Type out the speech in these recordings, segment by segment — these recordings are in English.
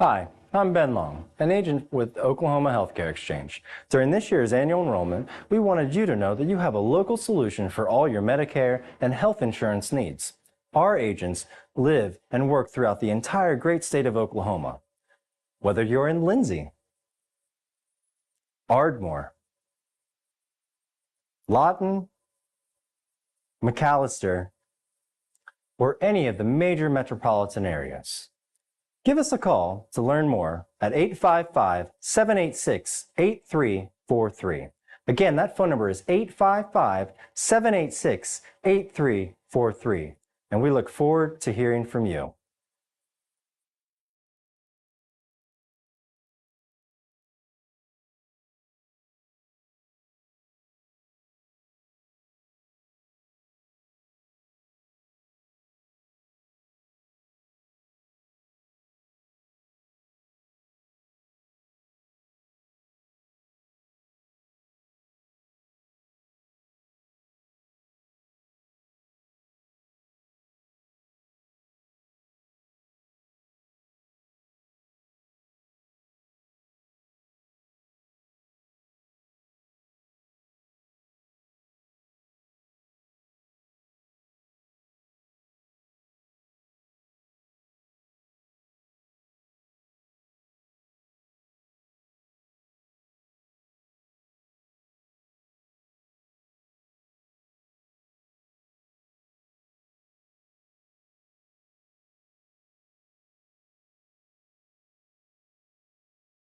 Hi, I'm Ben Long, an agent with Oklahoma Healthcare Exchange. During this year's annual enrollment, we wanted you to know that you have a local solution for all your Medicare and health insurance needs. Our agents live and work throughout the entire great state of Oklahoma. Whether you're in Lindsay, Ardmore, Lawton, McAllister, or any of the major metropolitan areas. Give us a call to learn more at 855-786-8343. Again, that phone number is 855-786-8343. And we look forward to hearing from you.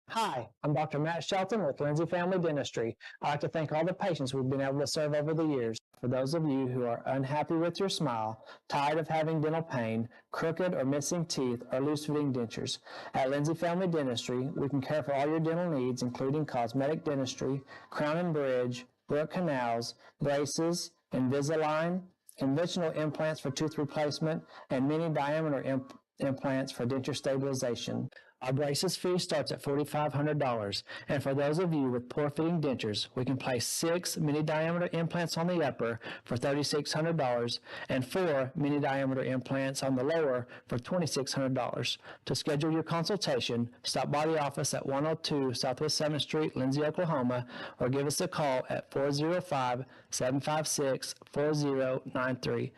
Hi, I'm Dr. Matt Shelton with Lindsay Family Dentistry. I'd like to thank all the patients we've been able to serve over the years. For those of you who are unhappy with your smile, tired of having dental pain, crooked or missing teeth, or loose-fitting dentures, at Lindsay Family Dentistry, we can care for all your dental needs, including cosmetic dentistry, crown and bridge, root canals, braces, Invisalign, conventional implants for tooth replacement, and mini diameter implants for denture stabilization. Our braces fee starts at $4,500, and for those of you with poor-fitting dentures, we can place 6 mini-diameter implants on the upper for $3,600 and 4 mini-diameter implants on the lower for $2,600. To schedule your consultation, stop by the office at 102 Southwest 7th Street, Lindsay, Oklahoma, or give us a call at 405-756-4093.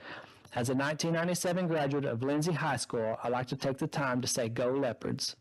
As a 1997 graduate of Lindsay High School, I'd like to take the time to say go Leopards.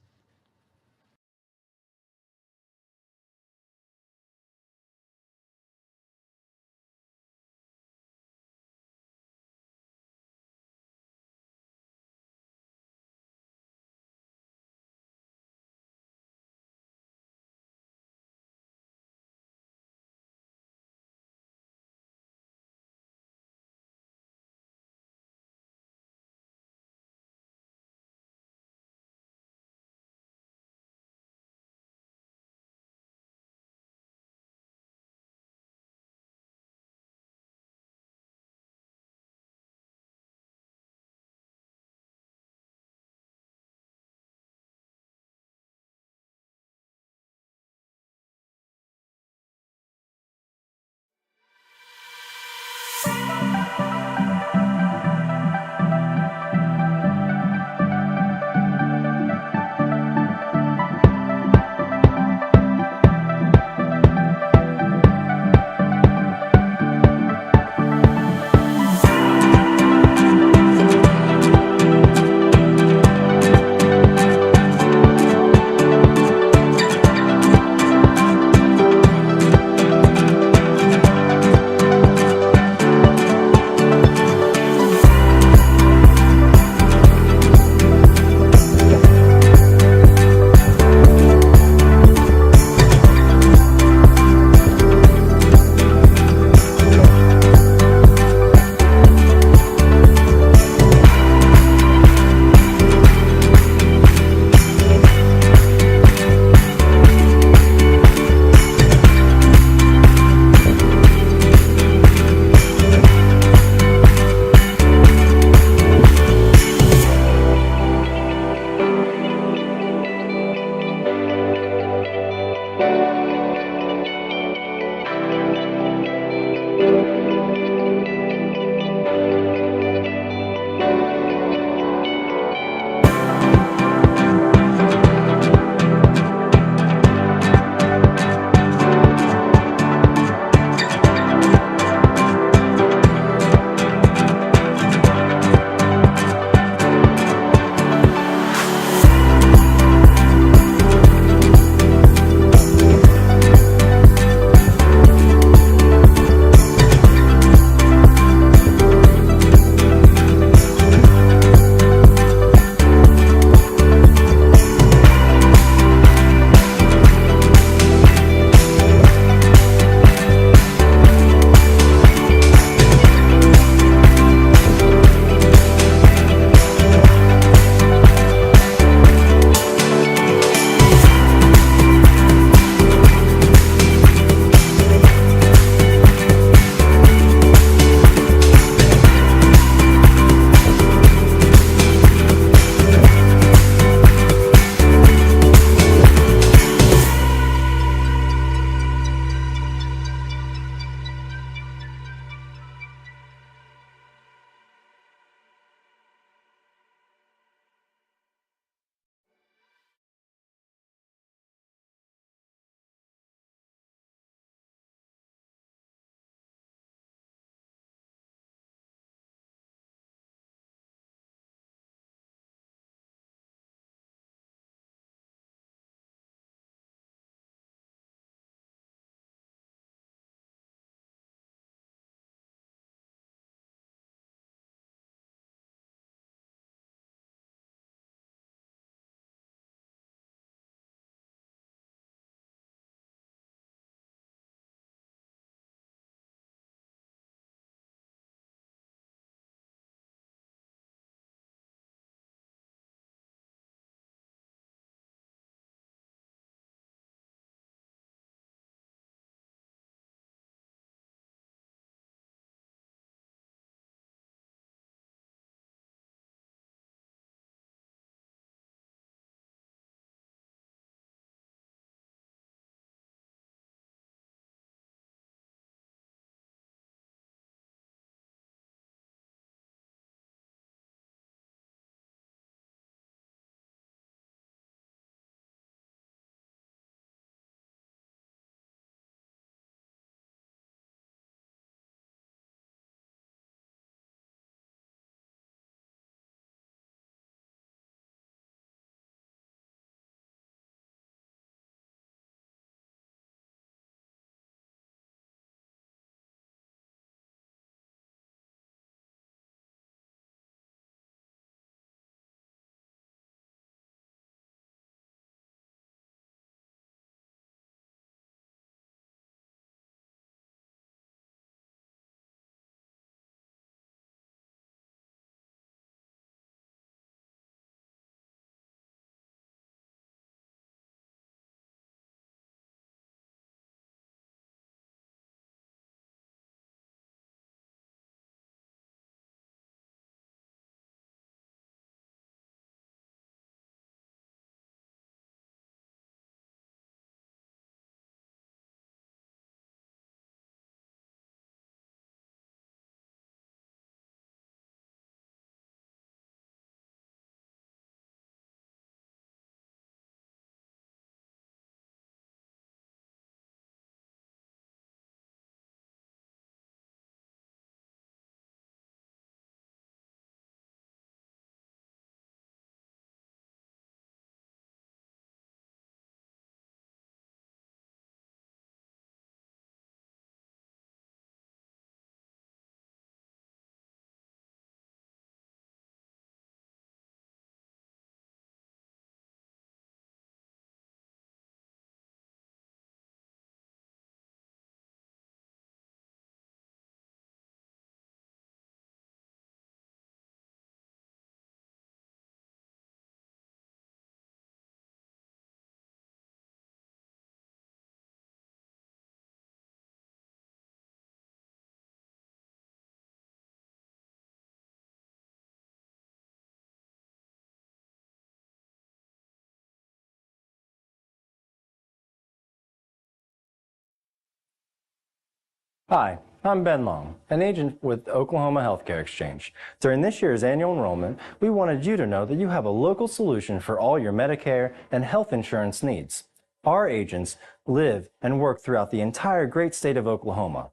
Hi, I'm Ben Long, an agent with Oklahoma Healthcare Exchange. During this year's annual enrollment, we wanted you to know that you have a local solution for all your Medicare and health insurance needs. Our agents live and work throughout the entire great state of Oklahoma.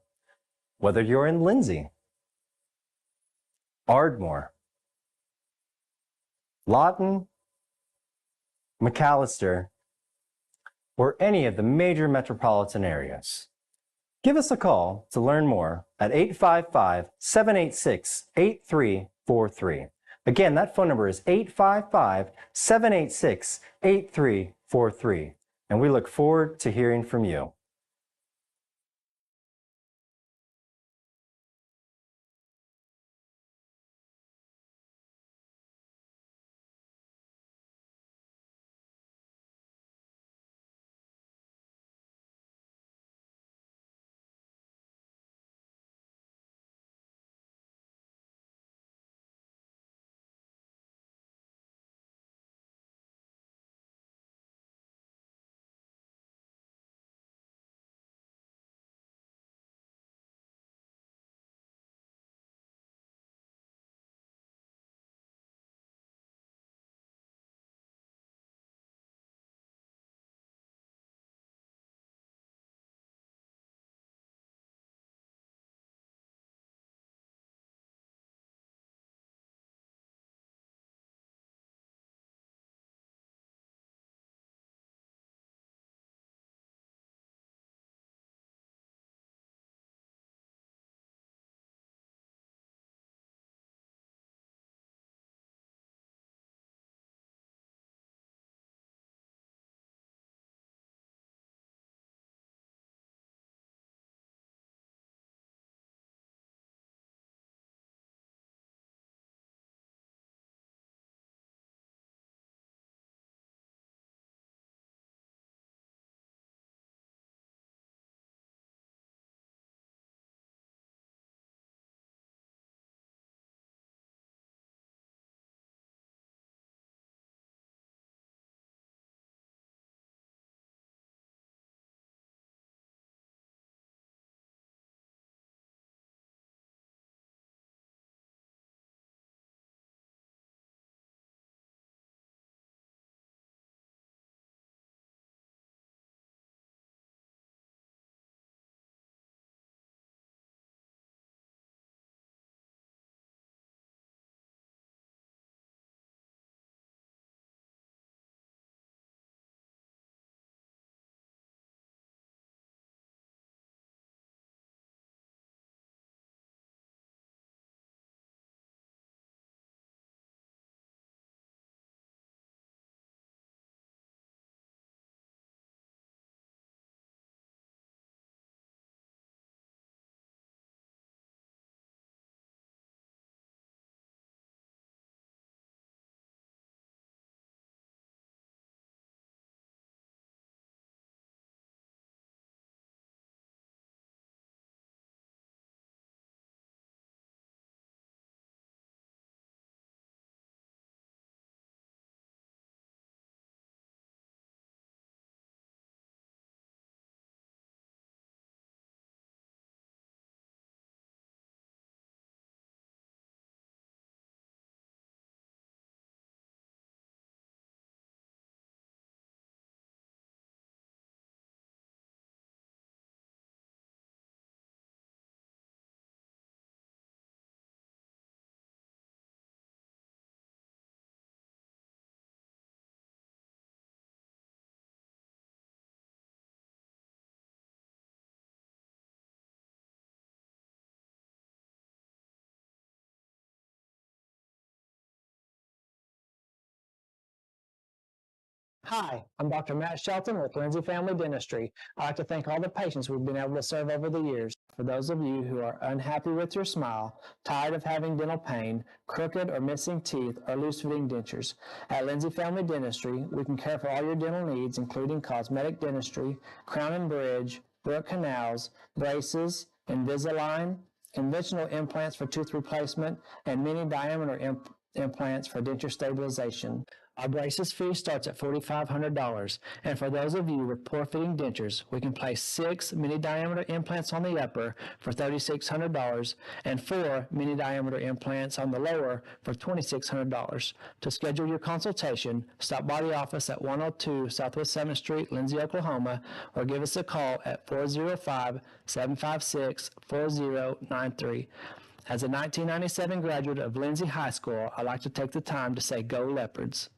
Whether you're in Lindsay, Ardmore, Lawton, McAllister, or any of the major metropolitan areas. Give us a call to learn more at 855-786-8343. Again, that phone number is 855-786-8343. And we look forward to hearing from you. Hi, I'm Dr. Matt Shelton with Lindsay Family Dentistry. I'd like to thank all the patients we've been able to serve over the years. For those of you who are unhappy with your smile, tired of having dental pain, crooked or missing teeth, or loose-fitting dentures, at Lindsay Family Dentistry, we can care for all your dental needs, including cosmetic dentistry, crown and bridge, root canals, braces, Invisalign, conventional implants for tooth replacement, and mini diameter implants for denture stabilization. Our braces fee starts at $4,500, and for those of you with poor-fitting dentures, we can place 6 mini-diameter implants on the upper for $3,600 and 4 mini-diameter implants on the lower for $2,600. To schedule your consultation, stop by the office at 102 Southwest 7th Street, Lindsay, Oklahoma, or give us a call at 405-756-4093. As a 1997 graduate of Lindsay High School, I'd like to take the time to say go Leopards.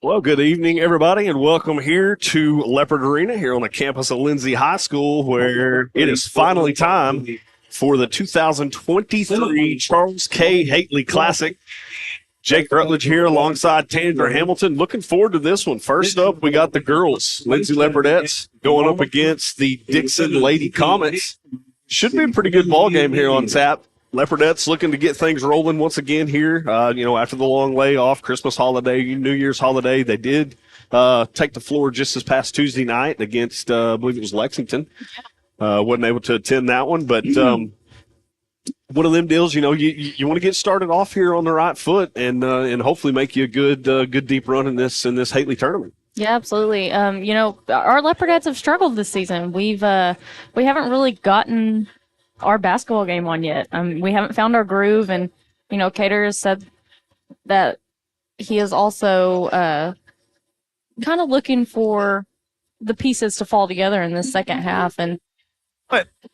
Well, good evening, everybody, and welcome here to Leopard Arena here on the campus of Lindsay High School, where it is finally time for the 2023 Charles K. Hately Classic. Jake Rutledge here alongside Tander Hamilton. Looking forward to this one. First up, we got the girls, Lindsay Leopardettes, going up against the Dixon Lady Comets. Should be a pretty good ball game here on tap. Leopardette's looking to get things rolling once again here. After the long layoff, Christmas holiday, New Year's holiday, they did take the floor just this past Tuesday night against, I believe it was Lexington. Wasn't able to attend that one, but one of them deals. You want to get started off here on the right foot and hopefully make you a good deep run in this Hately tournament. Yeah, absolutely. Our Leopardettes have struggled this season. We haven't really gotten our basketball game on yet. We haven't found our groove, and Cater has said that he is also kind of looking for the pieces to fall together in this second half. And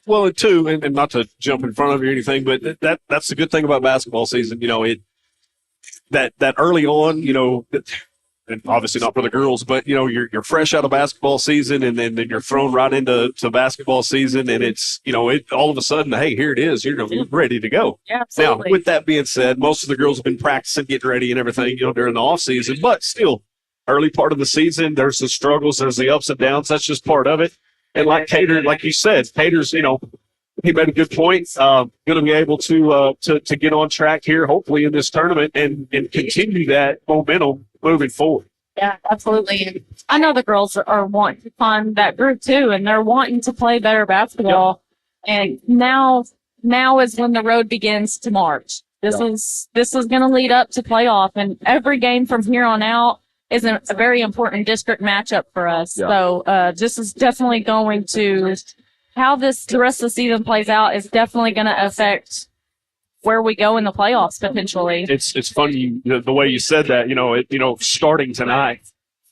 well, too, and not to jump in front of you or anything, but that's the good thing about basketball season. That early on, and obviously not for the girls, but you're fresh out of basketball season, and then you're thrown right into basketball season, and it's all of a sudden, hey, here it is, you're ready to go. Yeah, absolutely. Now, with that being said, most of the girls have been practicing, getting ready, and everything, during the off season, but still, early part of the season, there's the struggles, there's the ups and downs. That's just part of it. And like Cater, like you said, Cater's, he made a good point. Going to be able to get on track here, hopefully in this tournament, and continue that momentum moving forward. Yeah, absolutely. And I know the girls are wanting to find that group too, and they're wanting to play better basketball. Yep. And now is when the road begins to march. This is going to lead up to playoff, and every game from here on out is a very important district matchup for us. Yep. So this is definitely going to how the rest of the season plays out is definitely going to affect where we go in the playoffs potentially. It's funny the way you said that. Starting tonight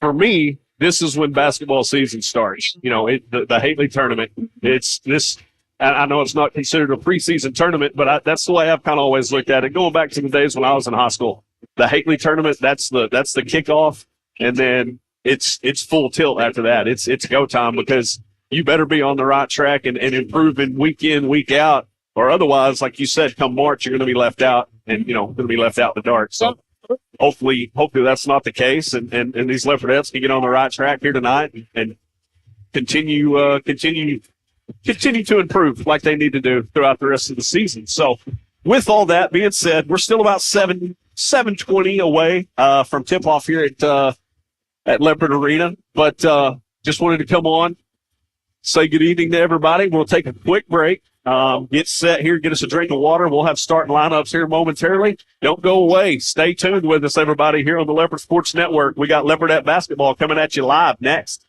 for me, this is when basketball season starts. The Hately tournament. It's this. I know it's not considered a preseason tournament, but that's the way I've kind of always looked at it. Going back to the days when I was in high school, the Hately tournament that's the kickoff, and then it's full tilt after that. It's go time because you better be on the right track and improving week in, week out, or otherwise, like you said, come March, you're going to be left out and, going to be left out in the dark. So hopefully that's not the case. And these Leopardettes can get on the right track here tonight and continue to improve like they need to do throughout the rest of the season. So with all that being said, we're still about 7:20 away from tip off here at Leopard Arena, but just wanted to come on, say good evening to everybody. We'll take a quick break, get set here, get us a drink of water. We'll have starting lineups here momentarily. Don't go away. Stay tuned with us, everybody, here on the Leopard Sports Network. We got Leopardette basketball coming at you live next.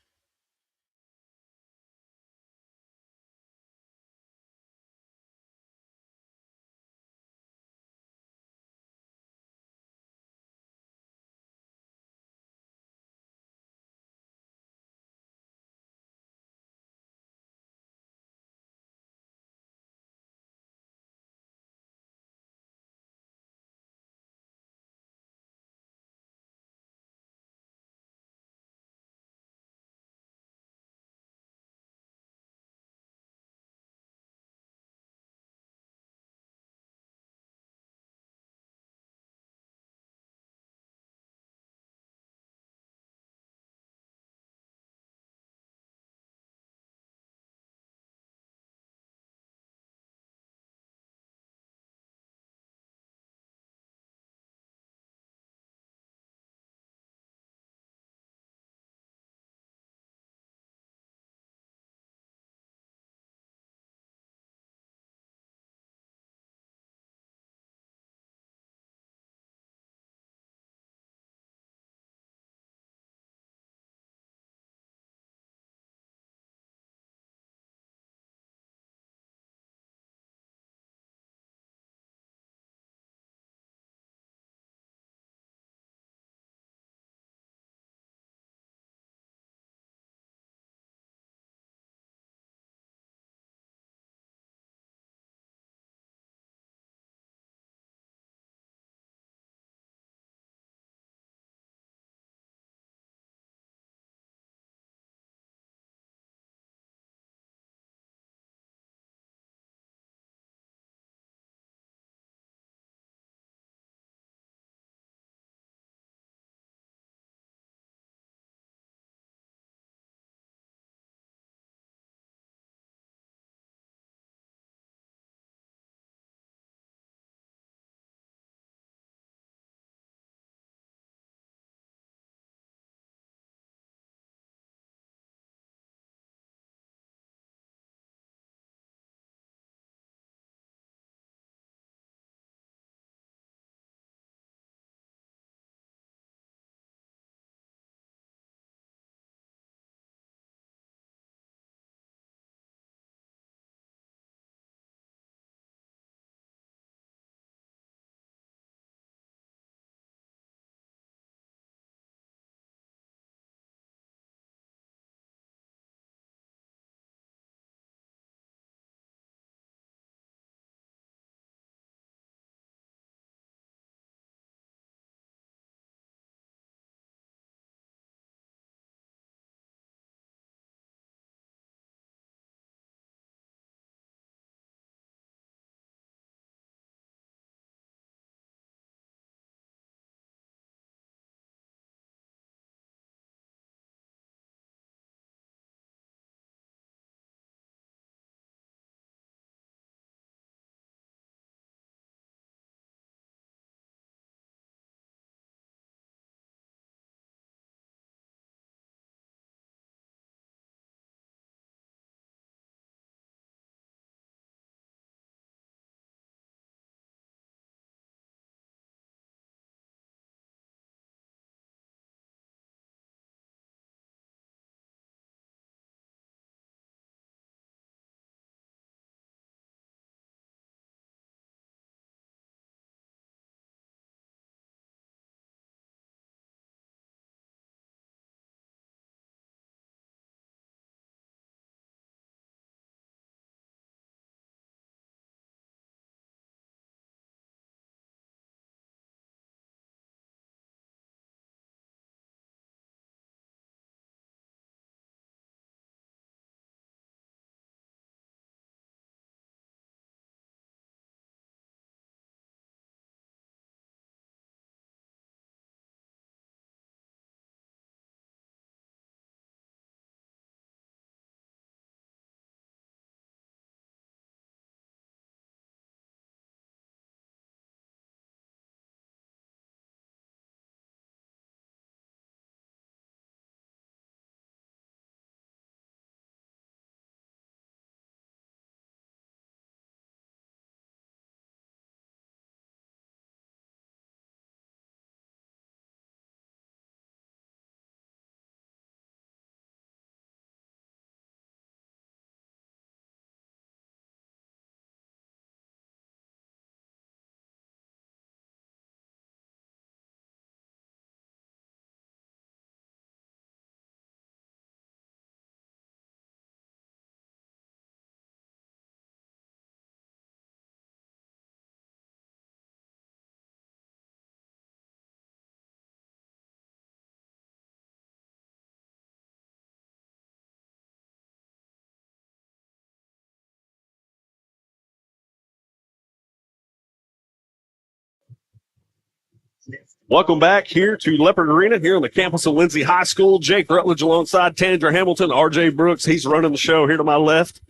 Welcome back here to Leopard Arena here on the campus of Lindsay High School. Jake Rutledge alongside Tandra Hamilton, RJ Brooks. He's running the show here to my left.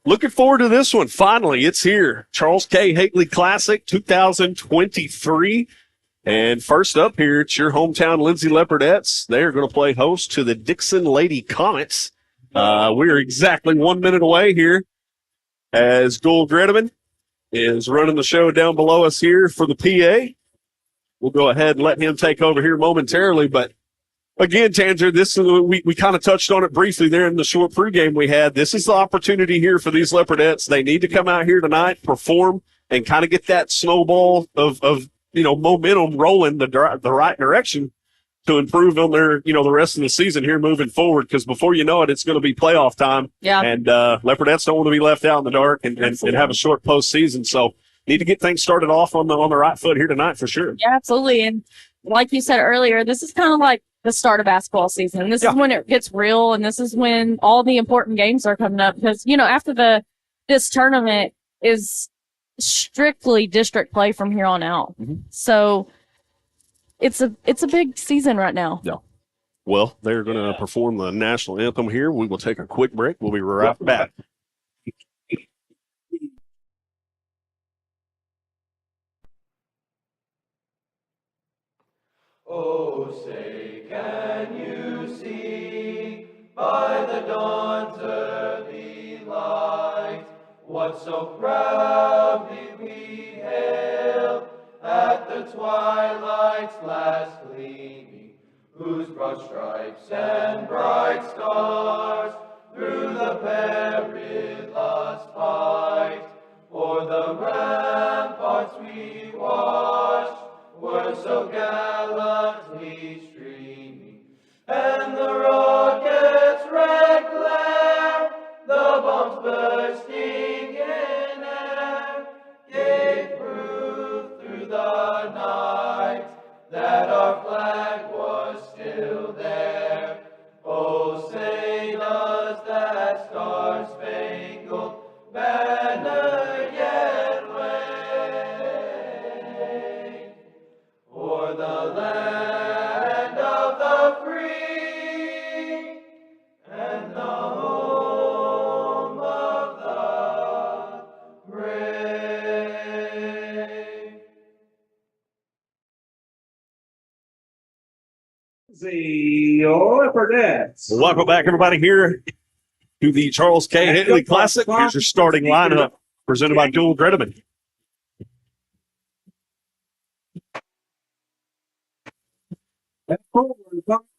Looking forward to this one. Finally, it's here. Charles K. Hately Classic 2023. And first up here, it's your hometown Lindsay Leopardettes. They are going to play host to the Dixon Lady Comets. We're exactly 1 minute away here as Joel Gredeman is running the show down below us here for the PA. We'll go ahead and let him take over here momentarily. But again, Tanger, this we kind of touched on it briefly there in the short pregame we had. This is the opportunity here for these Leopardettes. They need to come out here tonight, perform, and kind of get that snowball of momentum rolling the right direction to improve on their the rest of the season here moving forward. Because before you know it, it's going to be playoff time. Yeah. And Leopardettes don't want to be left out in the dark and have a short postseason. So need to get things started off on the right foot here tonight for sure. Yeah, absolutely. And like you said earlier, this is kind of like the start of basketball season. This is when it gets real, and this is when all the important games are coming up. Because after this tournament is strictly district play from here on out. Mm-hmm. So it's a big season right now. Yeah. Well, they're going to perform the national anthem here. We will take a quick break. We'll be right back. Oh, say, can you see by the dawn's early light what so proudly we hailed at the twilight's last gleaming, whose broad stripes and bright stars through the perilous fight o'er the ramparts we watched were so gallantly streaming, and the rocket's red glare, the bombs bursting in air, gave proof through the night that our flag was still there. Oh, say does that star-spangled banner yet wave o'er the land of the free and the home of the brave? The Leopardettes. Welcome back, everybody, here to the Charles K. Hately Classic. Here's your starting lineup presented by Joel Gredeman.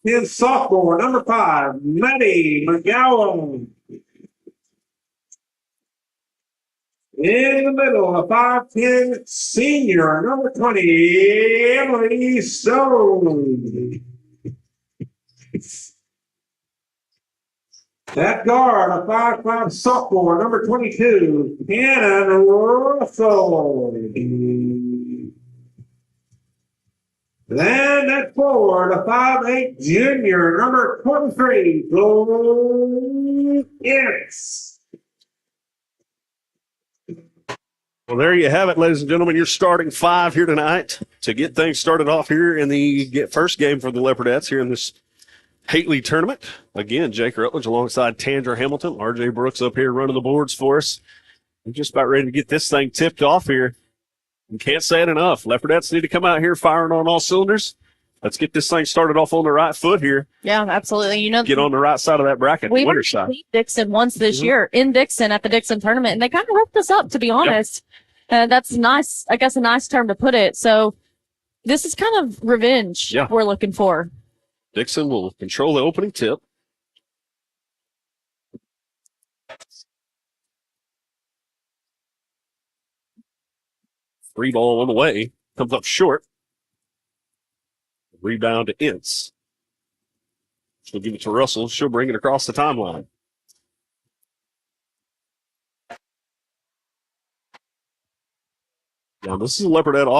His sophomore, number 5, Maddie McGowan. In the middle, a 5'10" senior, number 20, Emily Stone. At guard, a 5'5" sophomore, number 22, Cannon Russell. Then at forward, a 5'8" junior, number 23, Chloe Innes. Well, there you have it, ladies and gentlemen. Your starting 5 here tonight to get things started off here in the first game for the Leopardettes here in this Hately tournament. Again, Jake Rutledge alongside Tandra Hamilton. RJ Brooks up here running the boards for us. We're just about ready to get this thing tipped off here. And can't say it enough. Leopardettes need to come out here firing on all cylinders. Let's get this thing started off on the right foot here. Yeah, absolutely. Get on the right side of that bracket. We beat Dixon once this year in Dixon at the Dixon tournament, and they kind of ripped us up, to be honest. That's nice. I guess a nice term to put it. So this is kind of revenge we're looking for. Dixon will control the opening tip. Free ball on the way. Comes up short. Rebound to Ince. She'll give it to Russell. She'll bring it across the timeline. Now, this is a Leopardette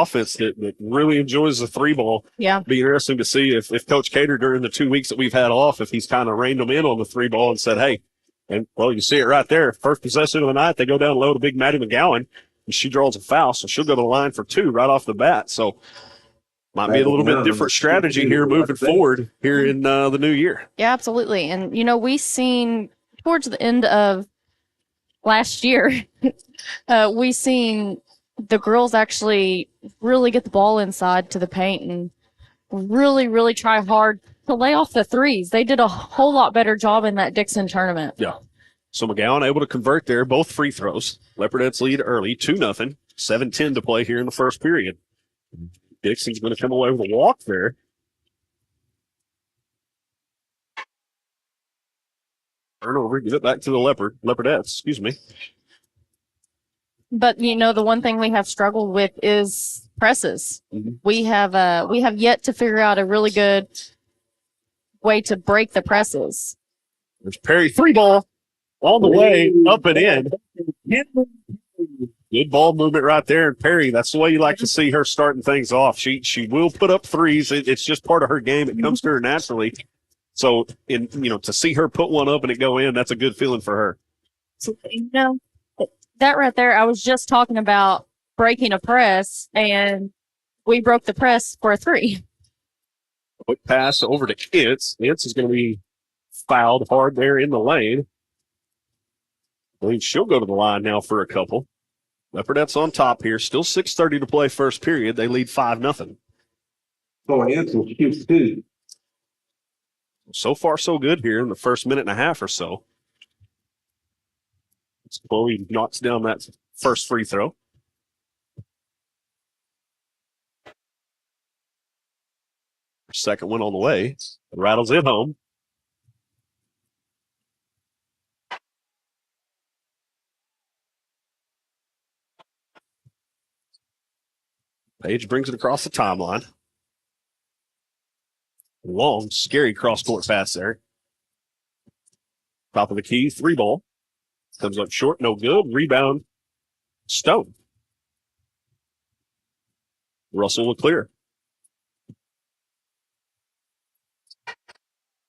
offense that really enjoys the 3-ball. Yeah. Be interesting to see if Coach Cater, during the 2 weeks that we've had off, if he's kind of reined them in on the 3-ball and said, hey, and well, you see it right there. First possession of the night, they go down low to big Maddie McGowan. She draws a foul, so she'll go to the line for 2 right off the bat. So might be a little bit different strategy here moving forward here in the new year. Yeah, absolutely. And, we seen towards the end of last year, we seen the girls actually really get the ball inside to the paint and really, really try hard to lay off the threes. They did a whole lot better job in that Dixon tournament. Yeah. So McGowan able to convert there, both free throws. Leopardette's lead early, 2-0, 7:10 to play here in the first period. Dixon's going to come away with a walk there. Turnover, give it back to the Leopardettes, excuse me. But the one thing we have struggled with is presses. Mhm. We have yet to figure out a really good way to break the presses. There's Perry, 3 ball, all the way up and in. Good ball movement right there. And Perry, that's the way you like to see her starting things off. She will put up threes. It's just part of her game. It comes to her naturally. So, to see her put one up and it go in, that's a good feeling for her. That right there, I was just talking about breaking a press, and we broke the press for a 3. Quick pass over to Ince. Ince is going to be fouled hard there in the lane. I believe she'll go to the line now for a couple. Leopardette's on top here. Still 6:30 to play first period. They lead 5-0. So Ansel shoots 2. So far, so good here in the first minute and a half or so. Chloe knocks down that first free throw. Second one on the way. Rattles it home. Page brings it across the timeline. Long, scary cross-court pass there. Top of the key, 3 ball. Comes up short, no good. Rebound, Stone. Russell will clear.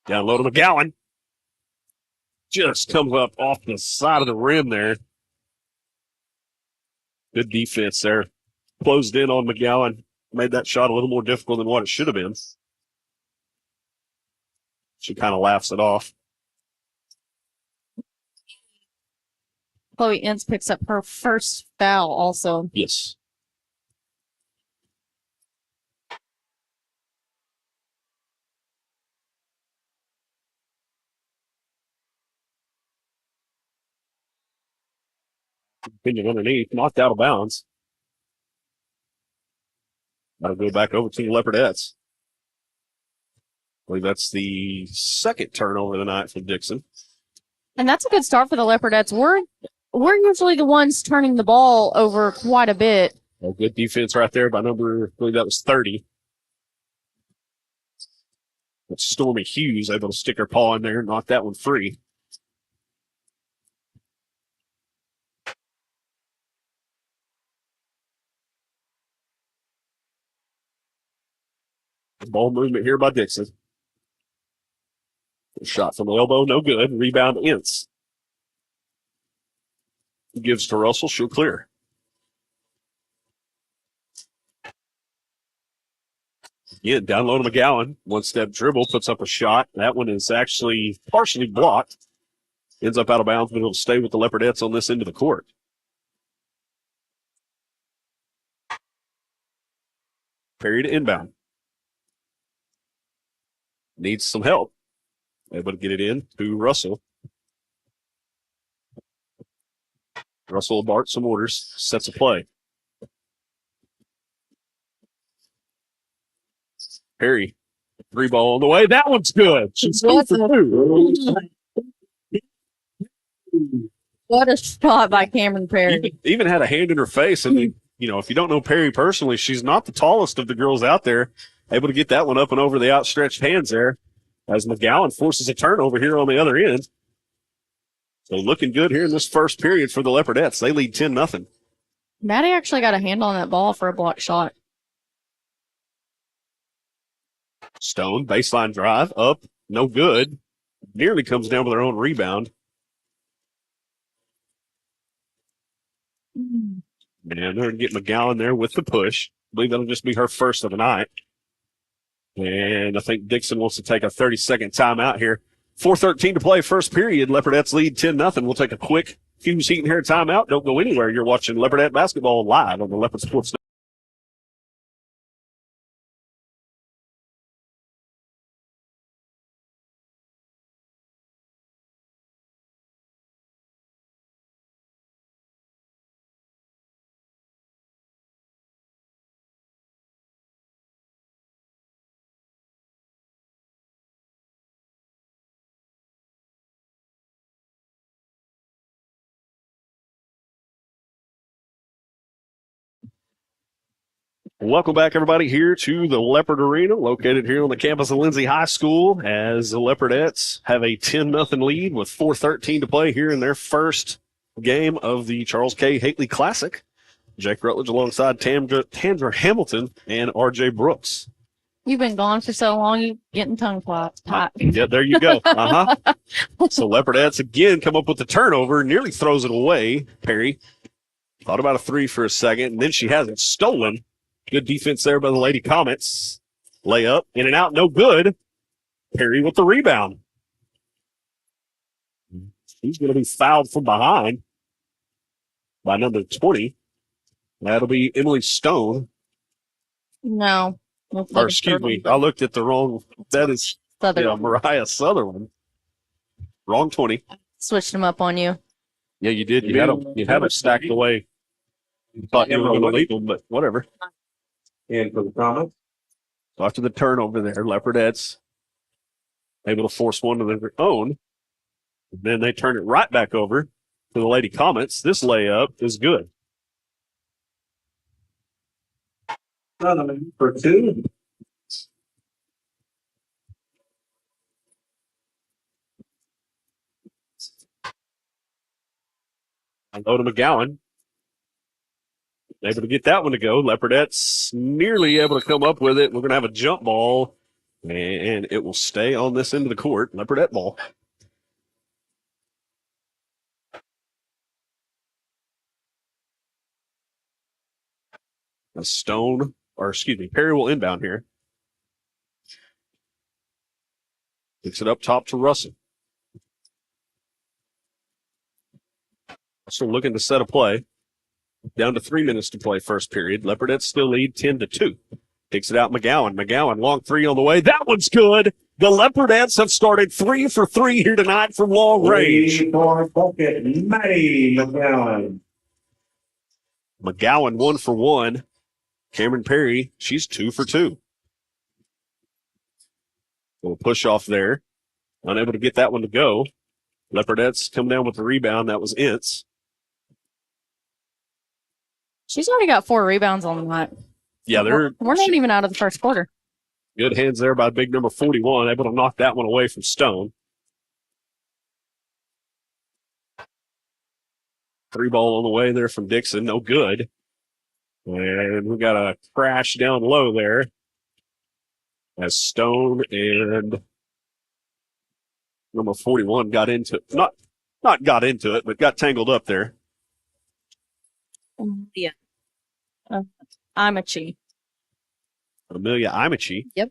Down low to McGowan. Just comes up off the side of the rim there. Good defense there. Closed in on McGowan. Made that shot a little more difficult than what it should have been. She kind of laughs it off. Chloe Ince picks up her first foul also. Yes. Opinion underneath, knocked out of bounds. That'll go back over to the Leopardettes. I believe that's the second turnover of the night for Dixon. And that's a good start for the Leopardettes. We're usually the ones turning the ball over quite a bit. Well, good defense right there by number, I believe that was 30. That's Stormy Hughes able to stick her paw in there and knock that one free. Ball movement here by Dixon. Shot from the elbow, no good. Rebound, Ince. Gives to Russell, she'll clear. Again, down low to McGowan. One-step dribble, puts up a shot. That one is actually partially blocked. Ends up out of bounds, but it'll stay with the Leopardettes on this end of the court. Perry to inbound. Needs some help. Able to get it in to Russell. Russell will bark some orders, sets a play. Perry, 3 ball on the way. That one's good. She's going for 2. What a shot by Cameron Perry. Even had a hand in her face. And, if you don't know Perry personally, she's not the tallest of the girls out there. Able to get that one up and over the outstretched hands there as McGowan forces a turnover here on the other end. So looking good here in this first period for the Leopardettes. They lead 10-0. Maddie actually got a hand on that ball for a block shot. Stone, baseline drive, up, no good. Nearly comes down with her own rebound. And they're going to get McGowan there with the push. I believe that'll just be her first of the night. And I think Dixon wants to take a 30-second timeout here. 4:13 to play, first period. Leopardette's lead 10-0. We'll take a quick Fuse Heat and Hair timeout. Don't go anywhere. You're watching Leopardette basketball live on the Leopard Sports Network. Welcome back, everybody, here to the Leopard Arena, located here on the campus of Lindsay High School, as the Leopardettes have a 10-0 lead with 4:13 to play here in their first game of the Charles K. Hately Classic. Jake Rutledge alongside Tandra Hamilton and R.J. Brooks. You've been gone for so long, you're getting tongue-tied. Yeah, there you go. So Leopardettes again come up with the turnover, nearly throws it away. Perry thought about a three for a second, and then she has it stolen. Good defense there by the Lady Comets. Layup, in and out, no good. Perry with the rebound. He's going to be fouled from behind by number 20. That'll be Emily Stone. No. Or excuse me, I looked at the wrong. That is Sutherland. Mariah Sutherland. Wrong 20. Switched them up on you. Yeah, you did. You had them stacked away. You thought you were going to leave them, but whatever. And for the comments, So after the turnover there, Leopardettes able to force one of their own. And then they turn it right back over to the Lady Comets. This layup is good. Donovan for two. Low to McGowan. Able to get that one to go. Leopardettes nearly able to come up with it. We're going to have a jump ball, and it will stay on this end of the court. Leopardette ball. Perry will inbound here. Picks it up top to Russell. Russell looking to set a play. Down to 3 minutes to play first period. Leopardettes still lead 10-2. Takes it out McGowan. McGowan, long three on the way. That one's good. The Leopardettes have started 3 for 3 here tonight from long range. 3-point bucket, Maddie McGowan. McGowan 1 for 1. Cameron Perry, she's 2 for 2. Little push off there. Unable to get that one to go. Leopardettes come down with the rebound. That was Ince. She's already got 4 rebounds on the night. Yeah, We're not even out of the first quarter. Good hands there by big number 41. Able to knock that one away from Stone. 3 ball on the way there from Dixon. No good. And we got a crash down low there as Stone and number 41 got into it. Not got into it, but got tangled up there. Yeah. Imachi. Amelia Imachi. Yep.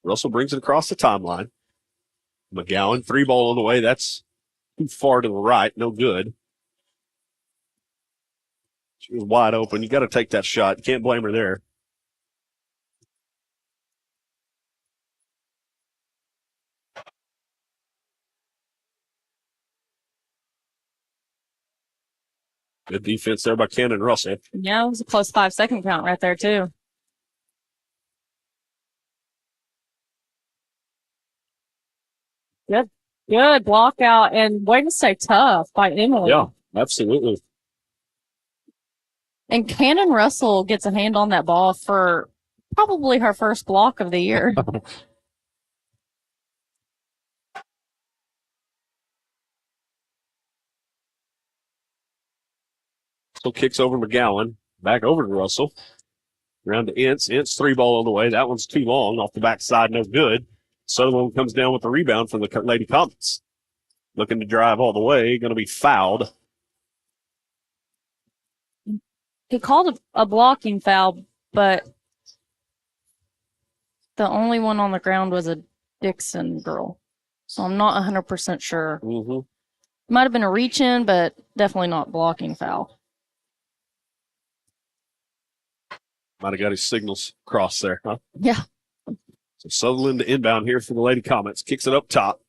Russell brings it across the timeline. McGowan, 3 ball on the way. That's too far to the right. No good. She was wide open. You got to take that shot. You can't blame her there. Good defense there by Cannon Russell. Yeah, it was a close 5-second count right there, too. Good block out and way to stay tough by Emily. Yeah, absolutely. And Cannon Russell gets a hand on that ball for probably her first block of the year. Still kicks over McGowan. Back over to Russell. Around to Ince. Ince 3 ball on the way. That one's too long. Off the backside, no good. Sutherland comes down with the rebound from the Lady Comets. Looking to drive all the way. Going to be fouled. he called a blocking foul, but the only one on the ground was a Dixon girl. So I'm not 100% sure. Mm-hmm. Might have been a reach in, but definitely not blocking foul. Might have got his signals crossed there, huh? Yeah. So Sutherland to inbound here for the Lady Comets. Kicks it up top.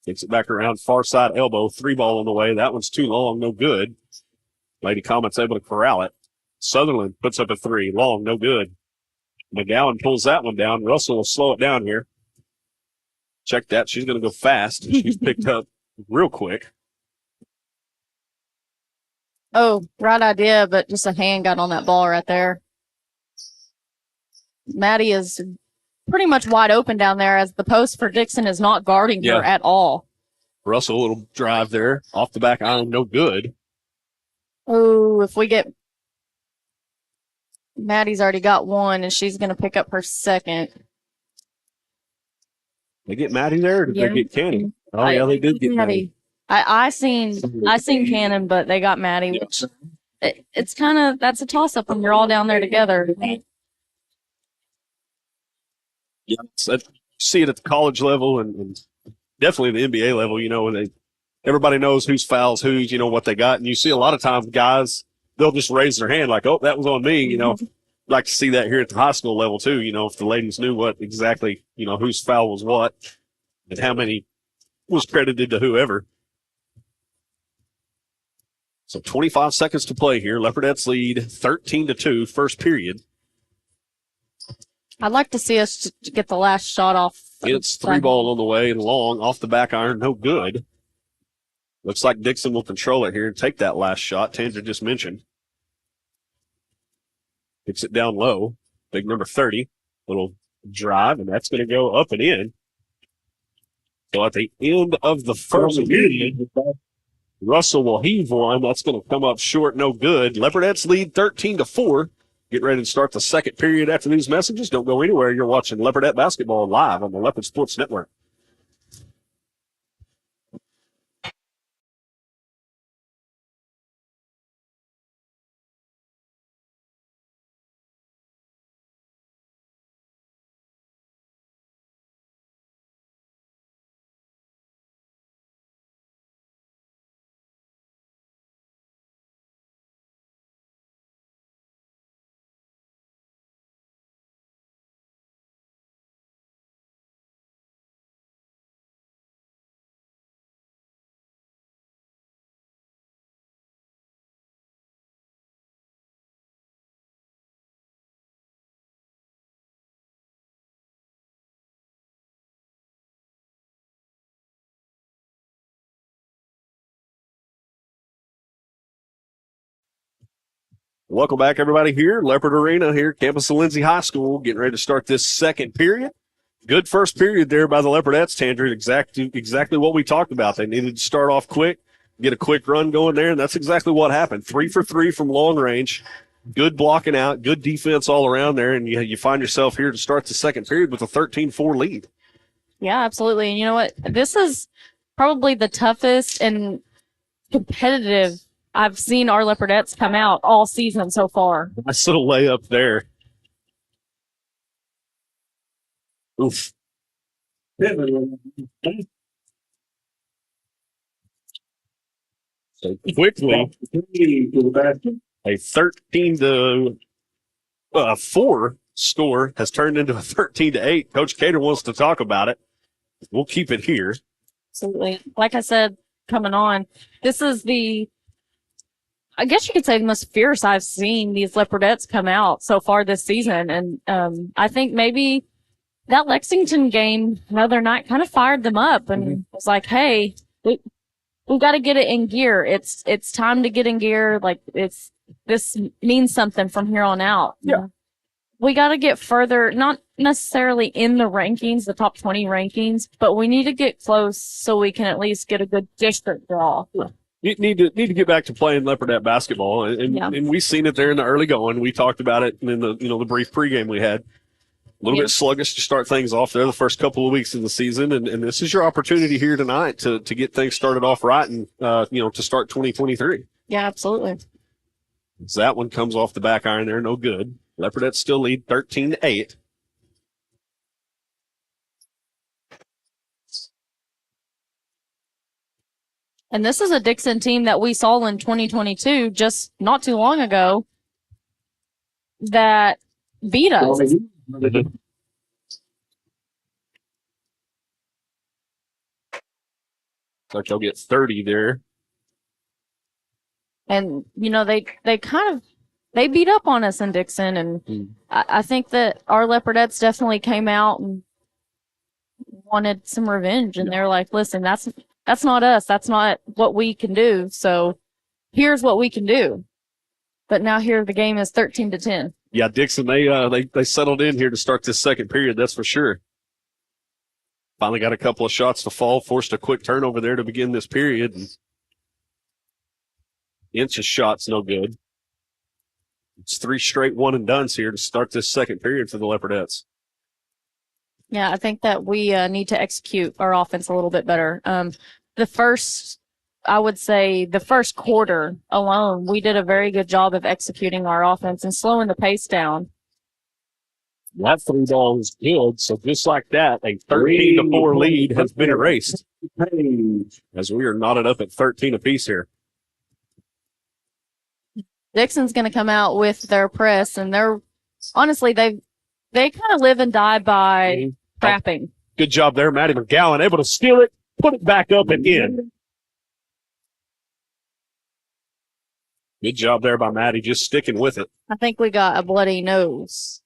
Kicks it back around far side elbow. 3-ball on the way. That one's too long. No good. Lady Comets able to corral it. Sutherland puts up a 3. Long. No good. McGowan pulls that one down. Russell will slow it down here. Check that. She's going to go fast. She's picked up real quick. Oh, right idea, but just a hand got on that ball right there. Maddie is pretty much wide open down there as the post for Dixon is not guarding her at all. Russell, a little drive there. Off the back iron. No good. Oh, if we get... Maddie's already got one, and she's going to pick up her second. They get Maddie there, or did they get Cannon? Oh, yeah, they did get Maddie. I seen Cannon, but they got Maddie. Yes. It's kind of, that's a toss-up when you're all down there together. Yeah, I see it at the college level and definitely the NBA level. You know, everybody knows whose fouls who's, you know, what they got. And you see a lot of times guys, they'll just raise their hand like, oh, that was on me. You know, like to see that here at the high school level too. You know, if the ladies knew what exactly, you know, whose foul was what and how many was credited to whoever. So 25 seconds to play here. Leopardette's lead 13-2, first period. I'd like to see us get the last shot off. It's 3-ball on the way and long off the back iron. No good. Looks like Dixon will control it here and take that last shot Tandra just mentioned. Kicks it down low. Big number 30. Little drive, and that's going to go up and in. So at the end of the first period, Russell will heave one. That's going to come up short. No good. Leopardette's lead 13-4. Get ready to start the second period after these messages. Don't go anywhere. You're watching Leopardette basketball live on the Leopard Sports Network. Welcome back, everybody, here. Leopard Arena here, campus of Lindsay High School, getting ready to start this second period. Good first period there by the Leopardettes, Tandra. Exactly what we talked about. They needed to start off quick, get a quick run going there, and that's exactly what happened. 3 for 3 from long range. Good blocking out, good defense all around there, and you find yourself here to start the second period with a 13-4 lead. Yeah, absolutely. And you know what? This is probably the toughest and competitive I've seen our Leopardettes come out all season so far. Nice little layup there. Oof. So quickly, a 13-4 score has turned into a 13-8. Coach Cater wants to talk about it. We'll keep it here. Absolutely. Like I said, coming on, this is I guess you could say the most fierce I've seen these Leopardettes come out so far this season. And I think maybe that Lexington game the other night kind of fired them up and was like, hey, we've got to get it in gear. It's time to get in gear. Like this means something from here on out. Yeah. We got to get further, not necessarily in the rankings, the top 20 rankings, but we need to get close so we can at least get a good district draw. Yeah. You need to get back to playing Leopardette basketball, and we've seen it there in the early going. We talked about it in the brief pregame we had. A little bit sluggish to start things off there the first couple of weeks in the season, and this is your opportunity here tonight to get things started off right and to start 2023. Yeah, absolutely. So that one comes off the back iron there, no good. Leopardette still lead 13-8. And this is a Dixon team that we saw in 2022, just not too long ago, that beat us. Like they'll get 30 there. And, you know, they beat up on us in Dixon. And I think that our Leopardettes definitely came out and wanted some revenge. And they're like, listen, that's not us. That's not what we can do. So here's what we can do. But now here the game is 13-10. Yeah, Dixon, they settled in here to start this second period, that's for sure. Finally got a couple of shots to fall, forced a quick turnover there to begin this period. And Inch's shot's no good. It's 3 straight one and dones here to start this second period for the Leopardettes. Yeah, I think that we need to execute our offense a little bit better. I would say the first quarter alone, we did a very good job of executing our offense and slowing the pace down. That 3 ball is good. So just like that, a 13-4 lead has been erased as we are knotted up at 13 apiece here. Dixon's going to come out with their press, and they're honestly they kind of live and die by trapping. Good job there, Maddie McGowan, able to steal it, put it back up and in. Good job there by Maddie, just sticking with it. I think we got a bloody nose.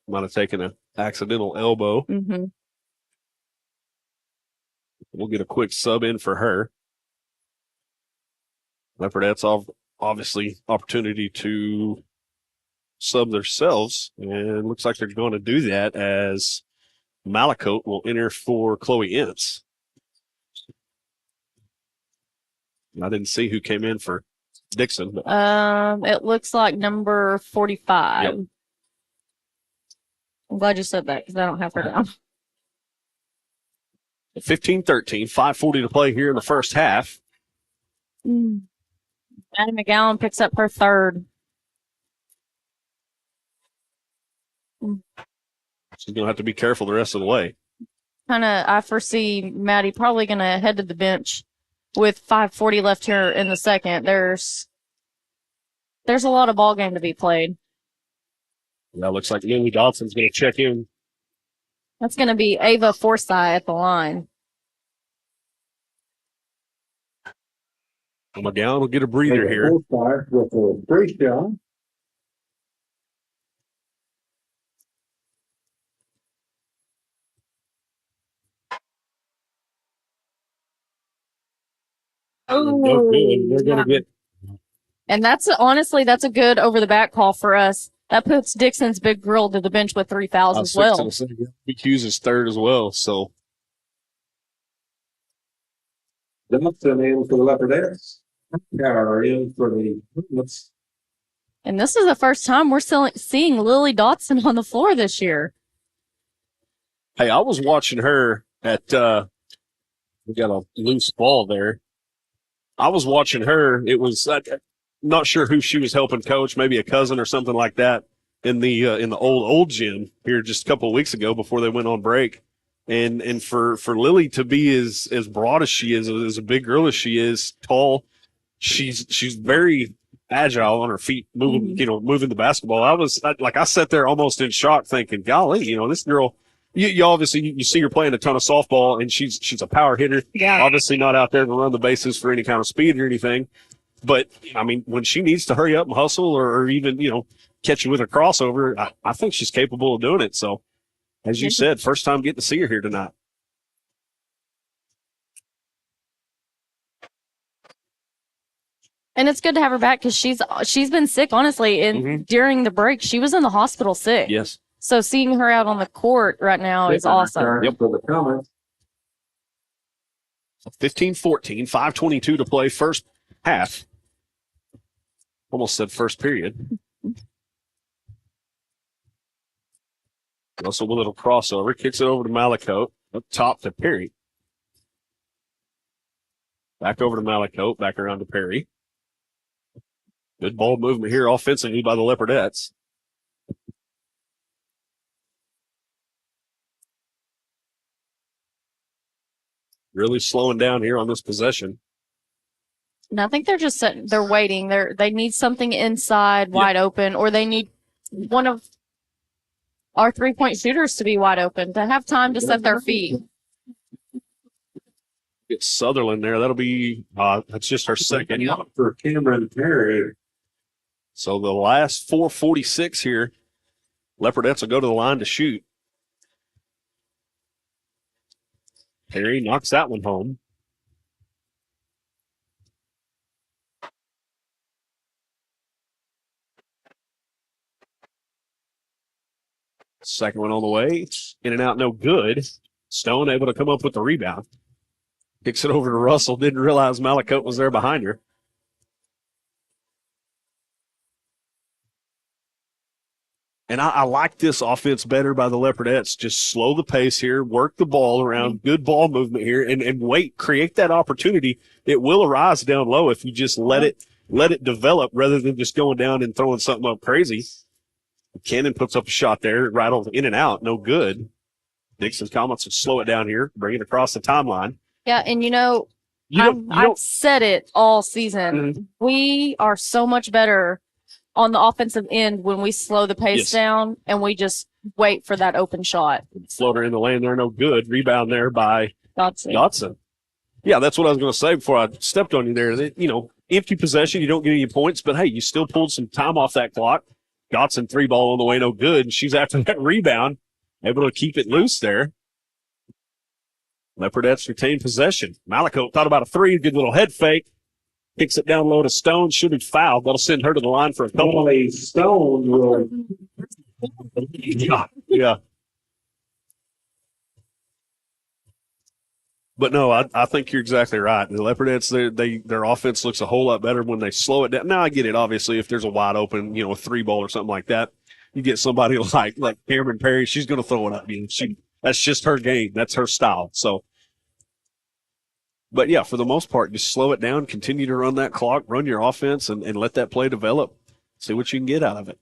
Might have taken an accidental elbow. Mm-hmm. We'll get a quick sub in for her. Leopardette's obviously opportunity to sub themselves, and looks like they're going to do that as Malakote will enter for Chloe Ince. I didn't see who came in for Dixon. But It looks like number 45. Yep. I'm glad you said that because I don't have her down. 15-13, 5:40 to play here in the first half. Maddie McGowan picks up her third. She's going to have to be careful the rest of the way. I foresee Maddie probably going to head to the bench with 5:40 left here in the second. There's a lot of ball game to be played. That looks like Lily Dodson's going to check in. That's going to be Ava Forsyth at the line. McGowan will get a breather here. With a free shot. No good. They're going to get. And that's a good over the back call for us. That puts Dixon's Big Grill to the bench with 3 fouls as well. He Hughes third as well. So Dodson in for the Leopardettes. Tower in for the Movements. And this is the first time we're seeing Lily Dotson on the floor this year. hey, I was watching her at. We got a loose ball there. I was watching her. It was not sure who she was helping coach, maybe a cousin or something like that in the old gym here just a couple of weeks ago before they went on break. And for Lily to be as broad as she is, as a big girl as she is, tall, she's very agile on her feet, moving the basketball. I sat there almost in shock thinking, golly, this girl, you obviously you see her playing a ton of softball and she's a power hitter. Yeah. Obviously not out there to run the bases for any kind of speed or anything. But I mean, when she needs to hurry up and hustle or even, catch you with a crossover, I think she's capable of doing it. So as you said, first time getting to see her here tonight. And it's good to have her back because she's been sick, honestly. And during the break, she was in the hospital sick. Yes. So seeing her out on the court right now is awesome. Yep. 15-14, 5:22 to play, first half. Almost said first period. Also a little crossover, kicks it over to Malakote, up top to Perry. Back over to Malakote, back around to Perry. Good ball movement here offensively by the Leopardettes. Really slowing down here on this possession. And I think they're just sitting, they're waiting. They need something inside, wide open, or they need one of our 3-point shooters to be wide open to have time to set their feet. Get Sutherland there. That'll be that's just our second. For Cameron Perry. So the last 4:46 here, Leopardettes will go to the line to shoot. Perry knocks that one home. Second one on the way. In and out, no good. Stone able to come up with the rebound. Kicks it over to Russell. Didn't realize Malakote was there behind her. And I like this offense better by the Leopardettes. Just slow the pace here, work the ball around, good ball movement here, and wait, create that opportunity. It will arise down low if you just let it develop rather than just going down and throwing something up crazy. Cannon puts up a shot there, rattled in and out, no good. Dixon's comments to slow it down here, bring it across the timeline. Yeah, and I've said it all season. We are so much better on the offensive end when we slow the pace down and we just wait for that open shot. Floater in the lane there, no good. Rebound there by Dotson. Yeah, that's what I was going to say before I stepped on you there. Empty possession, you don't get any points, but hey, you still pulled some time off that clock. Dotson 3-ball on the way, no good. And she's after that rebound, able to keep it loose there. Leopardettes retain possession. Malakote thought about a three, good little head fake. Kicks it down low to Stone, should be fouled. That'll send her to the line for a couple. Stone will. Yeah. But no, I think you're exactly right. The Leopardettes, their offense looks a whole lot better when they slow it down. Now I get it. Obviously, if there's a wide open, a 3-ball or something like that, you get somebody like Cameron Perry, she's going to throw it up. That's just her game. That's her style. So, but yeah, for the most part, just slow it down, continue to run that clock, run your offense, and let that play develop. See what you can get out of it.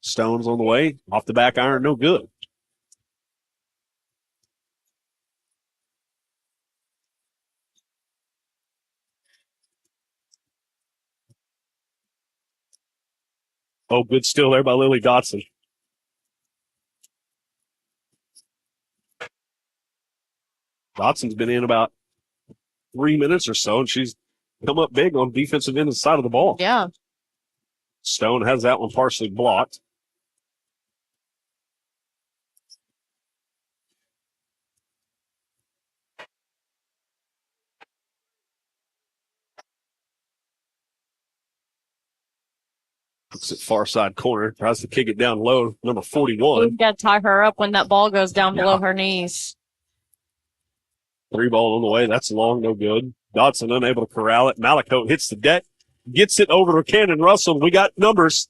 Stone's on the way, off the back iron, no good. Oh, good steal there by Lily Dotson. Dotson's been in about 3 minutes or so, and she's come up big on defensive end of the side of the ball. Yeah. Stone has that one partially blocked. Looks at far side corner, tries to kick it down low, number 41. We've got to tie her up when that ball goes down below her knees. 3-ball on the way. That's long, no good. Dotson unable to corral it. Malakote hits the deck, gets it over to Cannon Russell. We got numbers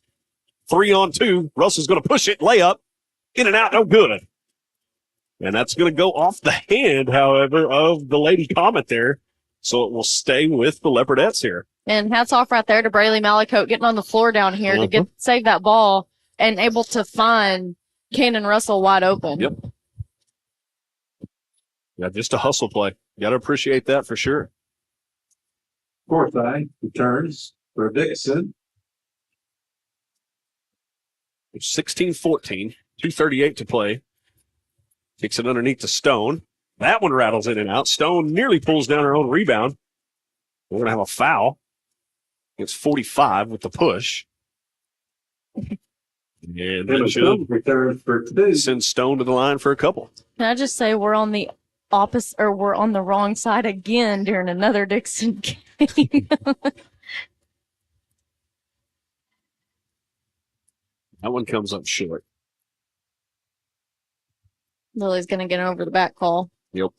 3-on-2. Russell's going to push it, layup, in and out, no good. And that's going to go off the hand, however, of the Lady Comet there. So it will stay with the Leopardettes here. And hats off right there to Braylee Malakote getting on the floor down here to save that ball and able to find Cannon Russell wide open. Yep. Yeah, just a hustle play. Got to appreciate that for sure. Forsythe returns for Dixon. 16-14, 2:38 to play. Kicks it underneath to Stone. That one rattles in and out. Stone nearly pulls down her own rebound. We're going to have a foul. It's 45 with the push. And that should returns for 2. Send Stone to the line for a couple. Can I just say we're on the opposite, or we're on the wrong side again during another Dixon game. That one comes up short. Lily's going to get over the back call. Yep.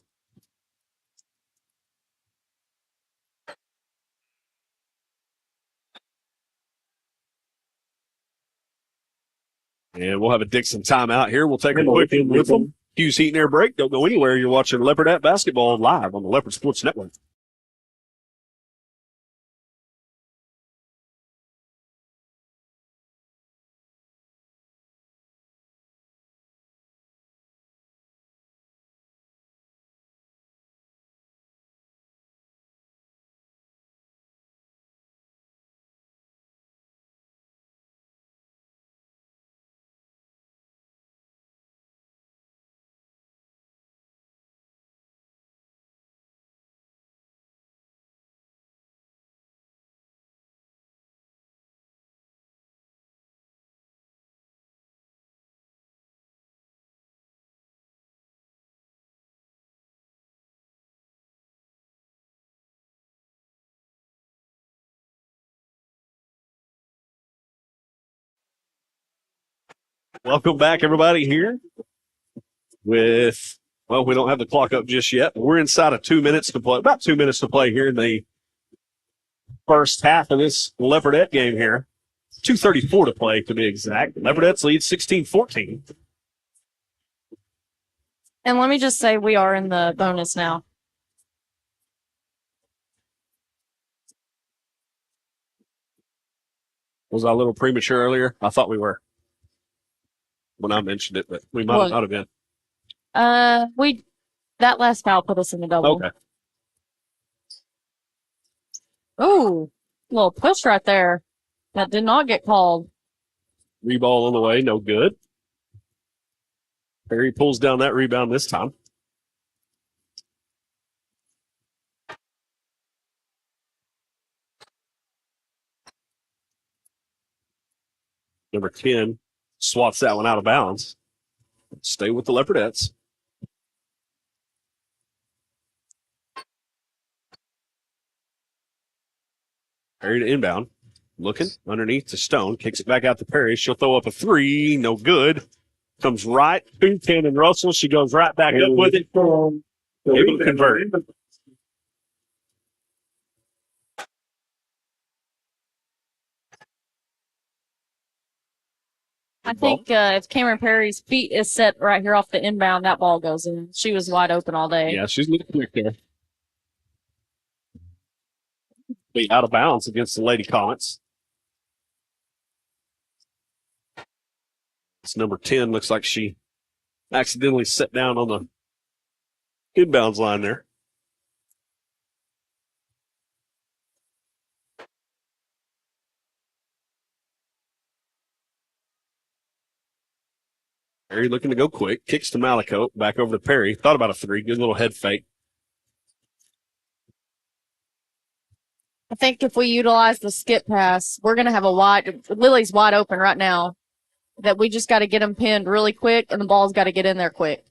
And we'll have a Dixon timeout here. We'll take a quick in with them. Hughes Heat and Air break. Don't go anywhere. You're watching Leopardette basketball live on the Leopard Sports Network. Welcome back, everybody, here with, well, we don't have the clock up just yet. But we're inside of 2 minutes to play, about 2 minutes to play here in the first half of this Leopardette game here. 2:34 to play, to be exact. Leopardette's lead 16-14. And let me just say we are in the bonus now. Was I a little premature earlier? I thought we were when I mentioned it, but we might not have been. That last foul put us in the double. Okay. Ooh, little push right there. That did not get called. Reball on the way, no good. Perry pulls down that rebound this time. Number 10 swats that one out of bounds. Stay with the Leopardettes. Perry to inbound. Looking underneath to Stone. Kicks it back out to Perry. She'll throw up a three. No good. Comes right to Cannon Russell. She goes right back up with it. Able to convert. I think if Cameron Perry's feet is set right here off the inbound, that ball goes in. She was wide open all day. Yeah, she's looking quick there. Be out of bounds against the Lady Comets. It's number 10. Looks like she accidentally sat down on the inbounds line there. Perry looking to go quick. Kicks to Malico. Back over to Perry. Thought about a three. Good little head fake. I think if we utilize the skip pass, we're going to have Lily's wide open right now. That we just got to get them pinned really quick, and the ball's got to get in there quick.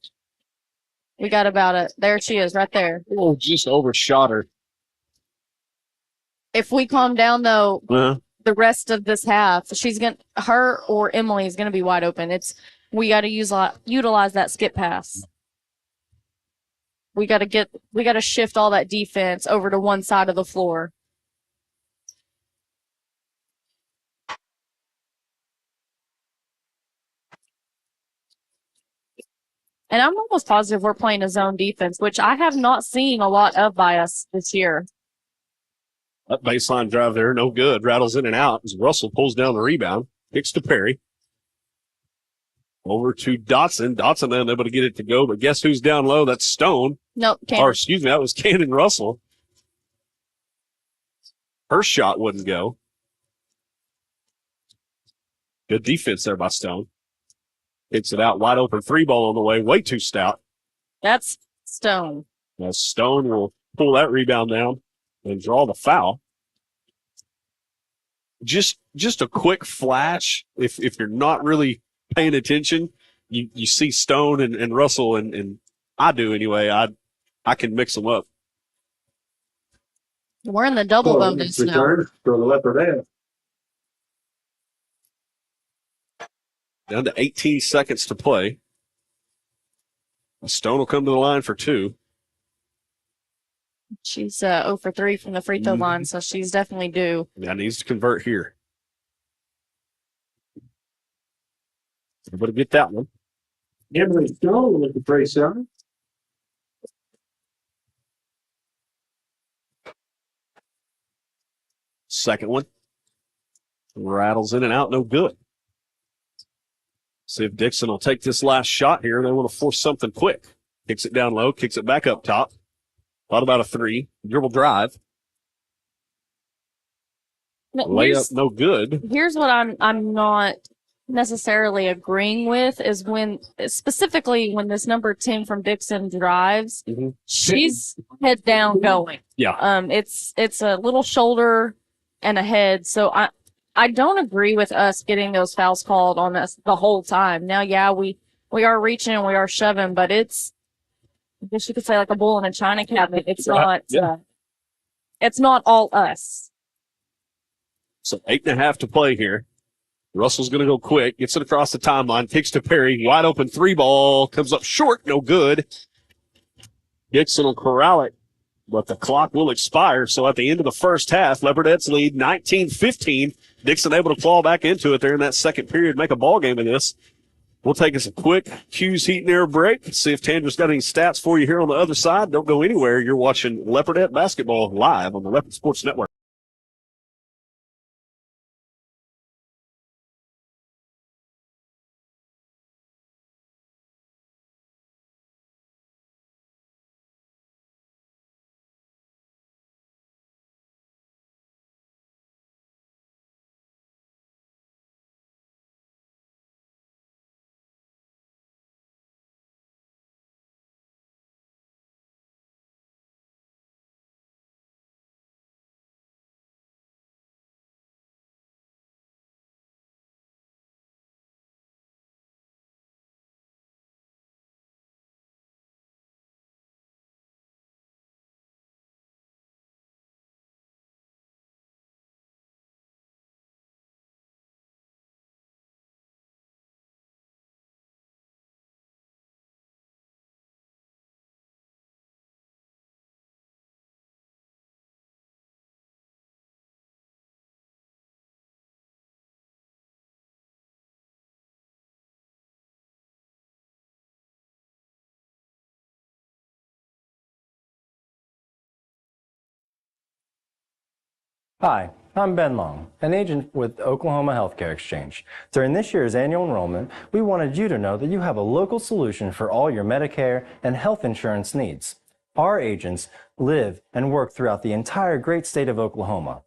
We got about it. There she is, right there. Oh, just overshot her. If we calm down, though, the rest of this half, her or Emily is going to be wide open. We got to utilize that skip pass. We got to shift all that defense over to one side of the floor. And I'm almost positive we're playing a zone defense, which I have not seen a lot of by us this year. That baseline drive there, no good. Rattles in and out as Russell pulls down the rebound. Kicks to Perry. Over to Dotson. Dotson unable to get it to go, but guess who's down low? That's Stone. Nope. Or excuse me, that was Cannon Russell. Her shot wouldn't go. Good defense there by Stone. Hits it out, wide open three ball on the way, way too stout. That's Stone. Now Stone will pull that rebound down and draw the foul. Just a quick flash. If you're not really paying attention, you see Stone and Russell, and I do anyway. I can mix them up. We're in the double bonus now. Return for the Leopardette. Down to 18 seconds to play. Stone will come to the line for two. She's 0 for 3 from the free throw line, so she's definitely due. Now needs to convert here. Everybody get that one. Emily Stone with the free shot. Second one. Rattles in and out, no good. See if Dixon will take this last shot here. They want to force something quick. Kicks it down low, kicks it back up top. Thought about a three. Dribble drive. Layup, no good. Here's what I'm not necessarily agreeing with is specifically when this number 10 from Dixon drives, she's head down going. Yeah. It's a little shoulder and a head. So I don't agree with us getting those fouls called on us the whole time. Now, yeah, we are reaching and we are shoving, but it's, I guess you could say like a bull in a china cabinet. It's not, it's not all us. So 8.5 to play here. Russell's going to go quick, gets it across the timeline, kicks to Perry, wide open 3-ball, comes up short, no good. Dixon will corral it, but the clock will expire. So at the end of the first half, Leopardette's lead 19-15. Dixon able to claw back into it there in that second period, make a ball game of this. We'll take us a quick Hughes Heat and Air break. See if Tandra's got any stats for you here on the other side. Don't go anywhere. You're watching Leopardette basketball live on the Leopard Sports Network. Hi, I'm Ben Long, an agent with Oklahoma Healthcare Exchange. During this year's annual enrollment, we wanted you to know that you have a local solution for all your Medicare and health insurance needs. Our agents live and work throughout the entire great state of Oklahoma.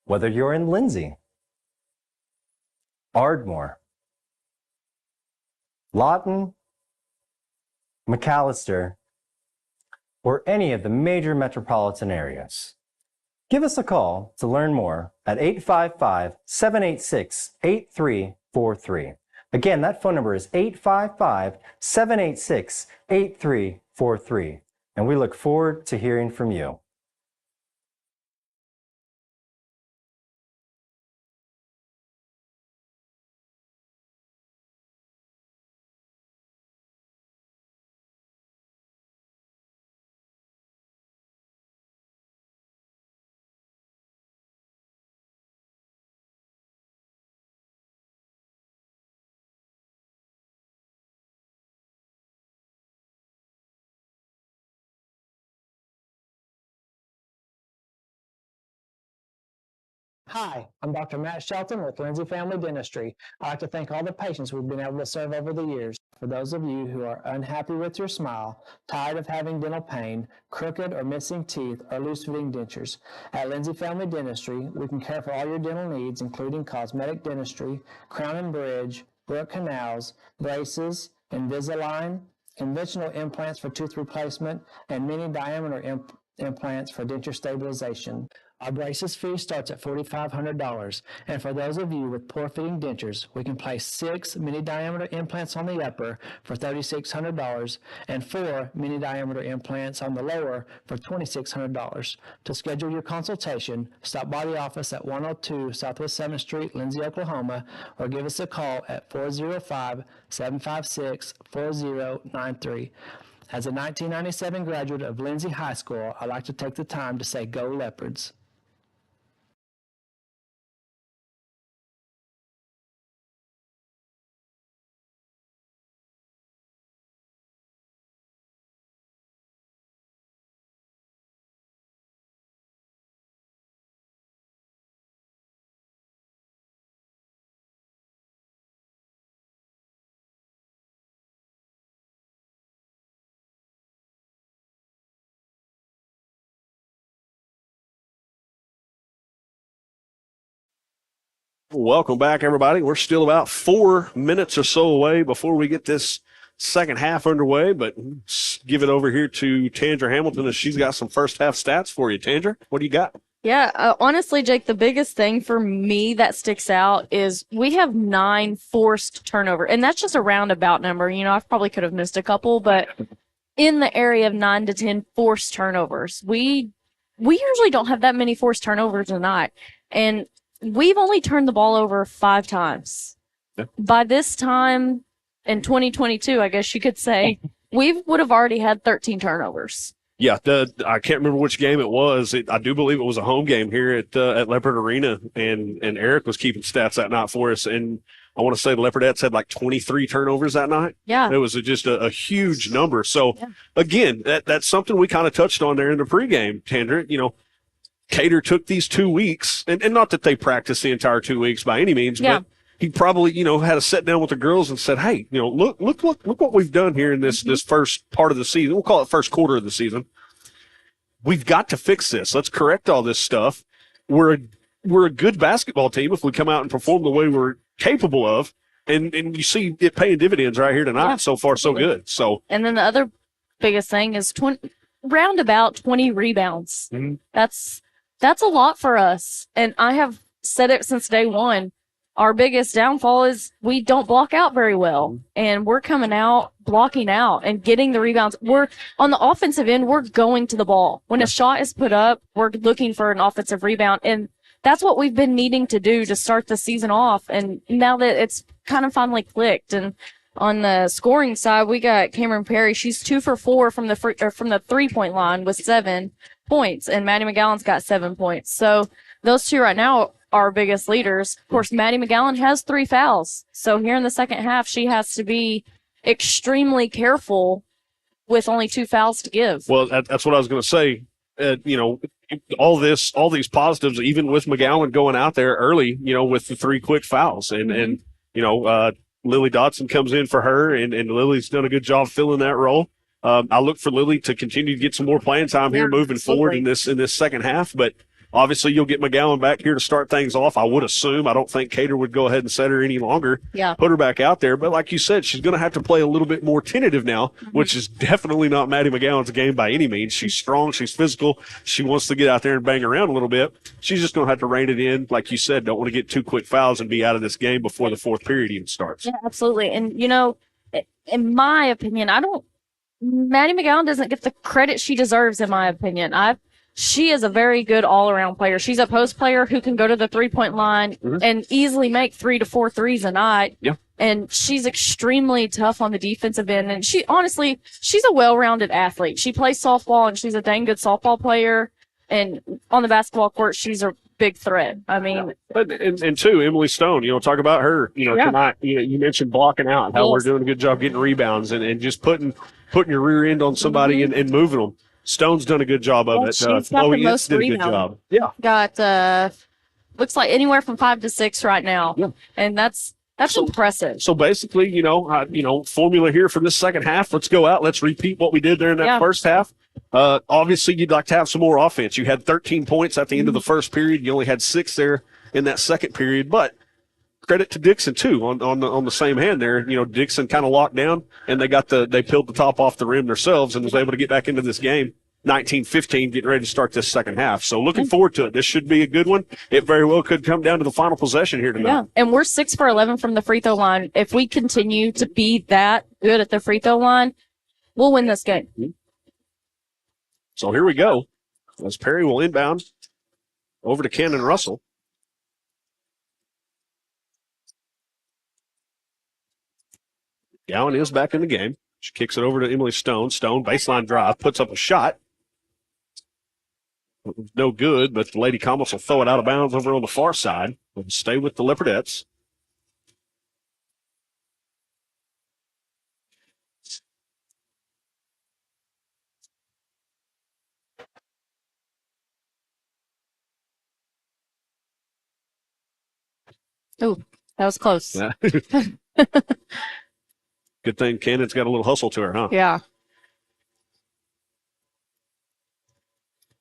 Whether you're in Lindsay, Ardmore, Lawton, McAllister, or any of the major metropolitan areas. Give us a call to learn more at 855-786-8343. Again, that phone number is 855-786-8343. And we look forward to hearing from you. Hi, I'm Dr. Matt Shelton with Lindsay Family Dentistry. I'd like to thank all the patients we've been able to serve over the years. For those of you who are unhappy with your smile, tired of having dental pain, crooked or missing teeth, or loose-fitting dentures, at Lindsay Family Dentistry, we can care for all your dental needs, including cosmetic dentistry, crown and bridge, root canals, braces, Invisalign, conventional implants for tooth replacement, and mini diameter implants for denture stabilization. Our braces fee starts at $4,500, and for those of you with poor-fitting dentures, we can place 6 mini-diameter implants on the upper for $3,600 and 4 mini-diameter implants on the lower for $2,600. To schedule your consultation, stop by the office at 102 Southwest 7th Street, Lindsay, Oklahoma, or give us a call at 405-756-4093. As a 1997 graduate of Lindsay High School, I'd like to take the time to say go Leopards. Welcome back, everybody. We're still about 4 minutes or so away before we get this second half underway, but give it over here to Tandra Hamilton as she's got some first half stats for you. Tandra, what do you got? Yeah, honestly, Jake, the biggest thing for me that sticks out is we have 9 forced turnover, and that's just a roundabout number. You know, I probably could have missed a couple, but in the area of 9 to 10 forced turnovers. We usually don't have that many forced turnovers a night, and we've only turned the ball over 5 times. Yeah. By this time in 2022, I guess you could say, we would have already had 13 turnovers. Yeah, I can't remember which game it was. I do believe it was a home game here at Leopard Arena, and Eric was keeping stats that night for us. And I want to say the Leopardettes had like 23 turnovers that night. Yeah. It was just a huge number. So, again, that's something we kind of touched on there in the pregame, Tandra. You know, Cater took these 2 weeks, and not that they practiced the entire 2 weeks by any means, but he probably, you know, had a sit down with the girls and said, hey, you know, look what we've done here in this first part of the season. We'll call it first quarter of the season. We've got to fix this. Let's correct all this stuff. We're a good basketball team if we come out and perform the way we're capable of. And you see it paying dividends right here tonight. So far, so good. So, and then the other biggest thing is round about 20 rebounds. Mm-hmm. That's a lot for us. And I have said it since day one. Our biggest downfall is we don't block out very well, and we're coming out, blocking out, and getting the rebounds. We're on the offensive end, we're going to the ball. When a shot is put up, we're looking for an offensive rebound, and that's what we've been needing to do to start the season off. And now that it's kind of finally clicked, and on the scoring side, we got Cameron Perry. She's 2 for 4 from the 3-point line with 7 points, and Maddie McGowan's got 7 points. So those two right now our biggest leaders. Of course, Maddie McGowan has 3 fouls. So here in the second half, she has to be extremely careful with only 2 fouls to give. Well, that's what I was going to say. You know, all these positives, even with McGowan going out there early, you know, with the 3 quick fouls. And you know, Lily Dotson comes in for her, and Lily's done a good job filling that role. I look for Lily to continue to get some more playing time here moving forward in this second half, but obviously, you'll get McGowan back here to start things off, I would assume. I don't think Cater would go ahead and set her any longer. Yeah. Put her back out there. But like you said, she's going to have to play a little bit more tentative now, which is definitely not Maddie McGowan's game by any means. She's strong. She's physical. She wants to get out there and bang around a little bit. She's just going to have to rein it in. Like you said, don't want to get 2 quick fouls and be out of this game before the 4th period even starts. Yeah, absolutely. And, you know, in my opinion, Maddie McGowan doesn't get the credit she deserves, in my opinion. She is a very good all-around player. She's a post player who can go to the 3-point line and easily make 3 to 4 threes a night. Yeah. And she's extremely tough on the defensive end. And she's a well-rounded athlete. She plays softball, and she's a dang good softball player. And on the basketball court, she's a big threat. I mean, and too, Emily Stone, you know, talk about her, you know, tonight, you mentioned blocking out, how we're doing a good job getting rebounds and just putting your rear end on somebody and moving them. Stone's done a good job of it. She's got the most did a good rebound. job. Yeah. Got looks like anywhere from 5 to 6 right now. Yeah. And that's impressive. So basically, you know, formula here for this second half. Let's go out. Let's repeat what we did there in that first half. Obviously, you'd like to have some more offense. You had 13 points at the end of the first period. You only had 6 there in that second period, but credit to Dixon too on the same hand there. You know, Dixon kind of locked down, and they peeled the top off the rim themselves and was able to get back into this game. 19-15, getting ready to start this second half. So looking forward to it. This should be a good one. It very well could come down to the final possession here tonight. Yeah, and we're 6 for 11 from the free throw line. If we continue to be that good at the free throw line, we'll win this game. So here we go. As Perry will inbound over to Cannon Russell. Gowan is back in the game. She kicks it over to Emily Stone. Stone, baseline drive, puts up a shot. It was no good, but the Lady Comets will throw it out of bounds over on the far side and stay with the Leopardettes. Ooh, that was close. Yeah. Good thing Cannon's got a little hustle to her, huh? Yeah.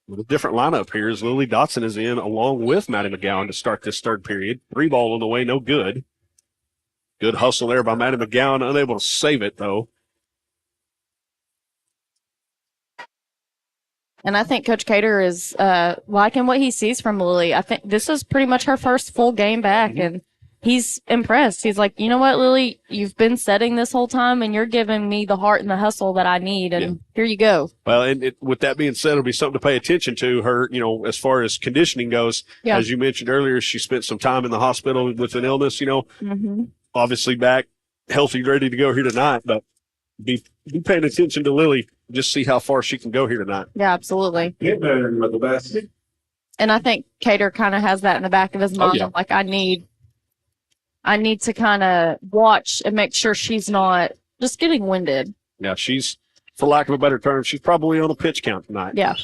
With a different lineup here as Lily Dotson is in along with Maddie McGowan to start this third period. 3 ball on the way, no good. Good hustle there by Maddie McGowan, unable to save it, though. And I think Coach Cater is liking what he sees from Lily. I think this is pretty much her first full game back, and he's impressed. He's like, you know what, Lily, you've been setting this whole time and you're giving me the heart and the hustle that I need. And here you go. Well, and with that being said, it'll be something to pay attention to her, you know, as far as conditioning goes. Yeah. As you mentioned earlier, she spent some time in the hospital with an illness, you know, Mm-hmm. obviously back healthy, ready to go here tonight, but be paying attention to Lily, just see how far she can go here tonight. Yeah, absolutely. Get better with the best. And I think Cater kind of has that in the back of his mind. yeah. Like, I need to kind of watch and make sure she's not just getting winded. Yeah, she's, for lack of a better term, she's probably on a pitch count tonight. Yeah.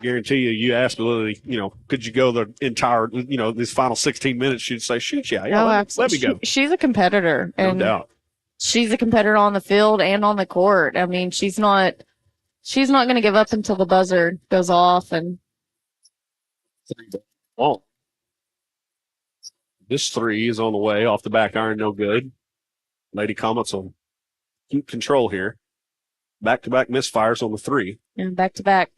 Guarantee you ask Lily, you know, could you go the entire, you know, these final 16 minutes? She'd say, shoot, yeah, Oh, let me absolutely. go. She's a competitor. No And doubt. she's a competitor on the field and on the court. I mean, she's not going to give up until the buzzer goes off. And Oh. This three is on the way off the back iron, no good. Lady Comets will keep control here. Back-to-back misfires on the three. and back-to-back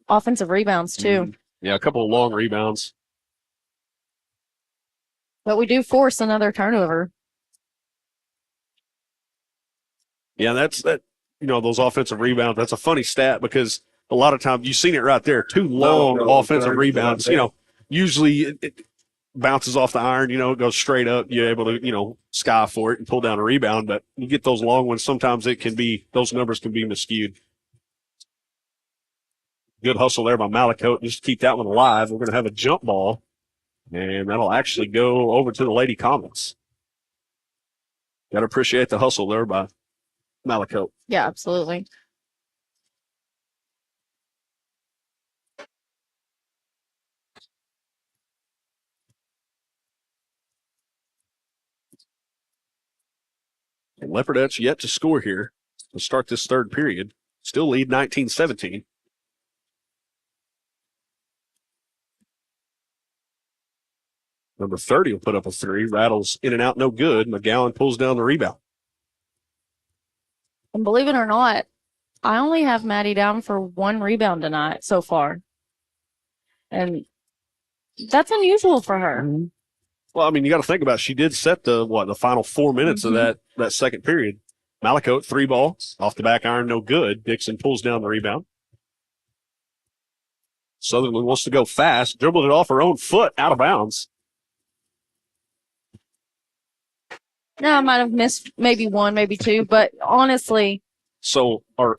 offensive rebounds too. Yeah, a couple of long rebounds. But we do force another turnover. Yeah, that's that. You know, those offensive rebounds. That's a funny stat because a lot of times you've seen it right there. Two long offensive rebounds. You know, usually it bounces off the iron. You know, it goes straight up. You're able to, you know, sky for it and pull down a rebound. But you get those long ones. Sometimes it can be those numbers can be miscued. Good hustle there by Malakote. Just to keep that one alive. We're going to have a jump ball, and that'll actually go over to the Lady Comets. Got to appreciate the hustle there by Malakote. Yeah, absolutely. And Leopardette's yet to score here to start this third period. Still lead 19-17. Number 30 will put up a three. Rattles in and out, no good. McGowan pulls down the rebound. And believe it or not, I only have Maddie down for one rebound tonight so far. And that's unusual for her. Well, I mean, you got to think about it. She did set the final 4 minutes of that second period. Malakote, three ball, off the back iron, no good. Dixon pulls down the rebound. Sutherland wants to go fast, dribbled it off her own foot, out of bounds. No, I might have missed maybe one, maybe two, but honestly,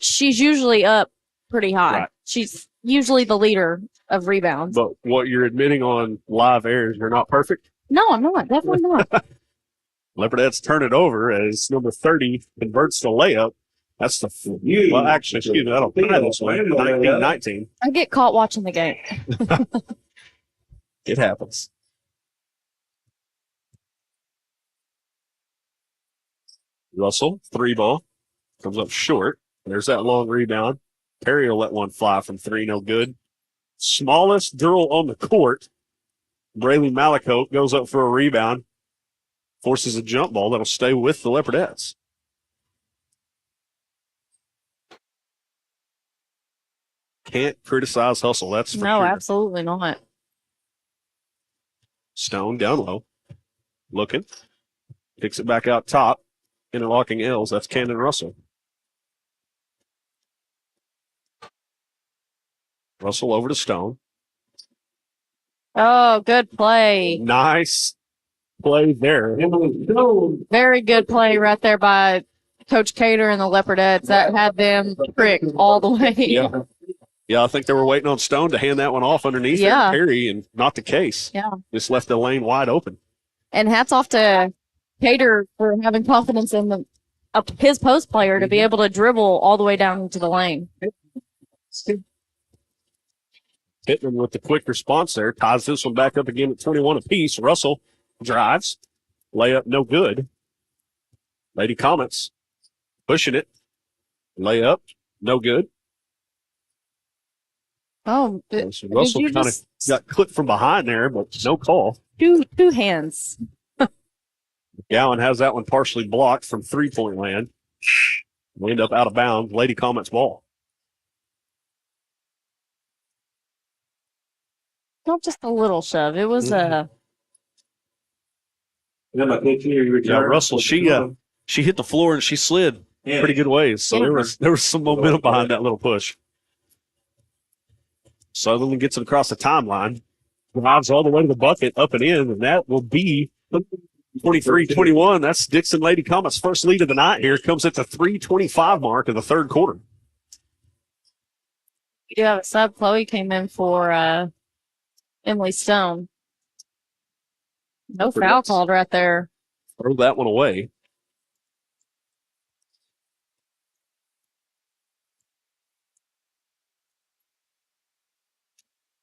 she's usually up pretty high. Right. She's usually the leader of rebounds. But what you're admitting on live air is you're not perfect. No, I'm not. Definitely not. Leopardette's turn it over as number 30 converts the layup. That's the well, actually, excuse me, that'll tie this way. 19-19. I get caught watching the game. It happens. Russell, three ball, comes up short. There's that long rebound. Perry will let one fly from three, no good. Smallest girl on the court, Braylee Malakote, goes up for a rebound, forces a jump ball that'll stay with the Leopardettes. Can't criticize hustle, that's for No, sure. absolutely not. Stone down low, looking, picks it back out top, interlocking L's. That's Camden Russell. Russell over to Stone. Oh, good play. Nice play there. Very good play right there by Coach Cater and the Leopardettes. That had them pricked all the way. Yeah. Yeah, I think they were waiting on Stone to hand that one off underneath Yeah. Perry, and not the case. Yeah. Just left the lane wide open. And hats off to Cater for having confidence in his post player to be able to dribble all the way down into the lane. Pittman with the quick response there. Ties this one back up again at 21 apiece. Russell drives. Layup no good. Lady Comets pushing it. Layup no good. Oh, So Russell you kind of just- got clipped from behind there, but no call. two hands. Gowan has that one partially blocked from three-point land. We end up out of bounds. Lady Comets ball. not just a little shove. It was a Yeah, Russell, she hit the floor and she slid pretty good ways. So there was some momentum behind that little push. Sutherland gets it across the timeline, drives all the way to the bucket, up and in, and that will be 23-21. That's Dixon Lady Comet's first lead of the night here. Comes at the 3:25 mark of the third quarter. we do have a sub. Chloe came in for Emily Stone. No foul called right there. Throw that one away.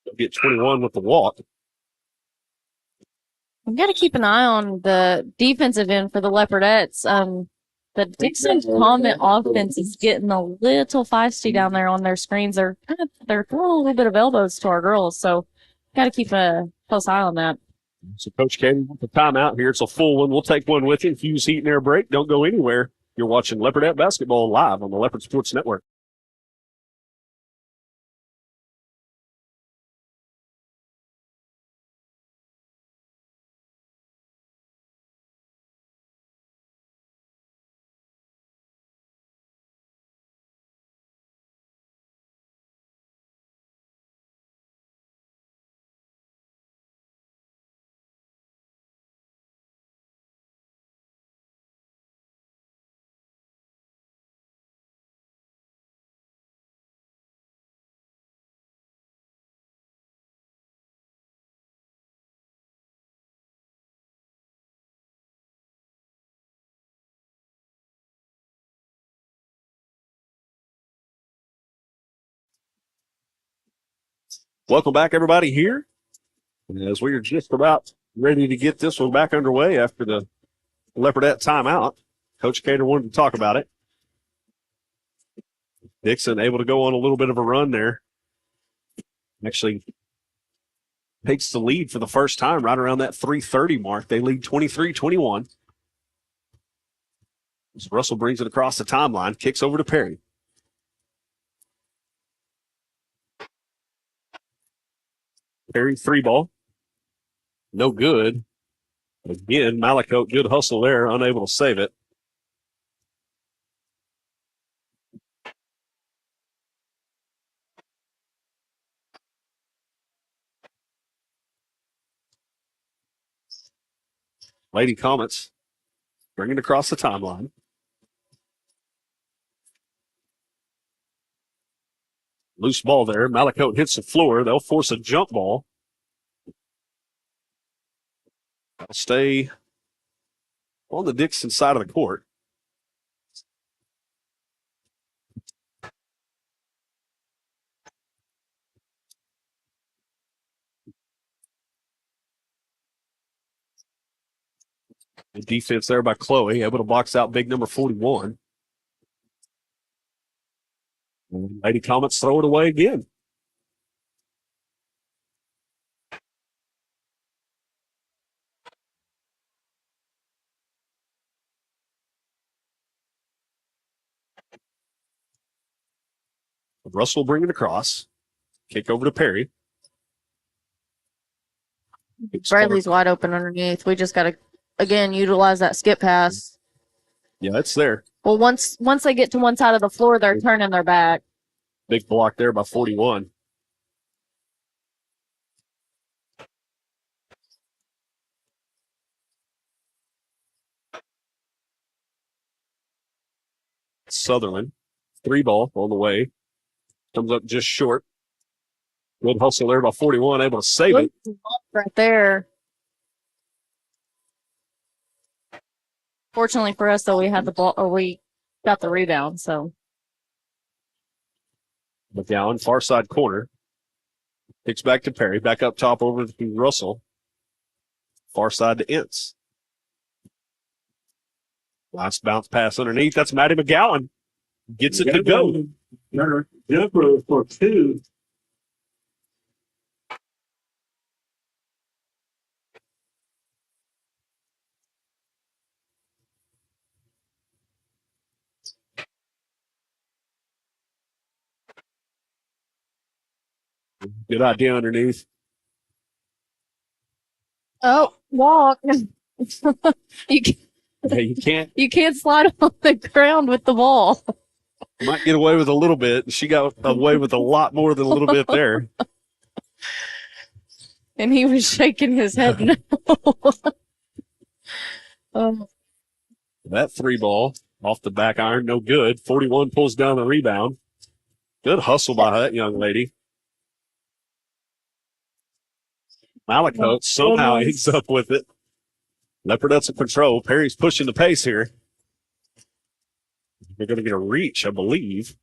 They'll get 21 with the walk. We've got to keep an eye on the defensive end for the Leopardettes. The Dixon Comet offense is getting a little feisty down there on their screens. They're throwing a little bit of elbows to our girls, so got to keep a close eye on that. So Coach Katie with the timeout here. It's a full one. We'll take one with you. Fuse Heat and Air Break. Don't go anywhere. You're watching Leopardette basketball live on the Leopard Sports Network. Welcome back, everybody, here. As we are just about ready to get this one back underway after the Leopardette timeout, Coach Cater wanted to talk about it. Dixon able to go on a little bit of a run there. Actually takes the lead for the first time right around that 3:30 mark. They lead 23-21. As Russell brings it across the timeline, kicks over to Perry. Perry three ball. No good. Again, Malakote, good hustle there, unable to save it. Lady Comets bring it across the timeline. Loose ball there. Malakote hits the floor. They'll force a jump ball. That'll stay on the Dixon side of the court. The defense there by Chloe, able to box out big number 41. Lady Comets throw it away again. Russell will bring it across. Kick over to Perry. Bradley's wide open underneath. We just got to, again, utilize that skip pass. Yeah, it's there. Well, once they get to one side of the floor, they're turning their back. Big block there by 41. Sutherland, three ball on the way. Comes up just short. Good hustle there by 41, able to save it. Right there. Fortunately for us, though, we had the ball, or we got the rebound. So McGowan, far side corner. Kicks back to Perry. Back up top over to Russell. Far side to Ince. Last bounce pass underneath. That's Maddie McGowan. Gets it to go. Jumper for two. Good idea underneath. Oh, walk. you, Yeah, you can't. you can't slide on the ground with the ball. Might get away with a little bit. She got away with a lot more than a little bit there. And he was shaking his head no. That 3-ball off the back iron, no good. 41 pulls down the rebound. Good hustle by that young lady. Malakote somehow ends up with it. Leopardette's in control. Perry's pushing the pace here. They're going to get a reach, I believe.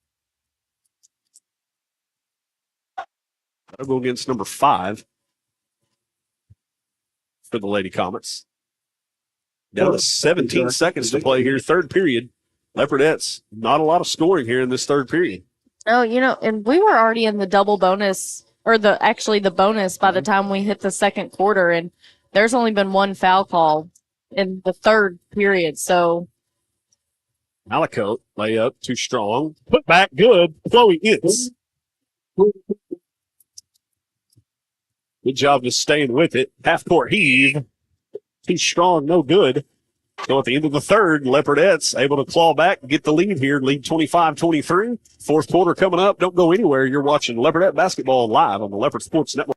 That'll go against number 5 for the Lady Comets. Down to 17 seconds to play here, third period. Leopardette's not a lot of scoring here in this third period. Oh, and we were already in the double bonus, or the bonus by the time we hit the second quarter, and there's only been one foul call in the third period, so. Malakote, layup, too strong. Put back, good. Chloe Ince. Good job just staying with it. Half court heave. Too strong, no good. So at the end of the third, Leopardette's able to claw back and get the lead here. Lead 25-23. Fourth quarter coming up. Don't go anywhere. You're watching Leopardette basketball live on the Leopard Sports Network.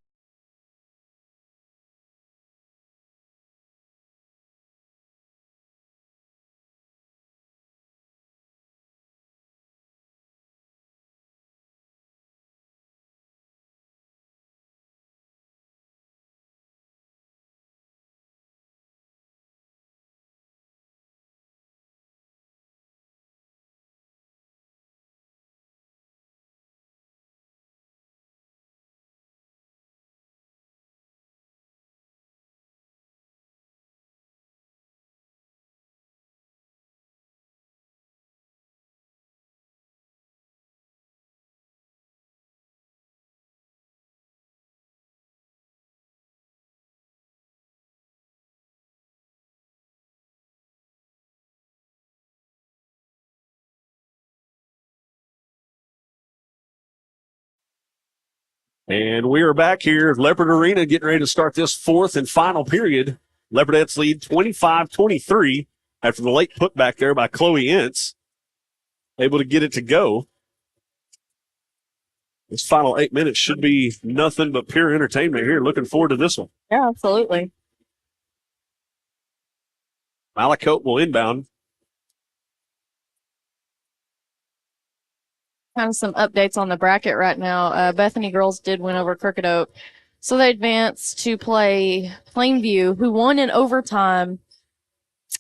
And we are back here at Leopard Arena getting ready to start this fourth and final period. Leopardette's lead 25-23 after the late putback there by Chloe Ince. Able to get it to go. This final 8 minutes should be nothing but pure entertainment here. Looking forward to this one. Yeah, absolutely. Malakote will inbound. Kind of some updates on the bracket right now. Bethany girls did win over Crooked Oak. So they advanced to play Plainview, who won in overtime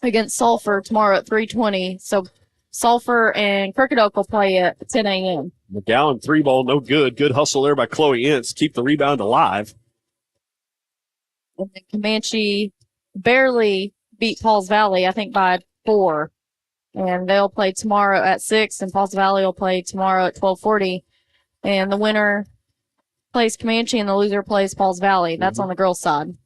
against Sulphur tomorrow at 3:20. So Sulphur and Crooked Oak will play at 10 a.m. McGowan 3-ball, no good. Good hustle there by Chloe Ince. Keep the rebound alive. And then Comanche barely beat Pauls Valley, I think by 4. And they'll play tomorrow at 6, and Pauls Valley will play tomorrow at 12:40. And the winner plays Comanche, and the loser plays Pauls Valley. That's on the girls' side.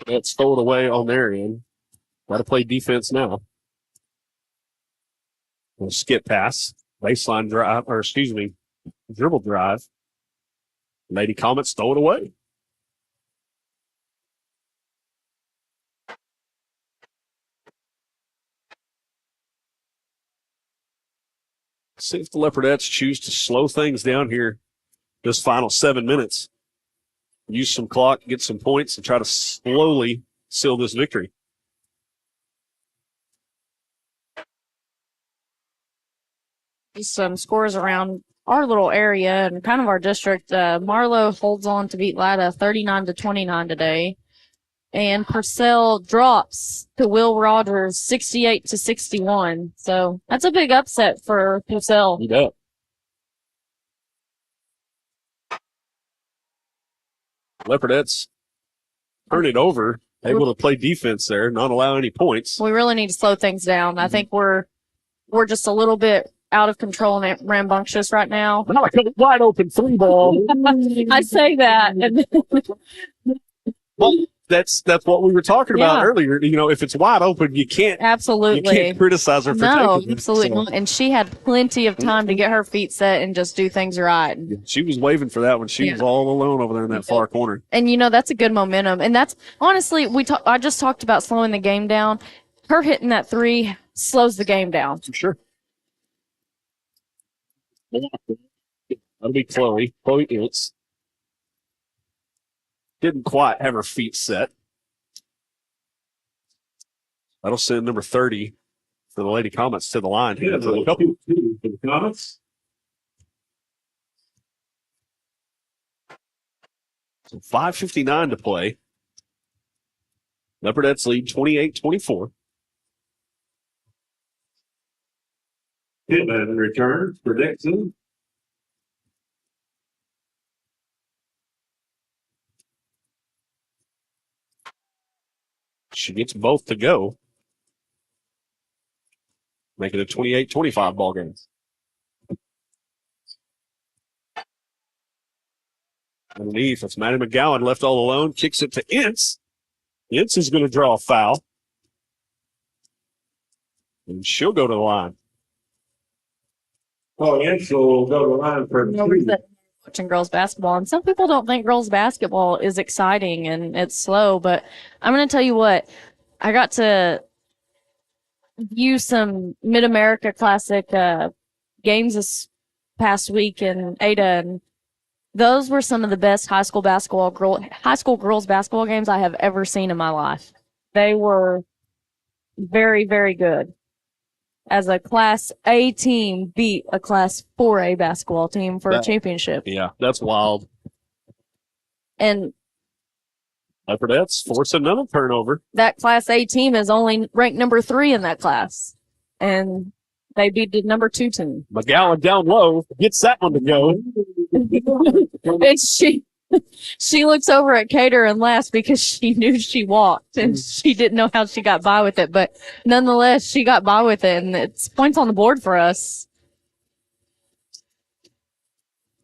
Let's throw it away on their end. Got to play defense now. We'll skip pass. Baseline drive, dribble drive. Lady Comets throw it away. See if the Leopardettes choose to slow things down here this final 7 minutes. Use some clock, get some points, and try to slowly seal this victory. Some scores around our little area and kind of our district. Marlowe holds on to beat Latta 39-29 today. And Purcell drops to Will Rogers 68-61. So that's a big upset for Purcell. You bet. Leopardettes turn it over, able to play defense there, not allow any points. We really need to slow things down. I think we're just a little bit out of control and rambunctious right now. Wide open 3-ball. I say that. And that's what we were talking about Yeah. earlier. You know, if it's wide open, you can't Absolutely. criticize her for No, taking it. absolutely So, not. And she had plenty of time to get her feet set and just do things right. she was waving for that when she was all alone over there in that far corner. And that's a good momentum. And that's honestly, I just talked about slowing the game down. Her hitting that 3 slows the game down. For sure. That'll be Chloe. Chloe Ince. Didn't quite have her feet set. That'll send number 30 for the Lady Comets to the line here. For the Comets. So 5:59 to play. Leopardette's lead 28-24. Hitman returns for Dixon. She gets both to go. Make it a 28-25 ball game. Underneath, it's Maddie McGowan left all alone. Kicks it to Ince. Ince is going to draw a foul. And she'll go to the line. Oh, Ince will go to the line for two. Watching girls basketball, and some people don't think girls basketball is exciting and it's slow, but I'm going to tell you what, I got to view some Mid-America Classic games this past week in Ada, and those were some of the best high school girls basketball games I have ever seen in my life. They were very, very good. As a Class A team beat a Class 4A basketball team for a championship. Yeah, that's wild. And Leopardette's forced another turnover. that Class A team is only ranked number 3 in that class. And they beat the number 2 team. McGowan down low gets that one to go. And she looks over at Cater and laughs because she knew she walked and she didn't know how she got by with it. But nonetheless, she got by with it, and it's points on the board for us.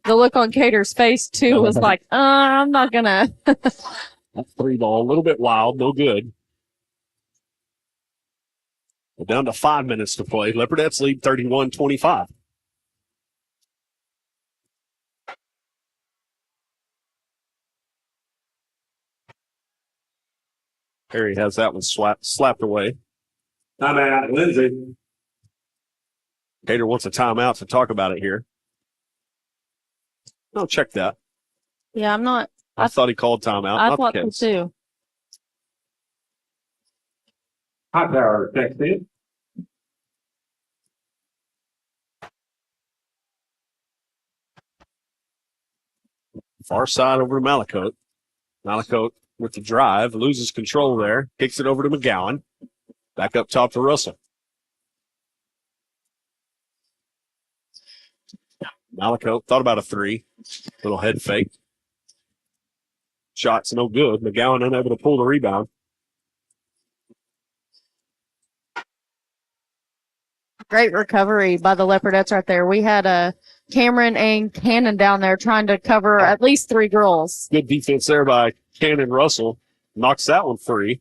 The look on Cater's face, too, was like, I'm not going to. That 3 ball, a little bit wild, no good. We're down to 5 minutes to play. Leopardette's lead 31-25. Harry has that one slapped away. Timeout, Lindsay. Cater wants a timeout to talk about it here. No, check that. Yeah, I'm not. I thought he called timeout. I not thought the so, case. too. Hot Tower text in. Far side over to Malakote. Malakote with the drive, loses control there, kicks it over to McGowan. Back up top to Russell. Malakote thought about a 3. Little head fake. Shot's no good. McGowan unable to pull the rebound. Great recovery by the Leopardettes right there. We had Cameron and Cannon down there trying to cover at least 3 girls. Good defense there by Cannon Russell. Knocks that one free.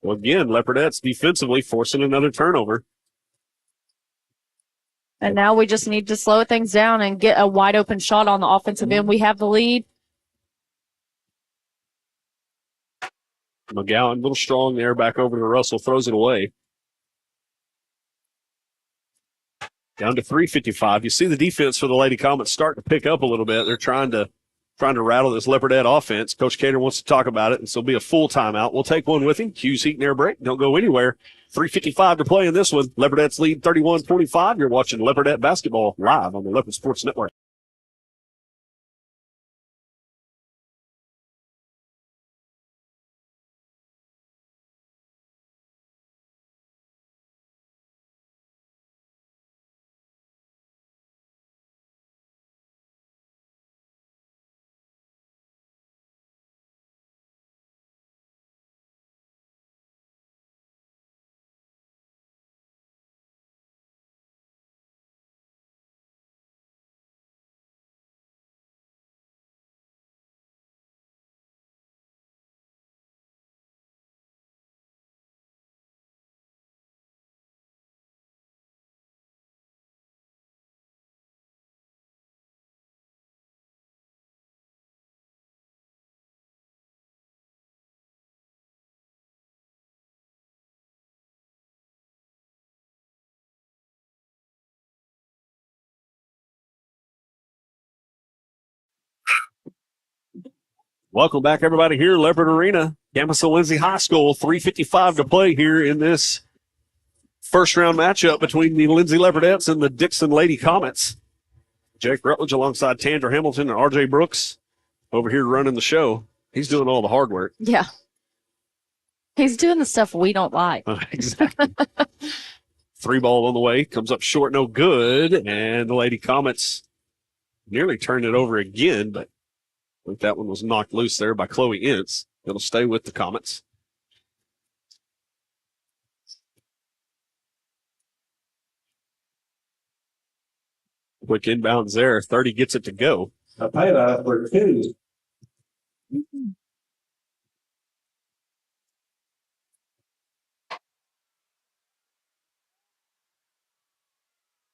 Well, again, Leopardette's defensively forcing another turnover. And now we just need to slow things down and get a wide open shot on the offensive end. We have the lead. McGowan, a little strong there, back over to Russell, throws it away. Down to 3:55. You see the defense for the Lady Comets starting to pick up a little bit. They're trying to rattle this Leopardette offense. Coach Cater wants to talk about it, and so it'll be a full timeout. We'll take one with him. Q's Heat and Air break. Don't go anywhere. 3:55 to play in this one. Leopardette's lead 31-25. You're watching Leopardette basketball live on the Leopard Sports Network. Welcome back, everybody, here, Leopard Arena, campus of Lindsay High School. 3:55 to play here in this first-round matchup between the Lindsay Leopardettes and the Dixon Lady Comets. Jake Rutledge alongside Tandra Hamilton and R.J. Brooks over here running the show. He's doing all the hard work. Yeah. He's doing the stuff we don't like. Exactly. 3 ball on the way. Comes up short, no good. And the Lady Comets nearly turned it over again, but I think that one was knocked loose there by Chloe Ince. It'll stay with the Comets. Quick inbounds there. 30 gets it to go. A payload for 2.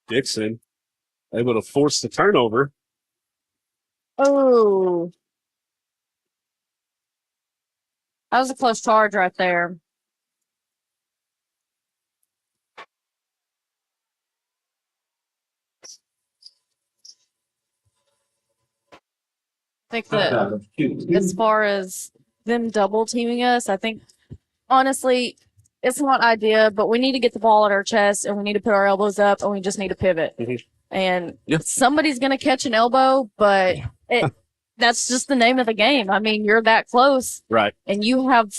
Dixon able to force the turnover. Oh. That was a close charge right there. I think that as far as them double teaming us, I think honestly, it's not idea, but we need to get the ball at our chest and we need to put our elbows up and we just need to pivot. And somebody's going to catch an elbow, but that's just the name of the game. I mean, you're that close. Right. And you have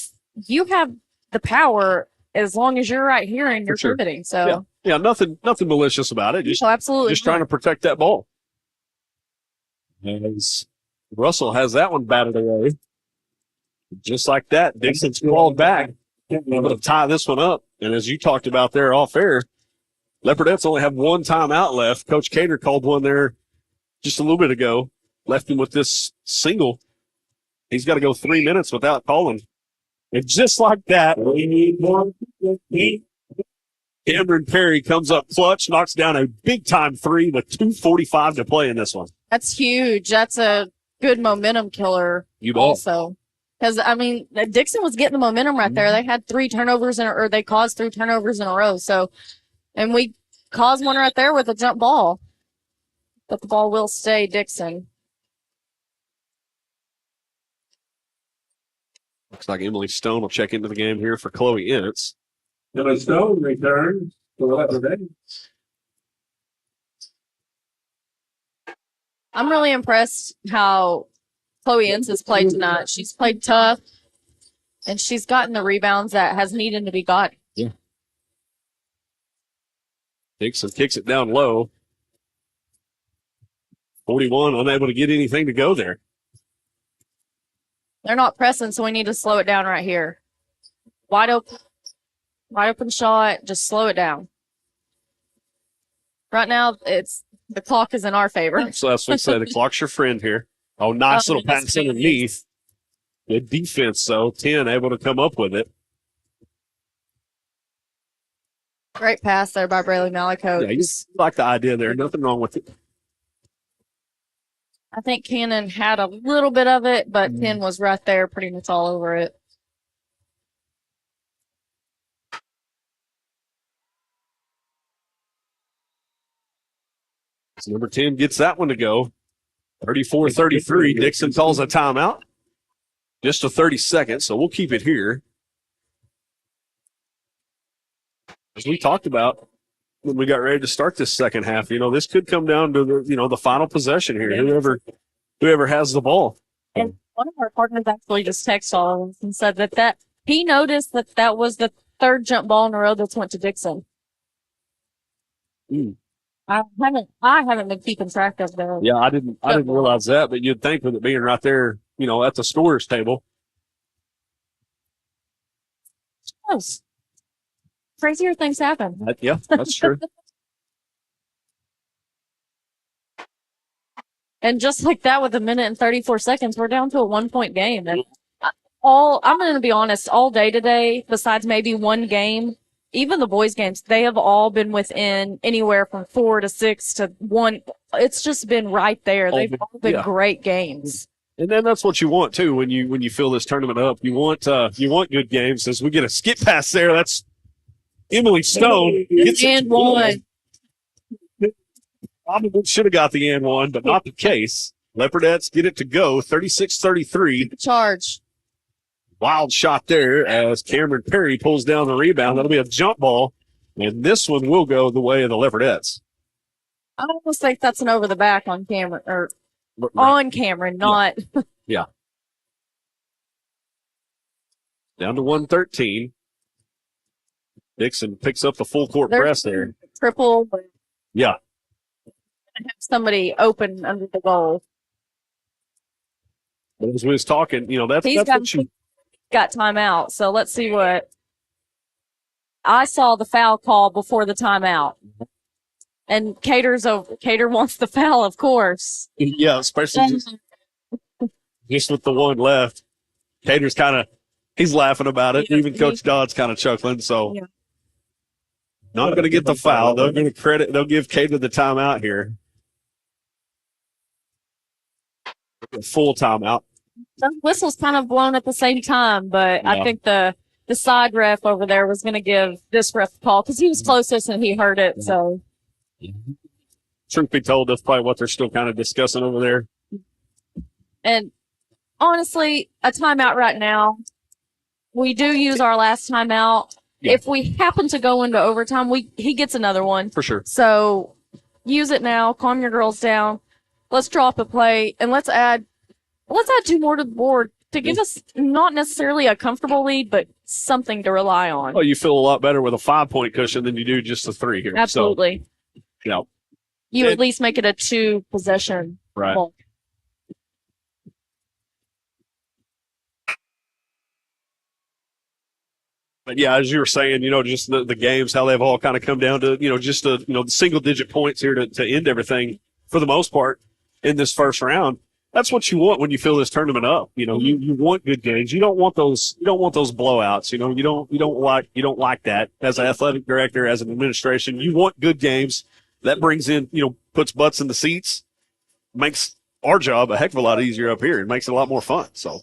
the power as long as you're right here and you're pivoting. So yeah, nothing malicious about it. Just, absolutely. Just trying to protect that ball. As Russell has that one batted away. Just like that, Dixon's called back. Able to tie this one up. And as you talked about there off air, Leopardettes only have 1 timeout left. Coach Cater called one there just a little bit ago. Left him with this single. He's got to go 3 minutes without calling. And just like that, Cameron Perry comes up clutch, knocks down a big-time 3 with 2:45 to play in this one. That's huge. That's a good momentum killer also. Because, I mean, Dixon was getting the momentum right there. They had 3 turnovers, or they caused 3 turnovers in a row. So, and we caused one right there with a jump ball. But the ball will stay Dixon. Looks like Emily Stone will check into the game here for Chloe Ince. Emily Stone returns to the Leopardette. I'm really impressed how Chloe Ince has played tonight. She's played tough, and she's gotten the rebounds that has needed to be got. Yeah. Dixon kicks it down low. 41, unable to get anything to go there. They're not pressing, so we need to slow it down right here. Wide open shot. Just slow it down. Right now, the clock is in our favor. So that's what we say. The clock's your friend here. Oh, nice little pass underneath. Good defense, though. 10 able to come up with it. Great pass there by Braylee Malico. Yeah, you like the idea there. Nothing wrong with it. I think Cannon had a little bit of it, but 10 was right there, pretty much all over it. So number 10 gets that one to go. 34-33. Dixon calls a timeout. Just a 30 seconds, so we'll keep it here. As we talked about when we got ready to start this second half, this could come down to the final possession here. Whoever has the ball. And one of our partners actually just texted all of us and said that he noticed that was the 3rd jump ball in a row that's went to Dixon. I haven't been keeping track of that. Yeah, I didn't realize that, but you'd think with it being right there, at the scorer's table. Close. Crazier things happen. Yeah, that's true. And just like that, with 1 minute and 34 seconds, we're down to a 1-point game. And I'm going to be honest, all day today, besides maybe one game, even the boys' games, they have all been within anywhere from 4 to 6 to 1. It's just been right there. They've all been great games. And then that's what you want too when you fill this tournament up. You want good games. As we get a skip pass there, that's Emily Stone gets and one. Probably should have got the and one, but not the case. Leopardettes get it to go 36-33. Charge. Wild shot there as Cameron Perry pulls down the rebound. That'll be a jump ball, and this one will go the way of the Leopardettes. I almost think that's an over the back on Cameron, or on Cameron, not. Yeah. Down to 113. Dixon picks up the full court press there. Triple. Yeah. Have somebody open under the goal. But as we was talking, that's what you. Got timeout. So let's see what. I saw the foul call before the timeout. And Cater wants the foul, of course. Yeah, especially just with the one left. Cater's he's laughing about it. Even Coach Dodd's kind of chuckling. So not going to get the foul. They'll give Cater the timeout here. Full timeout. The whistle's kind of blown at the same time, but I think the side ref over there was going to give this ref a call because he was closest and he heard it. So, truth be told, that's probably what they're still kind of discussing over there. And honestly, a timeout right now, we do use our last timeout. Yeah. If we happen to go into overtime, he gets another one. For sure. So use it now. Calm your girls down. Let's drop a play and let's add 2 more to the board to give us not necessarily a comfortable lead, but something to rely on. Oh, you feel a lot better with a 5-point cushion than you do just a 3 here. Absolutely. So, you at least make it a 2 possession. Right. Ball. But yeah, as you were saying, just the games, how they've all kind of come down to, just the single digit points here to end everything for the most part in this first round. That's what you want when you fill this tournament up. You want good games. You don't want those blowouts. You don't like that as an athletic director, as an administration. You want good games. That brings in, puts butts in the seats, makes our job a heck of a lot easier up here. It makes it a lot more fun. So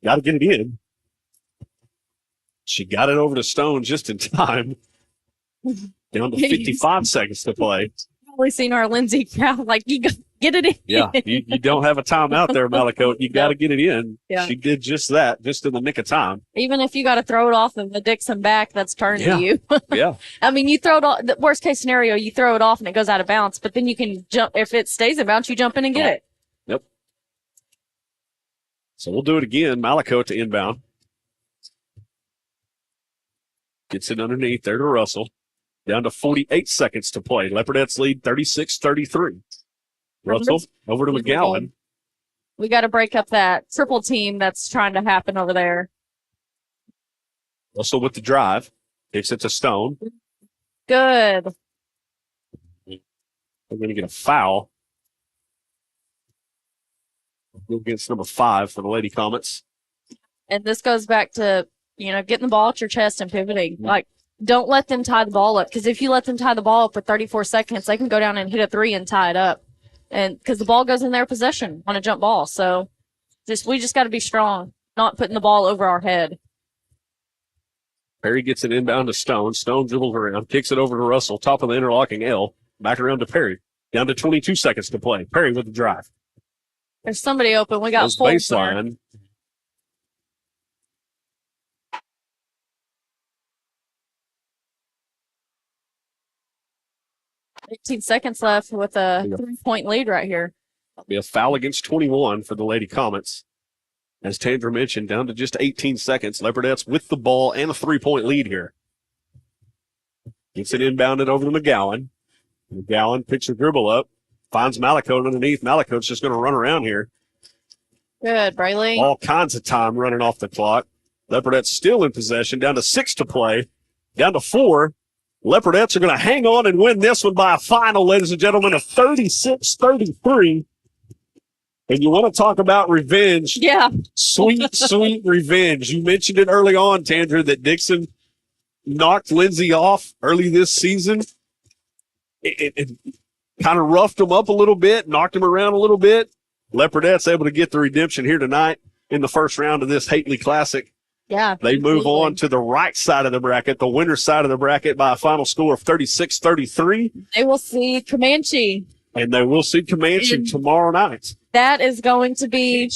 got to get it in. She got it over to Stone just in time. Down to 55 seconds to play. Probably seen our Lindsay crowd like, you get it in. Yeah, you don't have a timeout there, Malakote. You got to get it in. Yeah. She did just that, just in the nick of time. Even if you got to throw it off in the Dixon back, that's turned to you. Yeah. I mean, you throw it off. The worst case scenario, you throw it off and it goes out of bounds, but then you can jump. If it stays in bounds, you jump in and get it. Yep. So we'll do it again. Malakote to inbound. Gets it underneath there to Russell. Down to 48 seconds to play. Leopardettes lead 36-33. Russell over to McGowan. We got to break up that triple team that's trying to happen over there. Russell with the drive. Takes it to Stone. Good. We're going to get a foul. Go against number 5 for the Lady Comets. And this goes back to, getting the ball at your chest and pivoting. Like, don't let them tie the ball up. Because if you let them tie the ball up for 34 seconds, they can go down and hit a 3 and tie it up. And because the ball goes in their possession on a jump ball. So we just got to be strong, not putting the ball over our head. Perry gets it inbound to Stone. Stone dribbles around, kicks it over to Russell, top of the interlocking L. Back around to Perry. Down to 22 seconds to play. Perry with the drive. There's somebody open. We got Goes full baseline. 18 seconds left with a 3-point lead right here. That'll be a foul against 21 for the Lady Comets. As Tandra mentioned, down to just 18 seconds. Leopardettes with the ball and a 3-point lead here. Gets it inbounded over to McGowan. McGowan picks her dribble up. Finds Malakote underneath. Malakote's just going to run around here. Good, Brayley. All kinds of time running off the clock. Leopardettes still in possession. Down to 6 to play. Down to 4. Leopardettes are going to hang on and win this one by a final, ladies and gentlemen, of 36-33. And you want to talk about revenge. Yeah. Sweet, sweet revenge. You mentioned it early on, Tandra, that Dixon knocked Lindsay off early this season. It kind of roughed him up a little bit, knocked him around a little bit. Leopardette's able to get the redemption here tonight in the first round of this Hately Classic. Yeah. They move on to the right side of the bracket, the winner's side of the bracket, by a final score of 36-33. They will see Comanche And they will see Comanche tomorrow night. That is going to be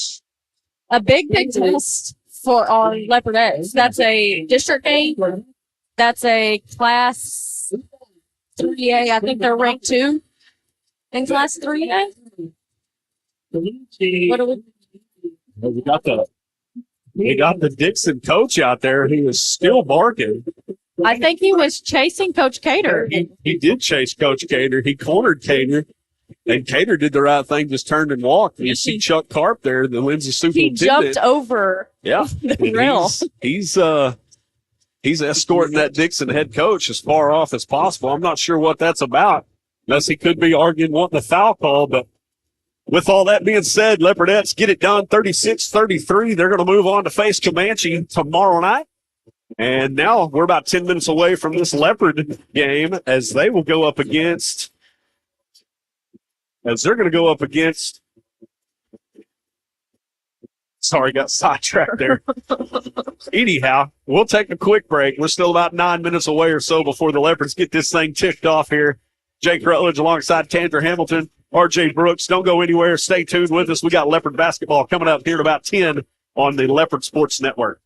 a big test for our Leopardettes. That's a district game. That's a class 3A. I think they're ranked 2 in class 3A. What do we? We got the Dixon coach out there. He was still barking. I think he was chasing Coach Cater. He did chase Coach Cater. He cornered Cater. And Cater did the right thing, just turned and walked. You see Chuck Carp there, the Lindsay He superintendent. jumped over the rail. He's escorting that Dixon head coach as far off as possible. I'm not sure what that's about, unless he could be arguing wanting a foul call. But with all that being said, Leopardettes get it done 36-33. They're going to move on to face Comanche tomorrow night. And now we're about 10 minutes away from this Leopard game as they will go up against – as they're going to go up against – sorry, got sidetracked there. Anyhow, we'll take a quick break. We're still about 9 minutes away or so before the Leopards get this thing ticked off here. Jake Rutledge alongside Tander Hamilton, RJ Brooks. Don't go anywhere. Stay tuned with us. We got Leopard basketball coming up here at about 10 on the Leopard Sports Network.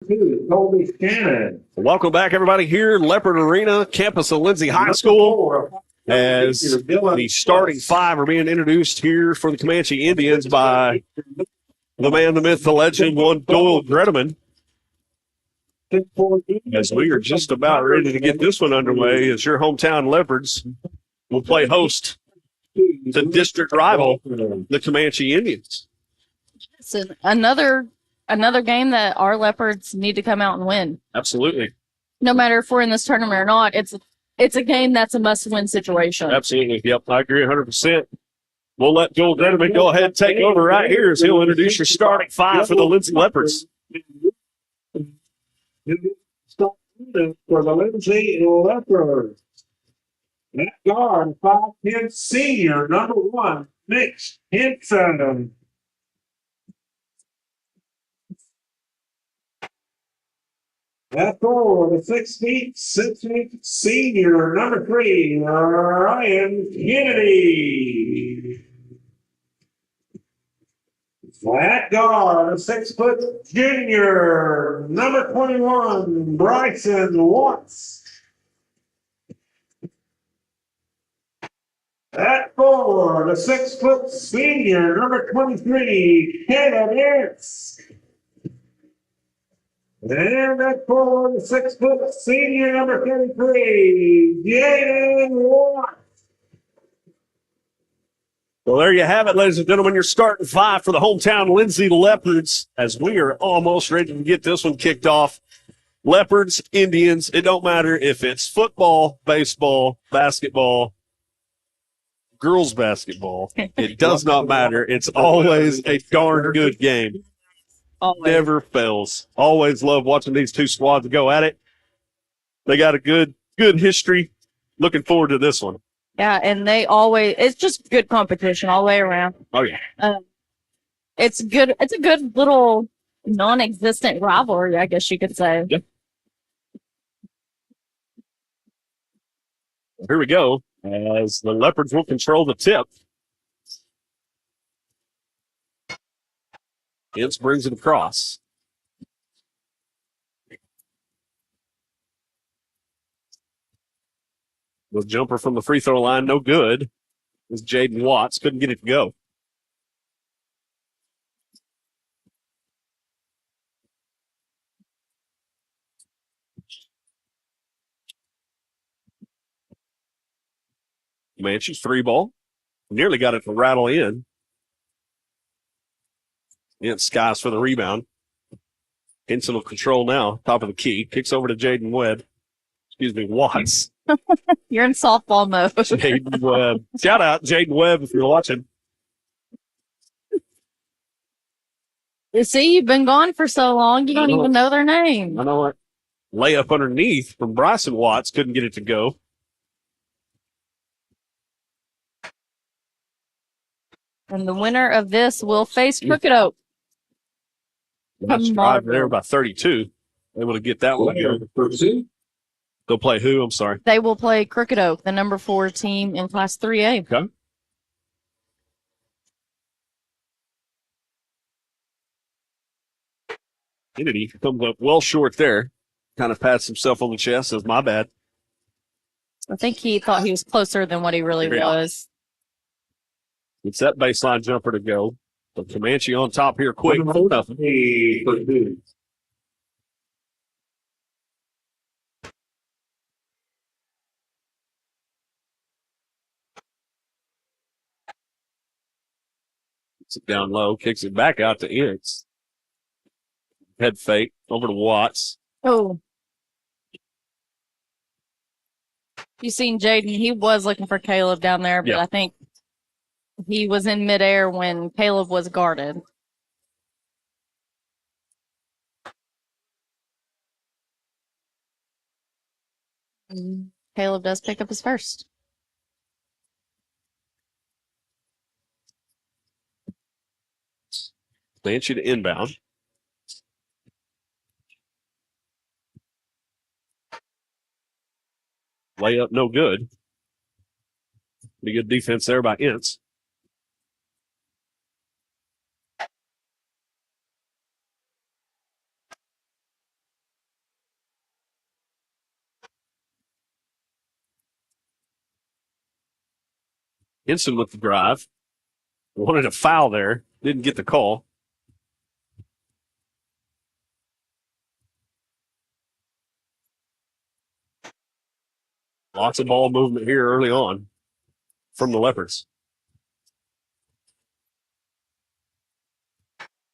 2, Colby Shannon. Welcome back, everybody, here in Leopard Arena, campus of Lindsay High School, as the starting 5 are being introduced here for the Comanche Indians by the man, the myth, the legend, one Doyle Gredeman. As we are just about ready to get this one underway, as your hometown Leopards will play host to district rival, the Comanche Indians. So another game that our Leopards need to come out and win. Absolutely. No matter if we're in this tournament or not, it's a game that's a must-win situation. Absolutely. Yep, I agree 100%. We'll let Joel Gredeman go ahead and take over right here as he'll introduce your starting 5 for the Lindsay Leopards. For the Lindsay Leopards. That guard, 5'10" senior, number 1, Mitch Henson. That forward, the 6 feet senior, number 3, Ryan Kennedy. Flat guard, a 6 foot junior, number 21, Bryson Watts. At forward, a 6 foot senior, number 23, Caleb Ince. And at forward, a 6 foot senior, number 33, Jaden Watts. Well, there you have it, ladies and gentlemen. Your starting 5 for the hometown Lindsay Leopards as we are almost ready to get this one kicked off. Leopards, Indians, it don't matter if it's football, baseball, basketball, girls basketball. It does not matter. It's always a darn good game. Always. Never fails. Always love watching these two squads go at it. They got a good history. Looking forward to this one. Yeah, and it's just good competition all the way around. Oh, yeah. It's good. It's a good little non-existent rivalry, I guess you could say. Yep. Here we go, as the Leopards will control the tip. Ince brings it across. The jumper from the free throw line, no good. It was Jaden Watts. Couldn't get it to go. Comanche's 3 ball. Nearly got it to rattle in. Ince skies for the rebound. Henson will control now. Top of the key. Kicks over to Jaden Watts. You're in softball mode. Jaden Webb. Shout out Jaden Webb if you're watching. You see, you've been gone for so long, you don't even know their name. I know it. Layup underneath from Bryson Watts. Couldn't get it to go. And the winner of this will face Crooked Oak. Nice drive there by 32. Able to get that one. They'll play who? I'm sorry. They will play Crooked Oak, the number 4 team in Class 3A. Okay. Kennedy comes up well short there. Kind of pats himself on the chest, says, my bad. I think he thought he was closer than what he really was. It's that baseline jumper to go. The Comanche on top here quick. 4-0. Kicks it down low, kicks it back out to Ince. Head fake over to Watts. Oh. You seen Jaden? He was looking for Caleb down there, but I think he was in midair when Caleb was guarded. And Caleb does pick up his first. Banshee to inbound. Layup, no good. Pretty good defense there by Ince. Henson with the drive. Wanted a foul there. Didn't get the call. Lots of ball movement here early on from the Leopards.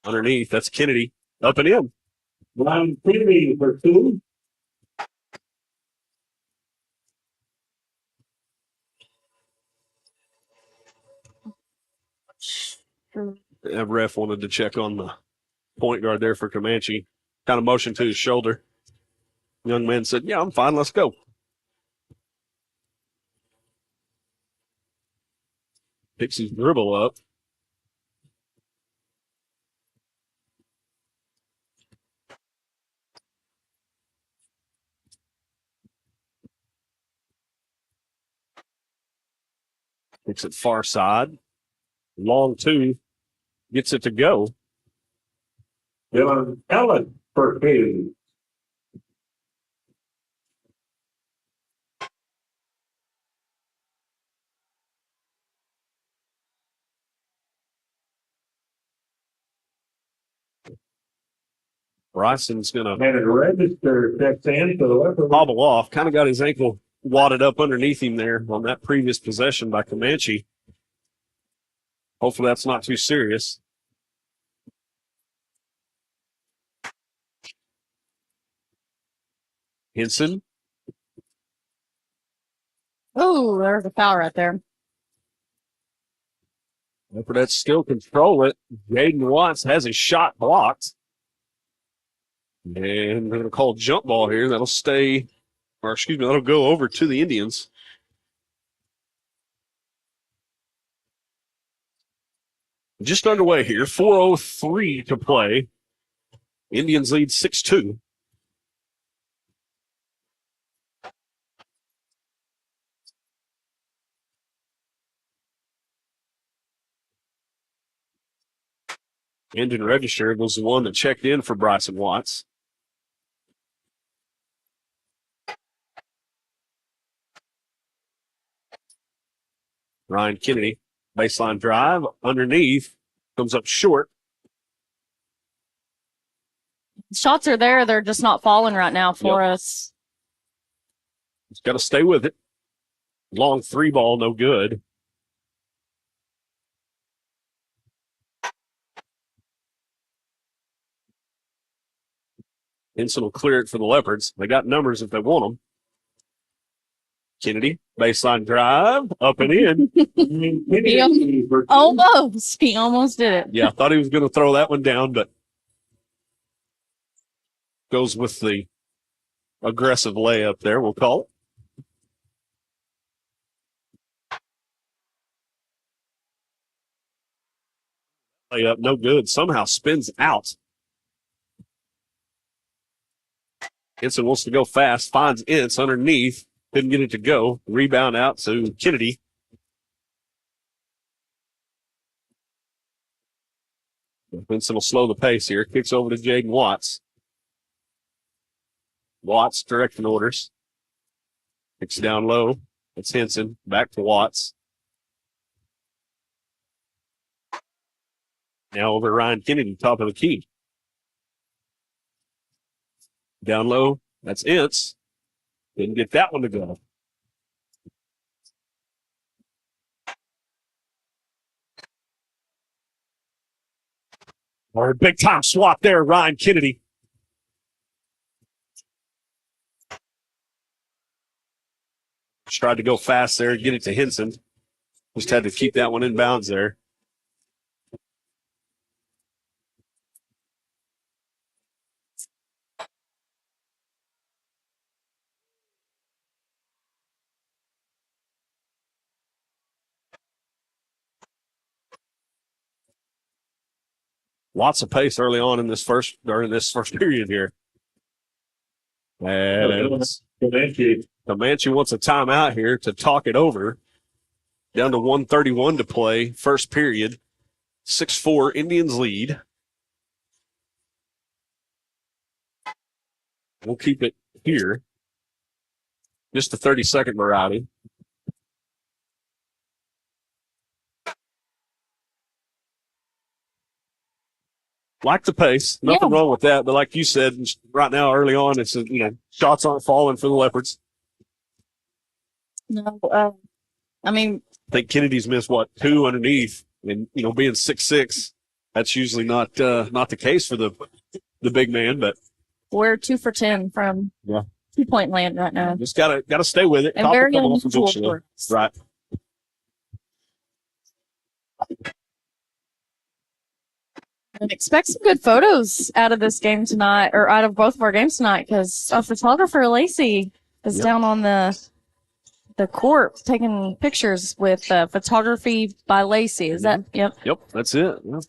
Underneath, that's Kennedy. Up and in. Ryan Kennedy for 2. That ref wanted to check on the point guard there for Comanche. Kind of motioned to his shoulder. Young man said, yeah, I'm fine. Let's go. Picks his dribble up. Picks it far side. Long 2. Gets it to go. Dylan Ellen for 2. Bryson's going to And a register checks in for the Leopard. hobble off. Kind of got his ankle wadded up underneath him there on that previous possession by Comanche. Hopefully that's not too serious. Henson. Oh, there's a foul right there. Leopardette still control it. Jaden Watts has his shot blocked. And they're going to call jump ball here. That'll stay, or excuse me, that'll go over to the Indians. Just underway here. 4:03 to play. Indians lead 6-2. Engine register was the one that checked in for Bryson Watts. Ryan Kennedy, baseline drive, underneath, comes up short. Shots are there. They're just not falling right now for us. He's got to stay with it. Long 3 ball, no good. Henson will clear it for the Leopards. They got numbers if they want them. Kennedy, baseline drive, up and in. Kennedy for 2. Almost. He almost did it. Yeah, I thought he was going to throw that one down, but goes with the aggressive layup there, we'll call it. Layup, no good. Somehow spins out. Henson wants to go fast, finds Ince underneath, couldn't get it to go. Rebound out to Kennedy. Henson will slow the pace here. Kicks over to Jaden Watts. Watts directing orders. Kicks down low. It's Henson. Back to Watts. Now over Ryan Kennedy, top of the key. Down low. That's Ince. Didn't get that one to go. Or a big time swap there, Ryan Kennedy. Just tried to go fast there, get it to Henson. Just had to keep that one in bounds there. Lots of pace early on in this first period here. And Comanche wants a timeout here to talk it over. Down to 1:31 to play, first period. 6-4 Indians lead. We'll keep it here. Just a 30-second variety. Like the pace. Nothing Yeah. wrong with that. But like you said, right now, early on, it's, shots aren't falling for the Leopards. No, I mean, I think Kennedy's missed, 2 underneath. And, being 6'6", that's usually not the case for the big man. But we're 2 for 10 from 2-point land right now. just gotta stay with it. And Top will very come off unusual eventually. for us. Right. And expect some good photos out of this game tonight, or out of both of our games tonight, because our photographer Lacey is down on the court taking pictures with photography by Lacey. Is that? Yep. Yep, that's it. Yeah.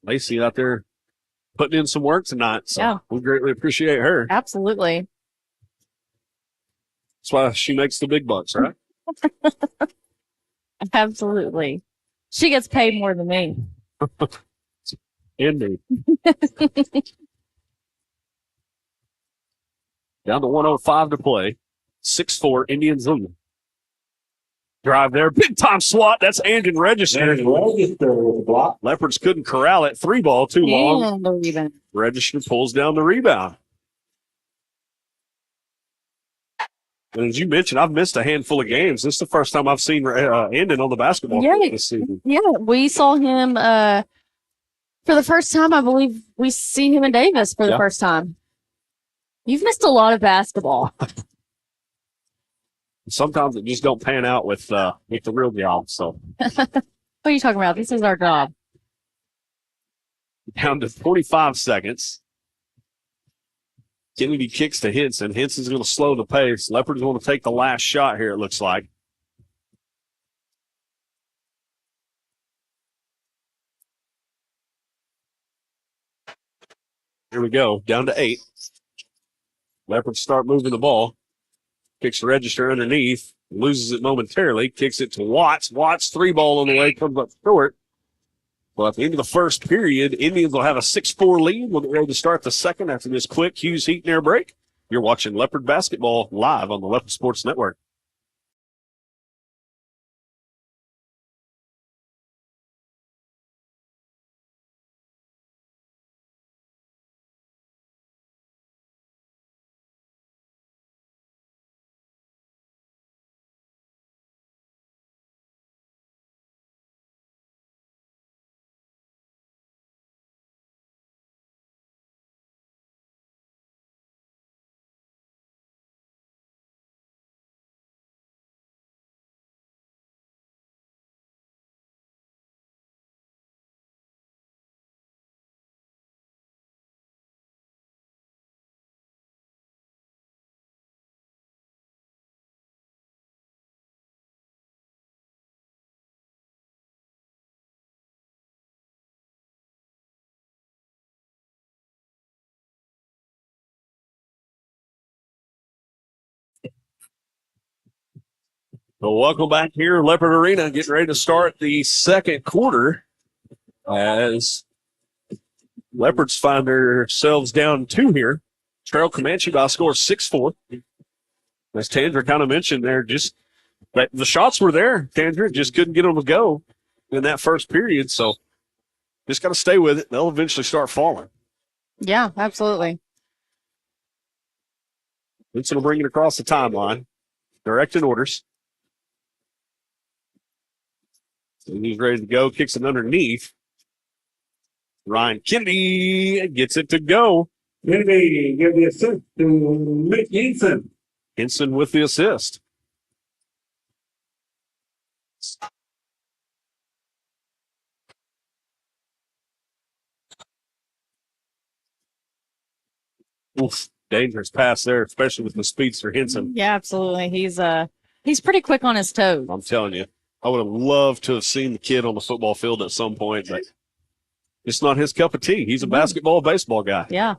Lacey out there putting in some work tonight. So Yeah. we greatly appreciate her. Absolutely. That's why she makes the big bucks, right? Absolutely. She gets paid more than me. Indeed. Down to 105 to play. 6-4 Indians leading. Drive there. Big time swat. That's Andrew Register. And Register with the block. Leopards couldn't corral it. 3 ball too long. And the rebound. Register pulls down the rebound. And as you mentioned, I've missed a handful of games. This is the first time I've seen Andon on the basketball Yeah. court this season. Yeah, we saw him for the first time. I believe we see him in Davis for the first time. You've missed a lot of basketball. Sometimes it just don't pan out with the real job. So What are you talking about? This is our job. down to 45 seconds. Kennedy kicks to Henson. Henson's going to slow the pace. Leopard's going to take the last shot here, it looks like. Here we go. Down to 8. Leopards start moving the ball. Kicks the register underneath. Loses it momentarily. Kicks it to Watts. Watts, 3 ball on the way. Comes up short. Well, at the end of the first period, Indians will have a 6-4 lead. We'll get ready to start the second after this quick Hughes Heat and Air break. You're watching Leopard basketball live on the Leopard Sports Network. Well, welcome back here, Leopard Arena. Getting ready to start the second quarter as Leopards find themselves down 2 here. Trail Comanche by a score of 6-4. As Tandra kind of mentioned there, just that the shots were there. Tandra just couldn't get them to go in that first period. So just got to stay with it. They'll eventually start falling. Yeah, absolutely. Vincent will bring it across the timeline. Directing orders. And he's ready to go. Kicks it underneath. Ryan Kennedy gets it to go. Kennedy give the assist to Mick Henson. Henson with the assist. Oof, dangerous pass there, especially with the speedster Henson. Yeah, absolutely. He's pretty quick on his toes. I'm telling you, I would have loved to have seen the kid on the football field at some point, but it's not his cup of tea. He's a basketball, baseball guy. Yeah.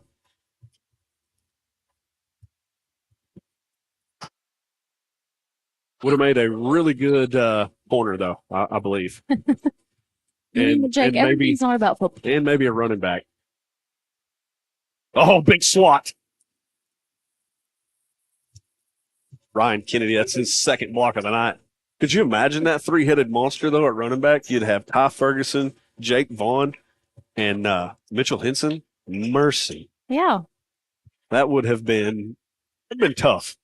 Would have made a really good corner, though, I believe. Jake, everything's not about football. And maybe a running back. Oh, big swat. Ryan Kennedy, that's his second block of the night. Could you imagine that 3-headed monster, though, at running back? You'd have Ty Ferguson, Jake Vaughn, And Mitchell Henson, mercy. Yeah. That would have been tough.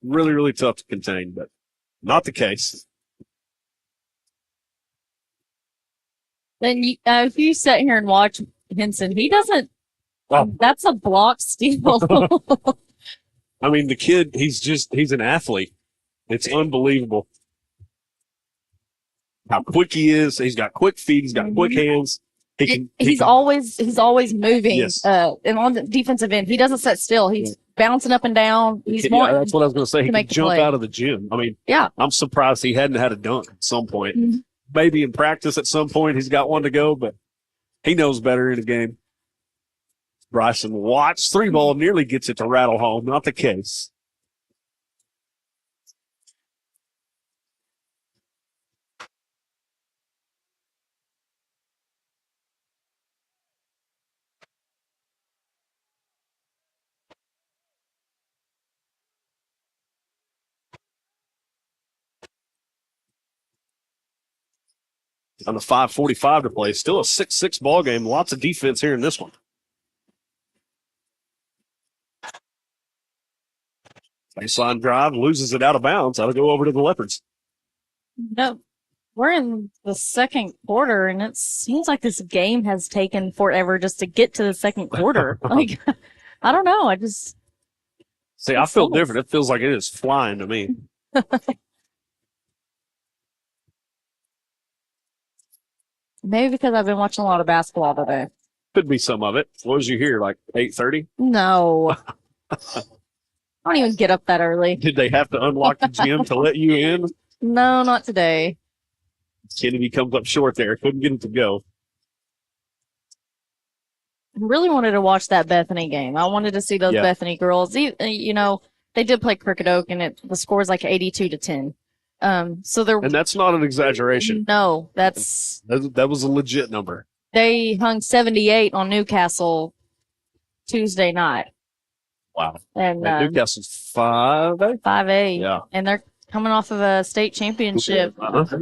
Really, really tough to contain, but not the case. Then if you sit here and watch Henson, he doesn't. That's a block steal. I mean, the kid, he's an athlete. It's unbelievable how quick he is. He's got quick feet. He's got quick hands. He's always moving. Yes. And on the defensive end, he doesn't sit still. He's bouncing up and down. He's more. That's what I was going to say. He make can the jump play. out of the gym. I mean, Yeah. I'm surprised he hadn't had a dunk at some point. Mhm. Maybe in practice at some point he's got one to go, but he knows better in the game. Bryson Watts, 3-ball, nearly gets it to rattle home. Not the case. On the 5:45 to play, still a 6-6 ball game. Lots of defense here in this one. Baseline drive, loses it out of bounds. That'll go over to the Leopards. No, we're in the second quarter, and it seems like this game has taken forever just to get to the second quarter. Like, I don't know. I just See, I feel different. It feels like it is flying to me. maybe because I've been watching a lot of basketball today. Could be some of it. What was you here, like 8:30? No, I don't even get up that early. Did they have to unlock the gym to let you in? No, not today. Kennedy comes up short there. Couldn't get it to go. I really wanted to watch that Bethany game. I wanted to see those Yeah. Bethany girls. You know, they did play Crooked Oak, and the score's like 82-10. So they're And that's not an exaggeration. no, That was a legit number. they hung 78 on Newcastle Tuesday night, Wow. and And Newcastle's 5. 5A, Yeah. and they're coming off of a state championship. Uh-huh.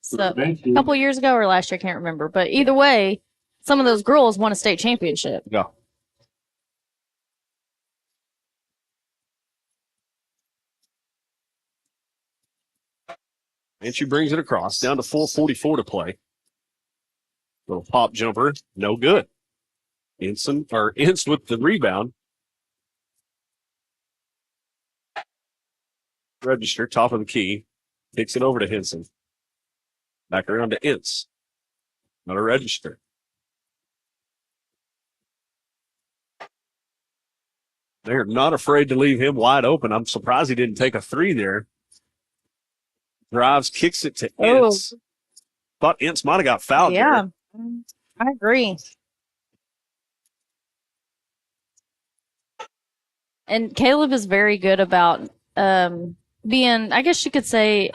So a couple years ago or last year, I can't remember. But either way, some of those girls won a state championship. Yeah. And she brings it across, down to 4:44 to play. Little pop jumper, no good. Ince with the rebound. Register, top of the key. Kicks it over to Henson. Back around to Ince. Not a register. They're not afraid to leave him wide open. I'm surprised he didn't take a 3 there. Drives, kicks it to Ince. Thought Ince might have got fouled Yeah, there. I agree. And Caleb is very good about being, I guess you could say,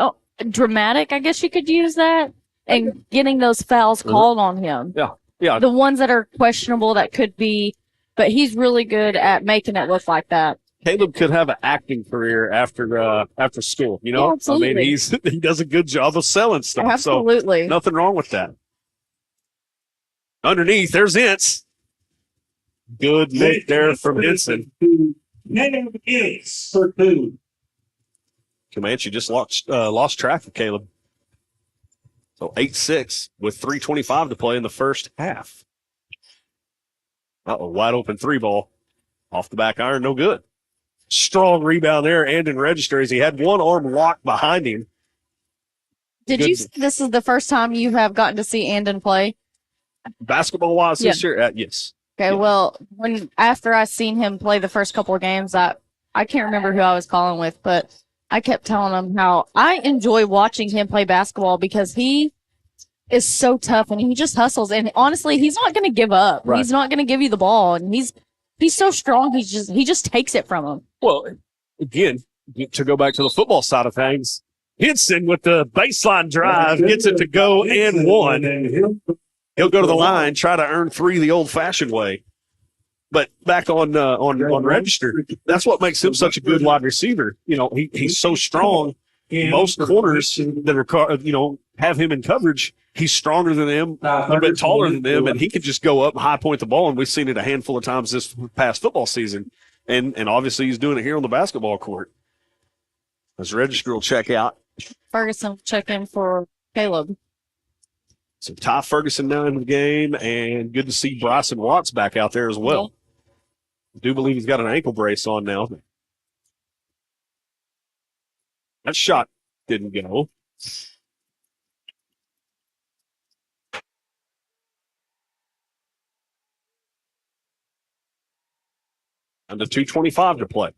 dramatic. I guess you could use that, and getting those fouls called on him. Yeah. The ones that are questionable that could be, but he's really good at making it look like that. Caleb could have an acting career after school, you know? Yeah, absolutely. I mean, he does a good job of selling stuff. Absolutely. So nothing wrong with that. Underneath, there's Ince. Good make there from Henson. Negative Ince for 2. Comanche just lost track of Caleb. So 8-6 with 3:25 to play in the first half. Wide open 3-ball. Off the back iron, no good. Strong rebound there, Andon register as he had one arm locked behind him. Did Good. you? This is the first time you have gotten to see Andon play. Basketball-wise this year, yes. Okay, well, after I seen him play the first couple of games, I can't remember who I was calling with, but I kept telling him how I enjoy watching him play basketball because he is so tough and he just hustles. And honestly, he's not going to give up. Right. He's not going to give you the ball, and he's so strong. He just takes it from him. Well, again, to go back to the football side of things, Henson with the baseline drive gets it to go and one. He'll go to the line, try to earn 3 the old-fashioned way. But back on register, that's what makes him such a good wide receiver. You know, he's so strong. most corners that are, have him in coverage, he's stronger than them, a bit taller than them, and he could just go up and high point the ball. And we've seen it a handful of times this past football season. And obviously he's doing it here on the basketball court. As Register will check out. Ferguson will check in for Caleb. So Ty Ferguson now in the game, and good to see Bryson Watts back out there as well. I do believe he's got an ankle brace on now. That shot didn't go. Under 2:25 to play.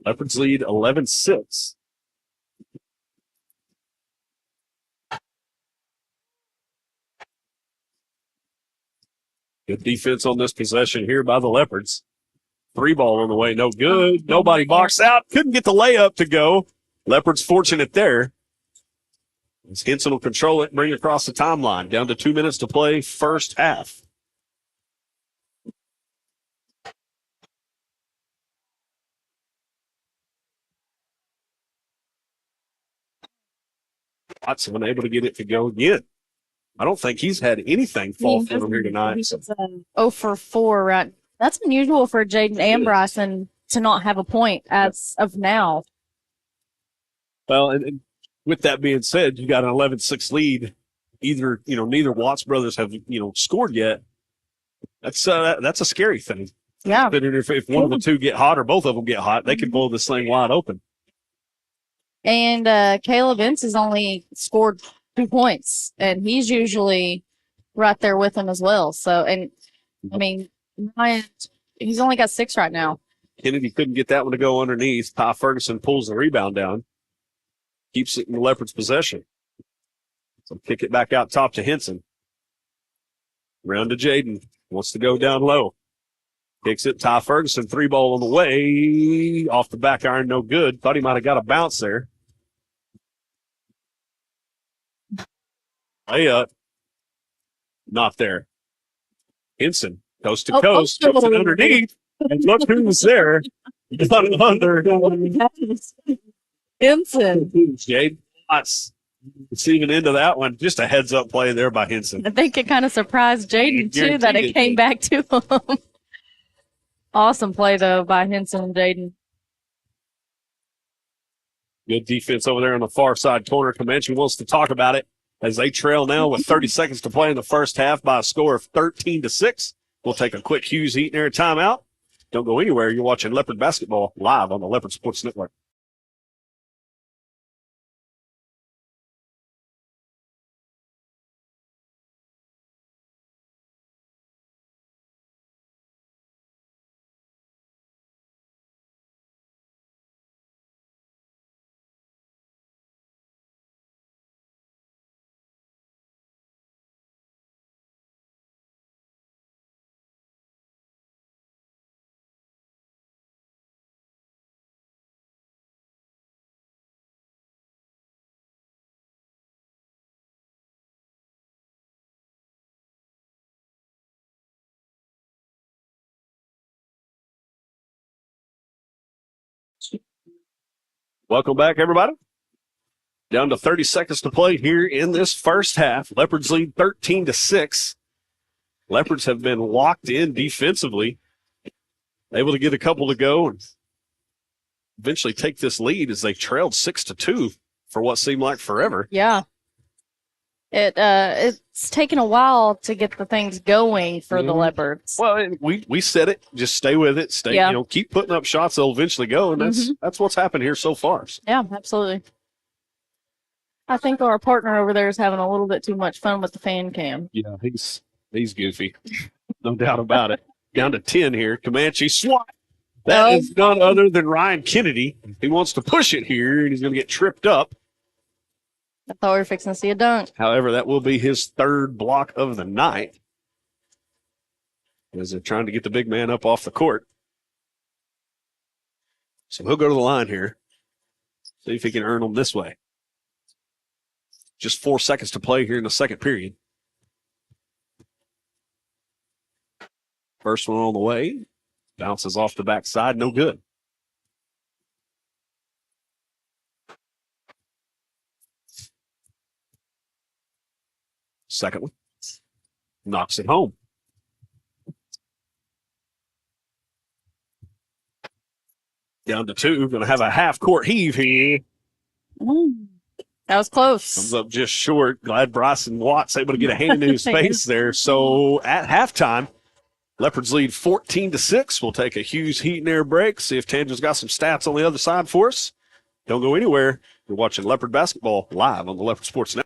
Leopards lead 11-6. Good defense on this possession here by the Leopards. 3-ball on the way, no good. Nobody boxed out. Couldn't get the layup to go. Leopards fortunate there. As Henson will control it and bring it across the timeline. Down to 2 minutes to play, first half. Watson unable to get it to go again. I don't think he's had anything fall for him here tonight. He's 0 for 4, right? That's unusual for Jaden and Bryson to not have a point as of now. Well, and with that being said, you got an 11-6 lead. Neither Watts brothers have, scored yet. That's a scary thing. Yeah. But if one of the two get hot or both of them get hot, they could blow this thing wide open. And Caleb Ince has only scored 2 points, and he's usually right there with him as well. So, and I mean, he's only got 6 right now. Kennedy couldn't get that one to go underneath. Ty Ferguson pulls the rebound down, keeps it in the Leopards' possession. So kick it back out top to Henson. Round to Jaden. Wants to go down low. Kicks it. Ty Ferguson, 3-ball on the way. Off the back iron, no good. Thought he might have got a bounce there. Layup. Not there. Henson, coast to coast, puts it underneath. And look who's there. Got it under. Henson. Jaden Watts. It's even into that one. Just a heads-up play there by Henson. I think it kind of surprised Jaden, too, that it came back to him. Awesome play, though, by Henson and Jaden. Good defense over there on the far side corner. Comanche wants to talk about it as they trail now with 30 seconds to play in the first half by a score of 13-6. We'll take a quick Hughes Heat and Air timeout. Don't go anywhere. You're watching Leopard basketball live on the Leopard Sports Network. Welcome back, everybody. Down to 30 seconds to play here in this first half. Leopards lead 13-6. Leopards have been locked in defensively, able to get a couple to go and eventually take this lead as they trailed 6-2 for what seemed like forever. Yeah. It's taken a while to get the things going for the Leopards. Well, we said it. Just stay with it. Keep putting up shots. They'll eventually go, and that's what's happened here so far. Yeah, absolutely. I think our partner over there is having a little bit too much fun with the fan cam. Yeah, he's goofy. No doubt about it. Down to 10 here. Comanche swat. That is none other than Ryan Kennedy. He wants to push it here, and he's going to get tripped up. I thought we were fixing to see a dunk. However, that will be his third block of the night as they're trying to get the big man up off the court. So he'll go to the line here. See if he can earn them this way. Just 4 seconds to play here in the second period. First one on the way. Bounces off the backside. No good. Second one. Knocks it home. Down to 2. Going to have a half-court heave here. That was close. Comes up just short. Glad Bryson Watts able to get a hand in his face there. So at halftime, Leopards lead 14-6. We'll take a Hughes heat and air break. See if Tanger's got some stats on the other side for us. Don't go anywhere. You're watching Leopard basketball live on the Leopard Sports Network.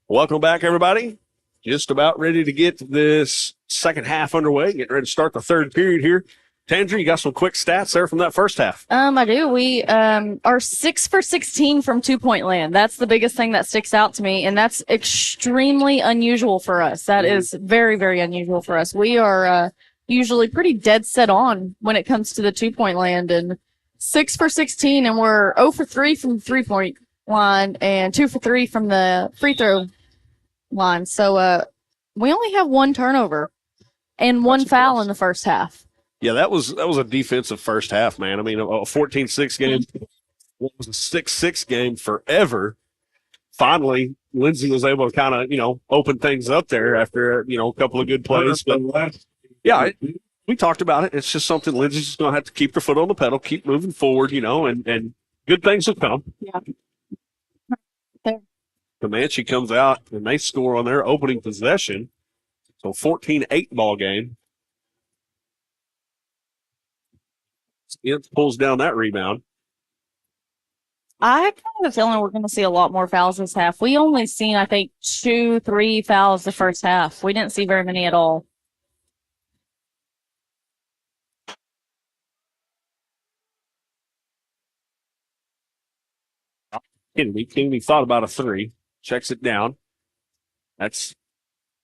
Welcome back, everybody. Just about ready to get this second half underway. Getting ready to start the third period here. Tandra, you got some quick stats there from that first half. I do. We are 6 for 16 from 2-point land. That's the biggest thing that sticks out to me, and that's extremely unusual for us. That is very, very unusual for us. We are usually pretty dead set on when it comes to the 2-point land, and 6 for 16, and we're 0 for 3 from the 3-point line and 2 for 3 from the free throw line. So we only have 1 turnover and 1 foul in the first half. Yeah, that was a defensive first half, man. I mean, a 14-6 game, what was a 6-6 game forever. Finally, Lindsay was able to kind of, open things up there after, a couple of good plays. But, yeah, we talked about it. It's just something Lindsay's just going to have to keep her foot on the pedal, keep moving forward, and good things will come. Yeah. There. Comanche comes out, and they score on their opening possession. So 14-8 ball game. It pulls down that rebound. I have kind of a feeling we're going to see a lot more fouls this half. We only seen, I think, 2-3 fouls the first half. We didn't see very many at all. Kennedy thought about a 3, checks it down. It's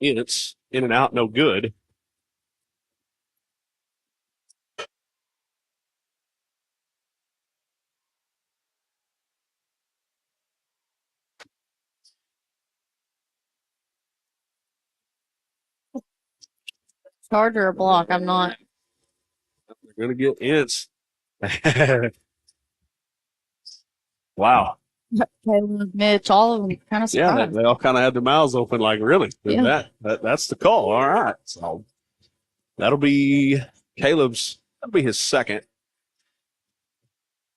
in and out, no good. Charge or a block, I'm not. They're going to get Ince. Wow. Caleb, Mitch, all of them kind of surprised. Yeah, they all kind of had their mouths open like, really? Yeah. That's the call. All right. So that'll be his second.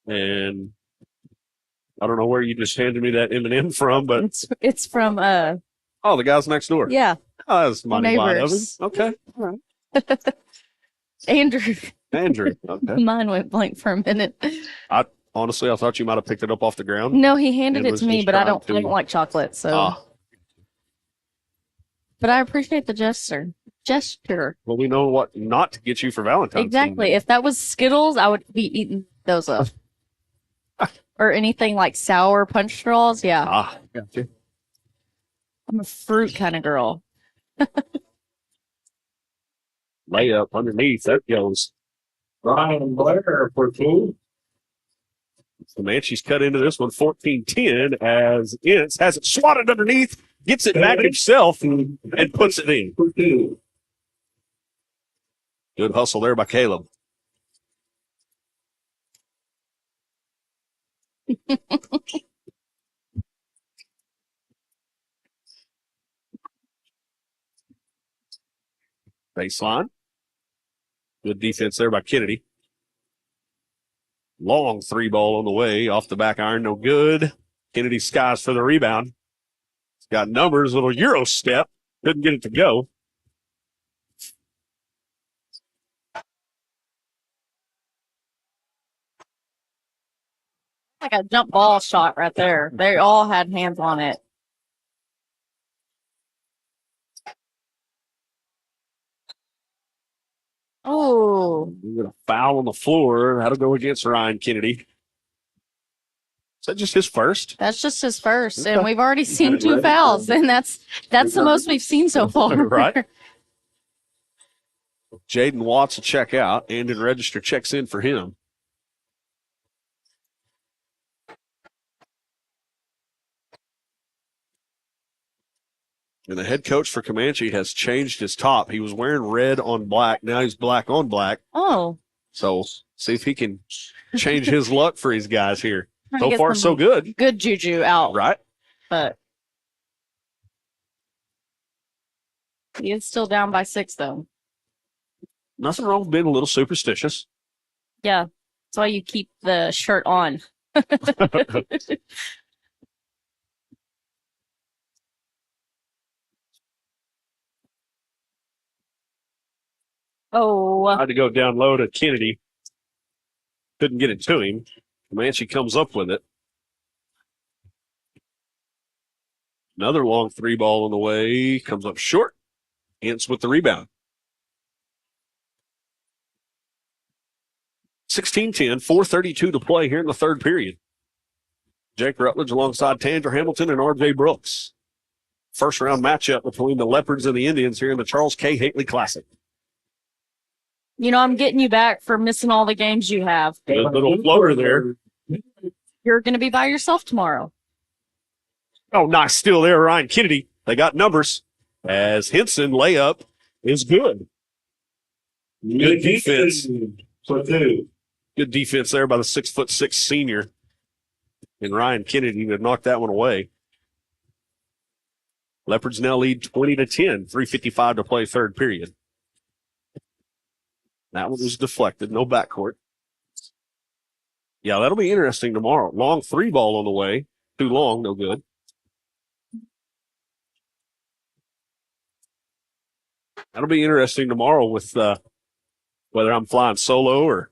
And I don't know where you just handed me that M&M from, but It's from the guys next door. yeah, Oh, that's mighty wide of him. neighbors. Okay. Andrew. Andrew. Okay. Mine went blank for a minute. Honestly, I thought you might have picked it up off the ground. No, he handed It it was to me, just but I trying don't to- like chocolate, so. Ah, But I appreciate the gesture. well, we know what not to get you for Valentine's. Exactly. If that was Skittles, I would be eating those up. Or anything like sour punch straws. Yeah, Gotcha. I'm a fruit kind of girl. Layup underneath. That goes. Ryan Blair for 2. Comanche's cut into this one 14-10 as Ince has it swatted underneath, gets it back himself, and puts it in. For 2. Good hustle there by Caleb. Baseline. Good defense there by Kennedy. Long 3 ball on the way. Off the back iron, no good. Kennedy skies for the rebound. He's got numbers, little Euro step. Couldn't get it to go. Like a jump ball shot right there. They all had hands on it. Oh, We got a foul on the floor. That'll go against Ryan Kennedy. Is that just his first? that's just his first, Okay. and we've already seen 2 fouls, and that's the most we've seen so far. Right. Jaden Watts will check out. And in register checks in for him. And the head coach for Comanche has changed his top. He was wearing red on black. Now he's black on black. Oh, So see if he can change his luck for his guys here. trying to So get far, some so good. good juju out, Right? but he is still down by 6, though. Nothing wrong with being a little superstitious. Yeah, that's why you keep the shirt on. Oh, Tried to go down low to Kennedy. Couldn't get it to him. Comanche comes up with it. Another long 3-ball on the way. Comes up short. Ince with the rebound. 16-10, 4:32 to play here in the third period. Jake Rutledge alongside Tanger Hamilton and R.J. Brooks. First round matchup between the Leopards and the Indians here in the Charles K. Hately Classic. You know, I'm getting you back for missing all the games you have. Good little floater there. You're going to be by yourself tomorrow. Oh, nice steal there, Ryan Kennedy. They got numbers as Henson layup is good. Good defense. For 2. Good defense there by the 6'6" senior. And Ryan Kennedy to knock that one away. Leopards now lead 20-10, 3:55 to play third period. That one was deflected, no backcourt. Yeah, that'll be interesting tomorrow. Long 3-ball on the way. Too long, no good. That'll be interesting tomorrow with whether I'm flying solo or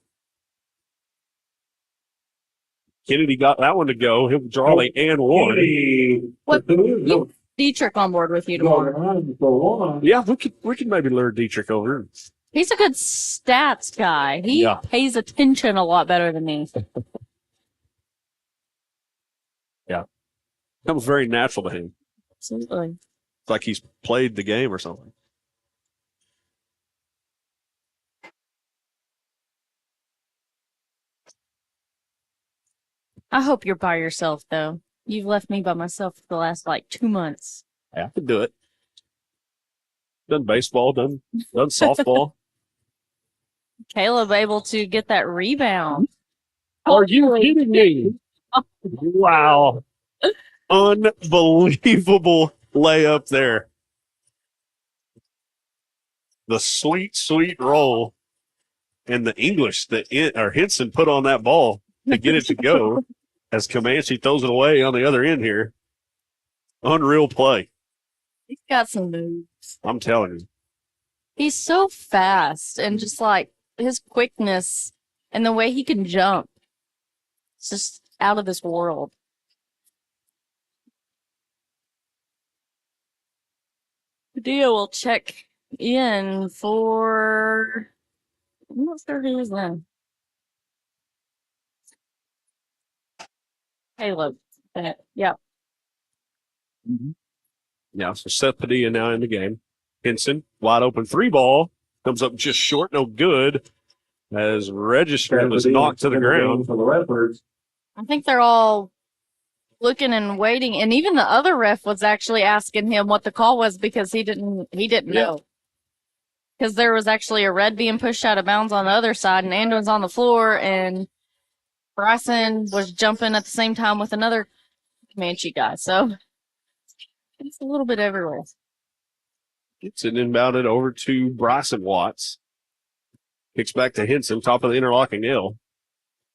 Kennedy got that one to go. Him, Charlie, and Warren. What? You Dietrich on board with you tomorrow. Yeah, we could maybe lure Dietrich over. He's a good stats guy. He pays attention a lot better than me. Yeah. Comes very natural to him. Absolutely. It's like he's played the game or something. I hope you're by yourself, though. You've left me by myself for the last, 2 months. I could do it. Done baseball, done softball. Caleb able to get that rebound. Are you kidding me? Wow. Unbelievable layup there. The sweet, sweet roll and the English that Henson put on that ball to get it to go as Comanche throws it away on the other end here. Unreal play. He's got some moves. I'm telling you. He's so fast and just his quickness and the way he can jump. It's just out of this world. Padilla will check in for. I'm not sure who is in. Caleb. Yep. Mm-hmm. Yeah, so Seth Padilla now in the game. Henson, wide open 3-ball. Comes up just short, no good. As registered was knocked to the ground. For the Leopards. I think they're all looking and waiting, and even the other ref was actually asking him what the call was because he didn't know. Because there was actually a red being pushed out of bounds on the other side, and Andrew on the floor, and Bryson was jumping at the same time with another Comanche guy. So it's a little bit everywhere. Gets it inbounded over to Bryson Watts. Kicks back to Henson, top of the interlocking L.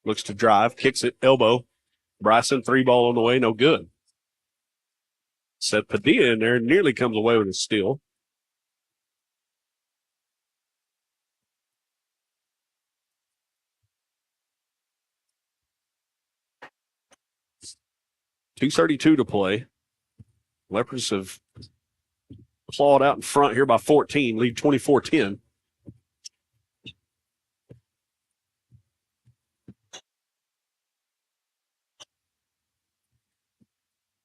Looks to drive, kicks it, elbow. Bryson, 3-ball on the way, no good. Seth Padilla in there, nearly comes away with a steal. .232 to play. Leopards have clawed out in front here by 14, lead 24-10.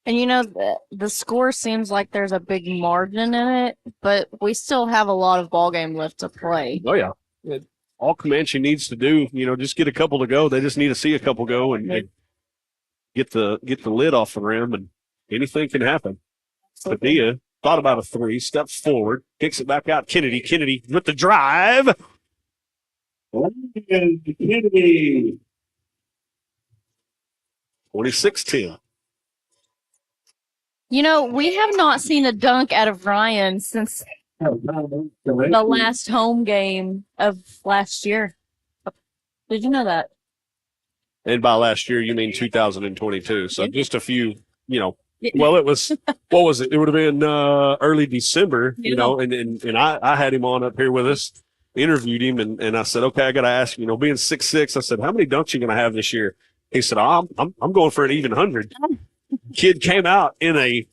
And the score seems like there's a big margin in it, but we still have a lot of ball game left to play. Oh, yeah. All Comanche needs to do, just get a couple to go. They just need to see a couple go and get the lid off the rim, and anything can happen. Padilla thought about a 3, steps forward, kicks it back out. Kennedy with the drive. Kennedy. 26-10. We have not seen a dunk out of Ryan since the last home game of last year. Did you know that? And by last year, you mean 2022. So just a few, well, it was, what was it? It would have been early December, and I had him on up here with us, interviewed him, and I said, okay, I got to ask you, being 6'6", I said, how many dunks are you going to have this year? He said, I'm going for an even 100. Kid came out in a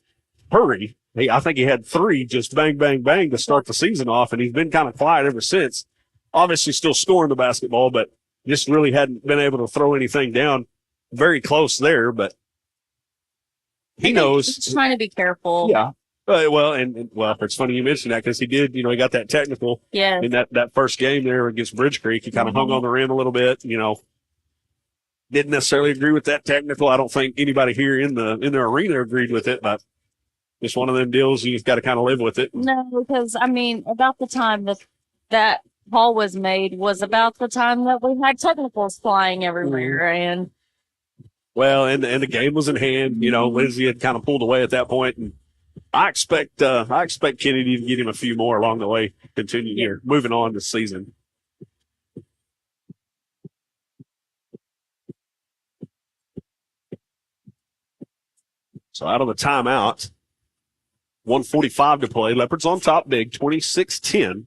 hurry. I think he had 3 just bang, bang, bang to start the season off, and he's been kind of quiet ever since. Obviously still scoring the basketball, but just really hadn't been able to throw anything down. Very close there, but he knows. He's trying to be careful. Yeah. Well, it's funny you mentioned that because he did, he got that technical in that first game there against Bridge Creek. He kind of hung on the rim a little bit, Didn't necessarily agree with that technical. I don't think anybody here in the arena agreed with it, but it's one of them deals you've got to kind of live with it. No, because about the time that call was made was about the time that we had technicals flying everywhere, and the game was in hand. Lindsay had kind of pulled away at that point, and I expect Kennedy to get him a few more along the way. Continue here, moving on this season. So out of the timeout, 1:45 to play. Leopards on top big, 26-10.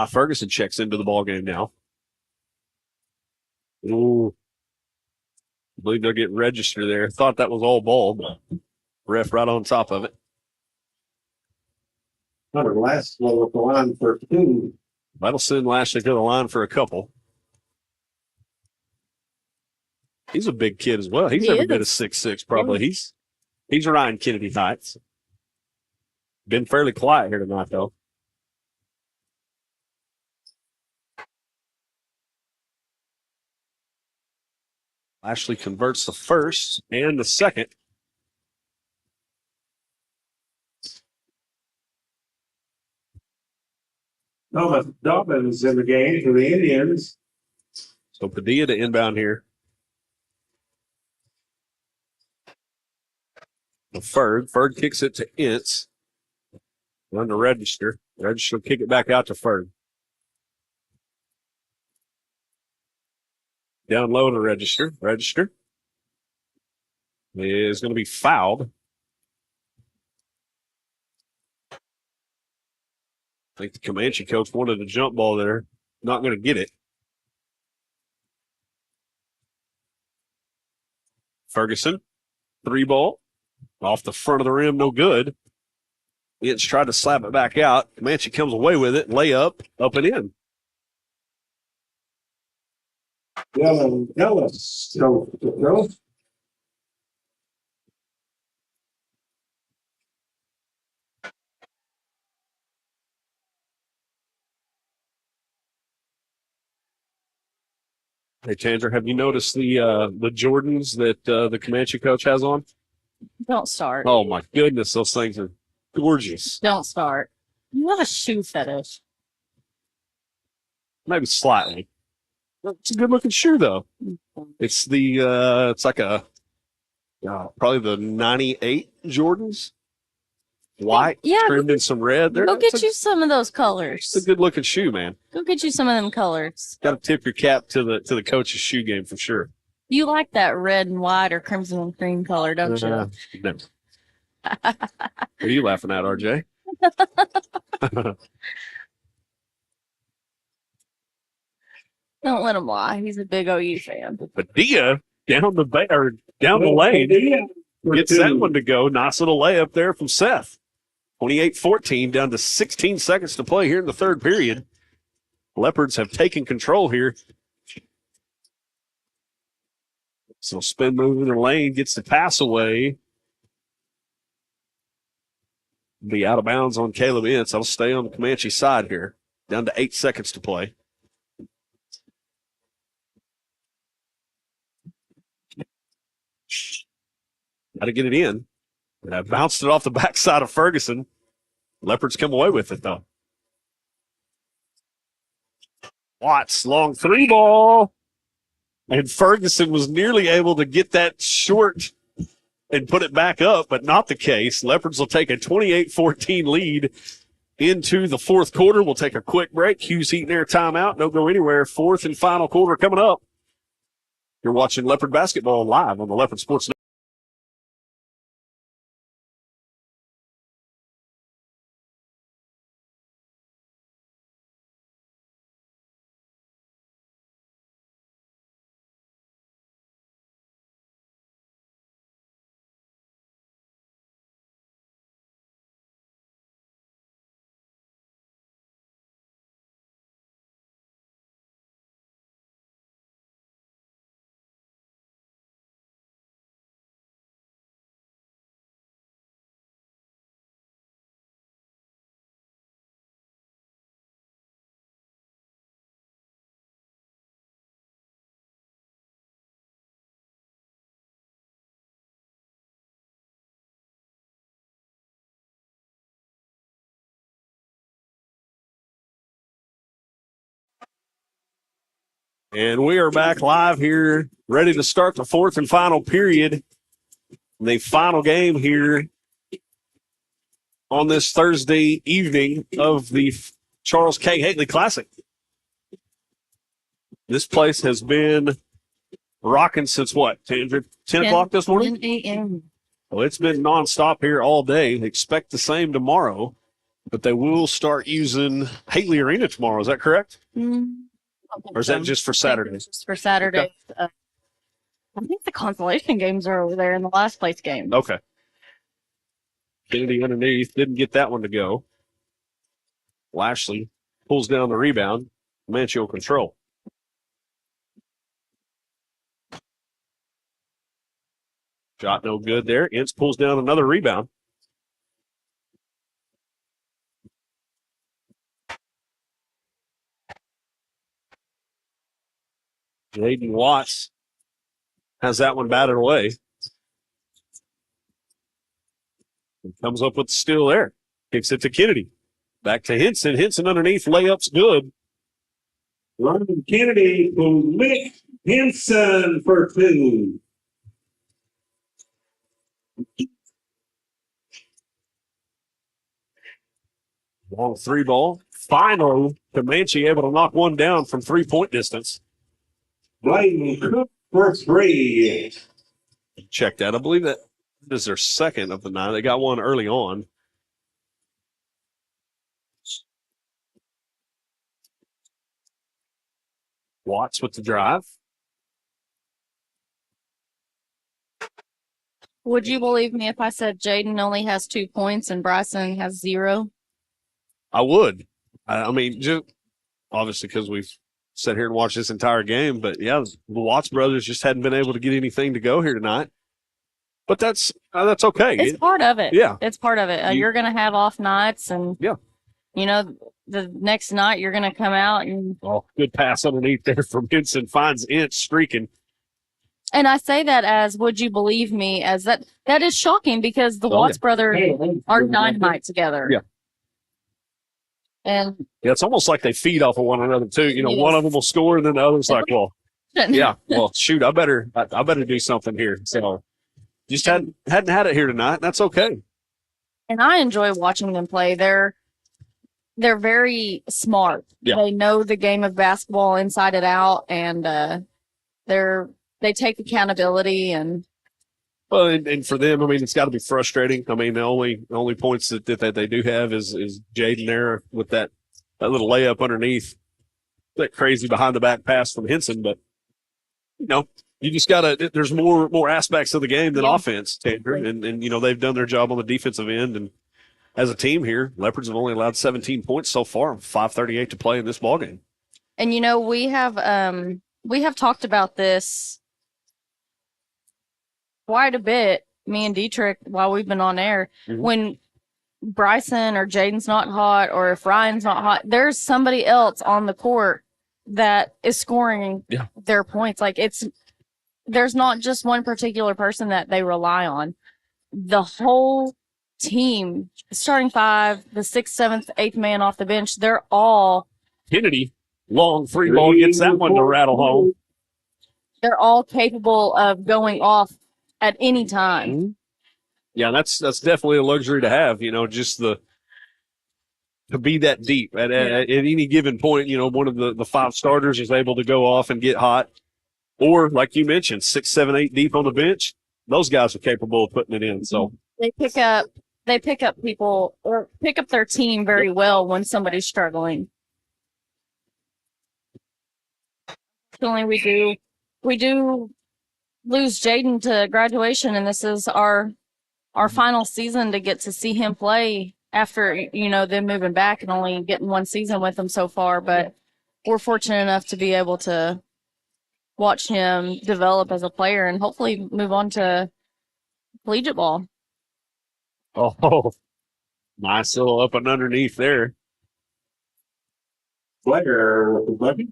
Ferguson checks into the ball game now. Ooh. I believe they're getting registered there. Thought that was all ball, but ref right on top of it. Last one with the line for 2. That'll send Lashley to the line for a couple. He's a big kid as well. He's every bit of 6'6", probably. He's Ryan Kennedy heights. Been fairly quiet here tonight, though. Lashley converts the first and the second. Dobbin is in the game for the Indians. So Padilla to inbound here. The Ferg kicks it to Ince. Run the register. Register will kick it back out to Ferg. Down low to Register. Register is going to be fouled. I think the Comanche coach wanted a jump ball there. Not going to get it. Ferguson, 3 ball. Off the front of the rim, no good. Ince tried to slap it back out. Comanche comes away with it. Layup, up and in. Ellis. Go. Hey, Chandra, have you noticed the Jordans that the Comanche coach has on? Don't start. Oh, my goodness. Those things are gorgeous. Don't start. You have a shoe fetish. Maybe slightly. It's a good-looking shoe, though. It's it's like probably the 98 Jordans. White, trimmed in some red. Go get you some of those colors. It's a good-looking shoe, man. Go get you some of them colors. Got to tip your cap to the coach's shoe game for sure. You like that red and white or crimson and cream color, don't you? No. What are you laughing at, RJ? Don't let him lie. He's a big OU fan. Padilla down the lane gets that one to go. Nice little layup there from Seth. 28-14, down to 16 seconds to play here in the third period. Leopards have taken control here. So spin move in the lane, gets the pass away. Be out of bounds on Caleb Ince. I'll stay on the Comanche side here. Down to 8 seconds to play. Got to get it in. I bounced it off the backside of Ferguson. Leopards come away with it, though. Watts, long 3 ball. And Ferguson was nearly able to get that short and put it back up, but not the case. Leopards will take a 28-14 lead into the fourth quarter. We'll take a quick break. Hughes Heat and Air timeout. Don't go anywhere. Fourth and final quarter coming up. You're watching Leopard basketball live on the Leopard Sports Network. And we are back live here, ready to start the fourth and final period. The final game here on this Thursday evening of the Charles K. Haley Classic. This place has been rocking since what, 10 o'clock this morning? 10 a.m. Well, it's been nonstop here all day. Expect the same tomorrow, but they will start using Haley Arena tomorrow. Is that correct? Or is that just for Saturday? Just for Saturday. I think the consolation games are over there in the last place game. Okay. Kennedy underneath. Didn't get that one to go. Lashley pulls down the rebound. Manchio control. Shot no good there. Ince pulls down another rebound. Jaden Watts has that one batted away. And comes up with the steal there. Kicks it to Kennedy. Back to Henson. Henson underneath. Layup's good. Ryan Kennedy who licked Henson for 2. Long 3 ball. Finally, Comanche able to knock one down from 3-point distance. Blaine Cook for 3. Check that. I believe that is their second of the night. They got one early on. Watts with the drive. Would you believe me if I said Jaden only has 2 points and Bryson has 0? I would. I mean, just obviously because we've sat here and watched this entire game, but yeah, the Watts brothers just hadn't been able to get anything to go here tonight. But that's okay. It's part of it. Yeah. It's part of it. You're going to have off nights and, yeah, you know, the next night you're going to come out and. Oh, good pass underneath there from Henson. Finds Ince streaking. And I say that as, would you believe me, as that is shocking because the Watts brothers are dynamite together. Yeah. And yeah, it's almost like they feed off of one another too. You know, one of them will score and then the other's like, well, yeah, well, shoot, I better do something here. So just hadn't had it here tonight. That's okay. And I enjoy watching them play. They're very smart. Yeah. They know the game of basketball inside and out, and they take accountability and. Well, and for them, I mean, it's got to be frustrating. I mean, the only points that they do have is Jaden there with that little layup underneath, that crazy behind the back pass from Henson. But you know, you just gotta. There's more aspects of the game than offense, Tander, and you know they've done their job on the defensive end. And as a team here, Leopards have only allowed 17 points so far, 5:38 to play in this ballgame. And you know, we have talked about this quite a bit, me and Dietrich, while we've been on air. Mm-hmm. When Bryson or Jaden's not hot, or if Ryan's not hot, there's somebody else on the court that is scoring their points. Like there's not just one particular person that they rely on. The whole team, starting 5, the 6th, 7th, 8th man off the bench, they're all. Kennedy, long 3 ball, gets that one to rattle home. They're all capable of going off at any time. Mm-hmm. Yeah, that's definitely a luxury to have, you know, just to be that deep at any given point. You know, one of the 5 starters is able to go off and get hot, or like you mentioned, 6, 7, 8 deep on the bench. Those guys are capable of putting it in. So they pick up people or pick up their team very well when somebody's struggling. Unfortunately, we do lose Jaden to graduation, and this is our final season to get to see him play after, you know, them moving back and only getting 1 season with him so far. But we're fortunate enough to be able to watch him develop as a player and hopefully move on to collegiate ball. Oh, nice little up and underneath there. Player with the bucket.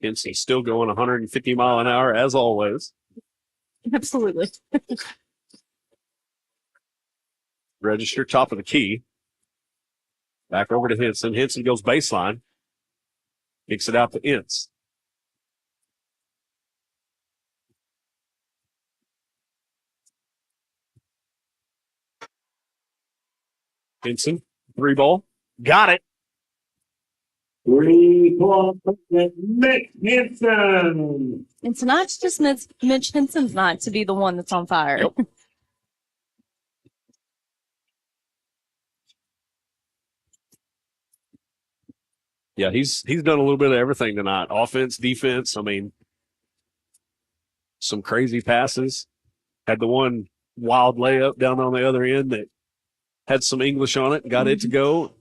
Henson still going 150 mile an hour as always. Absolutely. Register top of the key. Back over to Henson. Henson goes baseline. Kicks it out to Ince. Henson, 3-ball. Got it. 3-point, Mitch Henson. And tonight's just Mitch Henson's night to be the one that's on fire. Yep. Yeah, he's done a little bit of everything tonight. Offense, defense. I mean, some crazy passes. Had the one wild layup down on the other end that had some English on it and got it to go.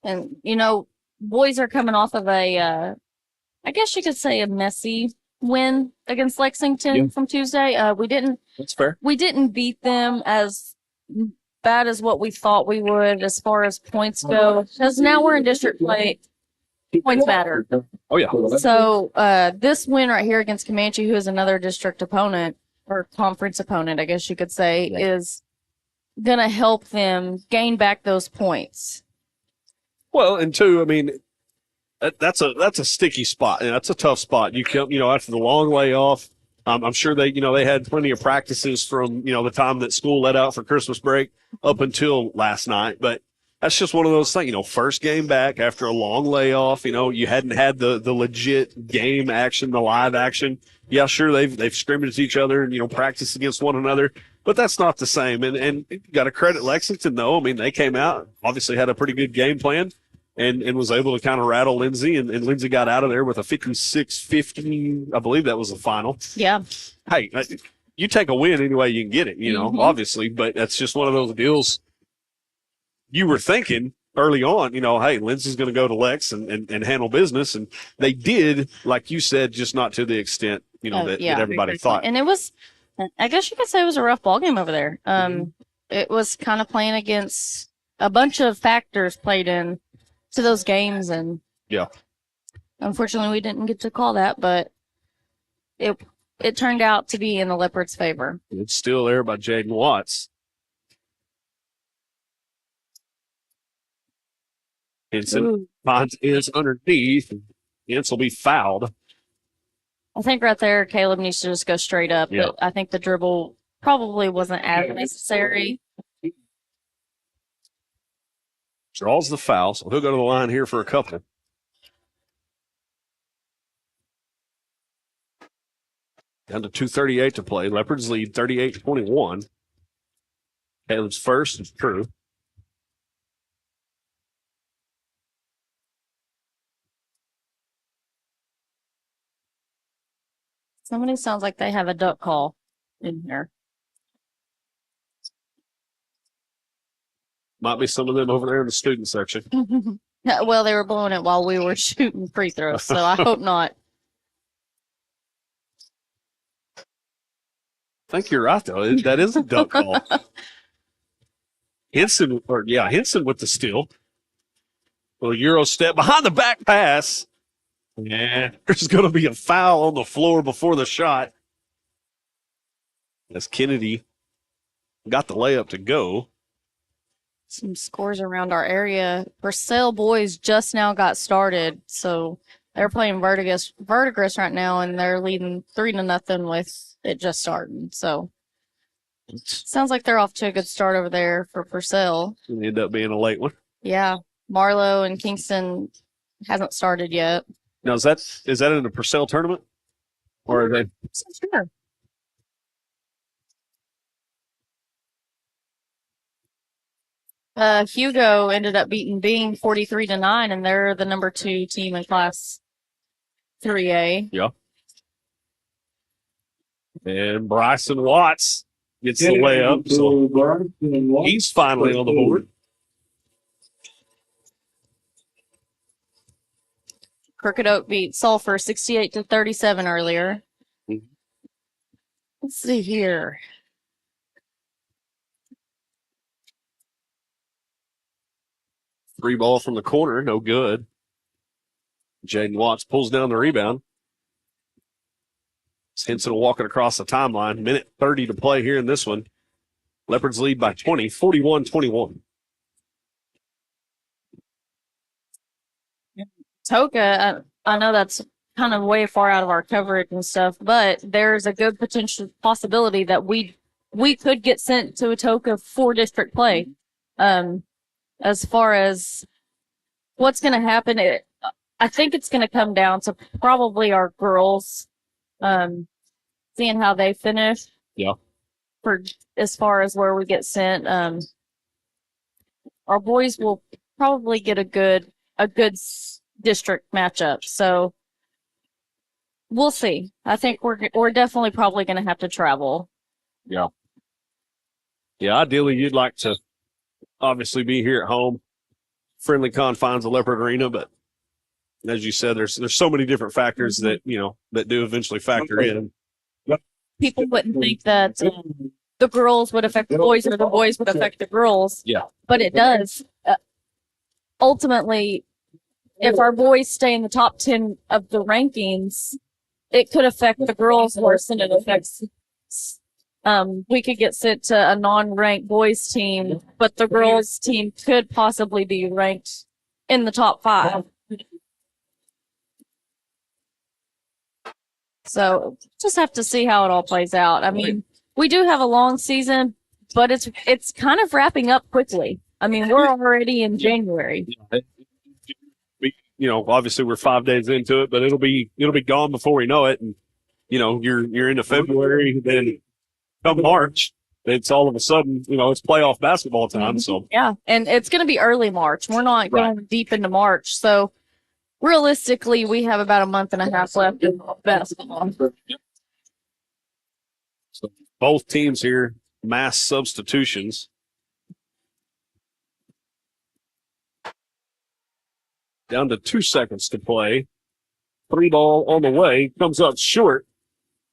And, you know, boys are coming off of I guess you could say a messy win against Lexington from Tuesday. That's fair. We didn't beat them as bad as what we thought we would as far as points go, because now we're in district play. Points matter. Oh, yeah. So this win right here against Comanche, who is another district opponent or conference opponent, I guess you could say, is going to help them gain back those points. Well, and two, I mean, that's a sticky spot. And that's a tough spot. You come, after the long layoff. I'm sure they had plenty of practices from, the time that school let out for Christmas break up until last night. But that's just one of those things, first game back after a long layoff. You hadn't had the legit game action, the live action. Yeah, sure, they've scrimmaged each other and, practiced against one another. But that's not the same. And you got to credit Lexington, though. I mean, they came out, obviously had a pretty good game plan. And was able to kind of rattle Lindsay, and Lindsay got out of there with a 56-50. I believe that was the final. Yeah. Hey, you take a win any way you can get it, obviously, but that's just one of those deals. You were thinking early on, hey, Lindsay's going to go to Lex and handle business, and they did, like you said, just not to the extent, that everybody thought. And it was, I guess you could say it was a rough ball game over there. It was kind of playing against a bunch of factors played in to those games, and unfortunately we didn't get to call that, but it turned out to be in the Leopard's favor. It's still there by Jaden Watts. Henson finds is underneath. Ince will be fouled. I think right there Caleb needs to just go straight up, but I think the dribble probably wasn't as necessary. Draws the foul, so he'll go to the line here for a couple. Down to 2:38 to play. Leopards lead 38-21. Caleb's first is true. Somebody sounds like they have a duck call in here. Might be some of them over there in the student section. Well, they were blowing it while we were shooting free throws, so I hope not. I think you're right, though. That is a duck call. Henson with the steal. Little Euro step behind the back pass. Yeah, there's going to be a foul on the floor before the shot. As Kennedy got the layup to go. Some scores around our area. Purcell boys just now got started, so they're playing Verdigris right now, and they're leading 3-0 with it just starting. So sounds like they're off to a good start over there for Purcell. It ended up being a late one. Yeah, Marlowe and Kingston hasn't started yet. Now is that in the Purcell tournament, or are they? Sure. Hugo ended up beating Bing 43-9, and they're the number 2 team in Class 3A. Yeah. And Bryson Watts gets the layup, so he's finally on the board. Crooked Oak beat Sulphur 68-37 earlier. Let's see here. Free ball from the corner, no good. Jaden Watts pulls down the rebound. Henson walking across the timeline. Minute 30 to play here in this one. Leopards lead by 20, 41-21. Toka, I know that's kind of way far out of our coverage and stuff, but there's a good potential possibility that we could get sent to Atoka for district play. As far as what's going to happen, I think it's going to come down to probably our girls, seeing how they finish. Yeah. For as far as where we get sent, our boys will probably get a good district matchup. So we'll see. I think we're definitely probably going to have to travel. Yeah. Yeah, ideally you'd like to obviously be here at home, friendly confines of Leopard Arena, but as you said, there's so many different factors that, that do eventually factor in. People wouldn't think that the girls would affect the boys or the boys would affect the girls. Yeah. But it does. Ultimately, if our boys stay in the top 10 of the rankings, it could affect the girls worse than it affects. We could get sent to a non-ranked boys team, but the girls team could possibly be ranked in the top 5. So just have to see how it all plays out. I mean, we do have a long season, but it's kind of wrapping up quickly. I mean, we're already in January. Obviously we're 5 days into it, but it'll be gone before we know it. And, you're into February, then come March, it's all of a sudden, it's playoff basketball time. So yeah. And it's going to be early March. We're not going deep into March. So realistically, we have about a month and a half left in basketball. So both teams here, mass substitutions. Down to 2 seconds to play. 3 ball on the way, comes up short.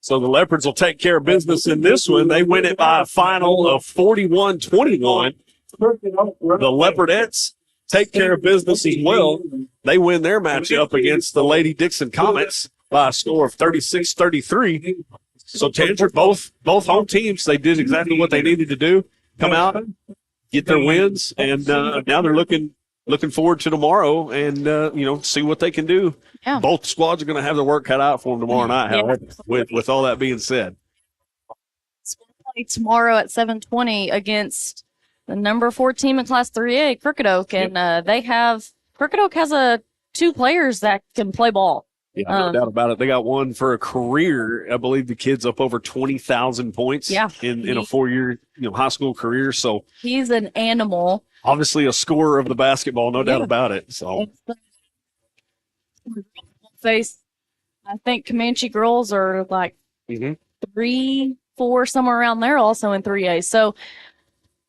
So the Leopards will take care of business in this one. They win it by a final of 41-21. The Leopardettes take care of business as well. They win their matchup against the Lady Dixon Comets by a score of 36-33. So Tanger, both home teams, they did exactly what they needed to do. Come out, get their wins, and now they're looking forward to tomorrow and see what they can do. Yeah. Both squads are going to have their work cut out for them tomorrow night. However, with all that being said, play tomorrow at 7:20 against the number 4 team in Class 3A, Crooked Oak, and Crooked Oak has 2 players that can play ball. Yeah, no doubt about it. They got one for a career. I believe the kid's up over 20,000 points. Yeah. in a 4-year high school career. So he's an animal. Obviously a scorer of the basketball, no doubt about it. So I think Comanche girls are like 3, 4, somewhere around there, also in 3A. So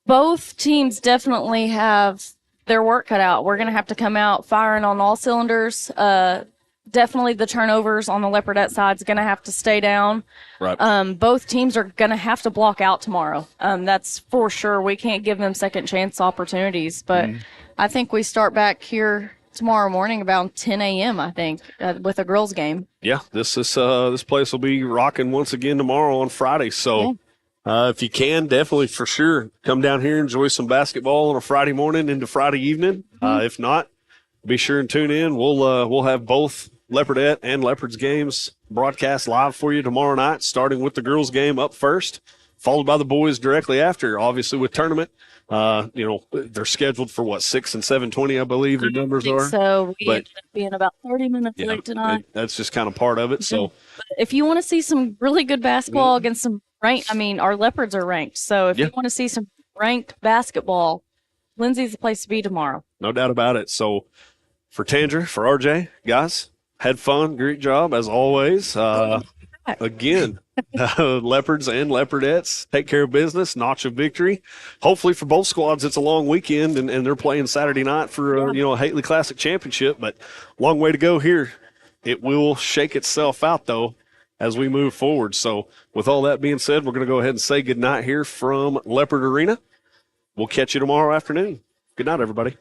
both teams definitely have their work cut out. We're going to have to come out firing on all cylinders. Definitely the turnovers on the Leopardette side is going to have to stay down. Right. Both teams are going to have to block out tomorrow. That's for sure. We can't give them second chance opportunities, but I think we start back here tomorrow morning about 10 a.m., I think, with a girls game. Yeah, this place will be rocking once again tomorrow on Friday. So if you can, definitely for sure come down here, enjoy some basketball on a Friday morning into Friday evening. If not, be sure and tune in. We'll have both Leopardette and Leopards games broadcast live for you tomorrow night, starting with the girls game up first, followed by the boys directly after, obviously with tournament. They're scheduled for 6 and 7:20, I believe the numbers are. So we ended up being about 30 minutes late tonight. That's just kind of part of it. So but if you want to see some really good basketball against some ranked, our Leopards are ranked. So if you want to see some ranked basketball, Lindsay's the place to be tomorrow. No doubt about it. So for Tanger, for RJ, guys, had fun. Great job as always. Again, Leopards and Leopardettes take care of business. Notch of victory. Hopefully for both squads, it's a long weekend and they're playing Saturday night for a Hately Classic Championship. But long way to go here. It will shake itself out though as we move forward. So with all that being said, we're going to go ahead and say goodnight here from Leopard Arena. We'll catch you tomorrow afternoon. Good night, everybody.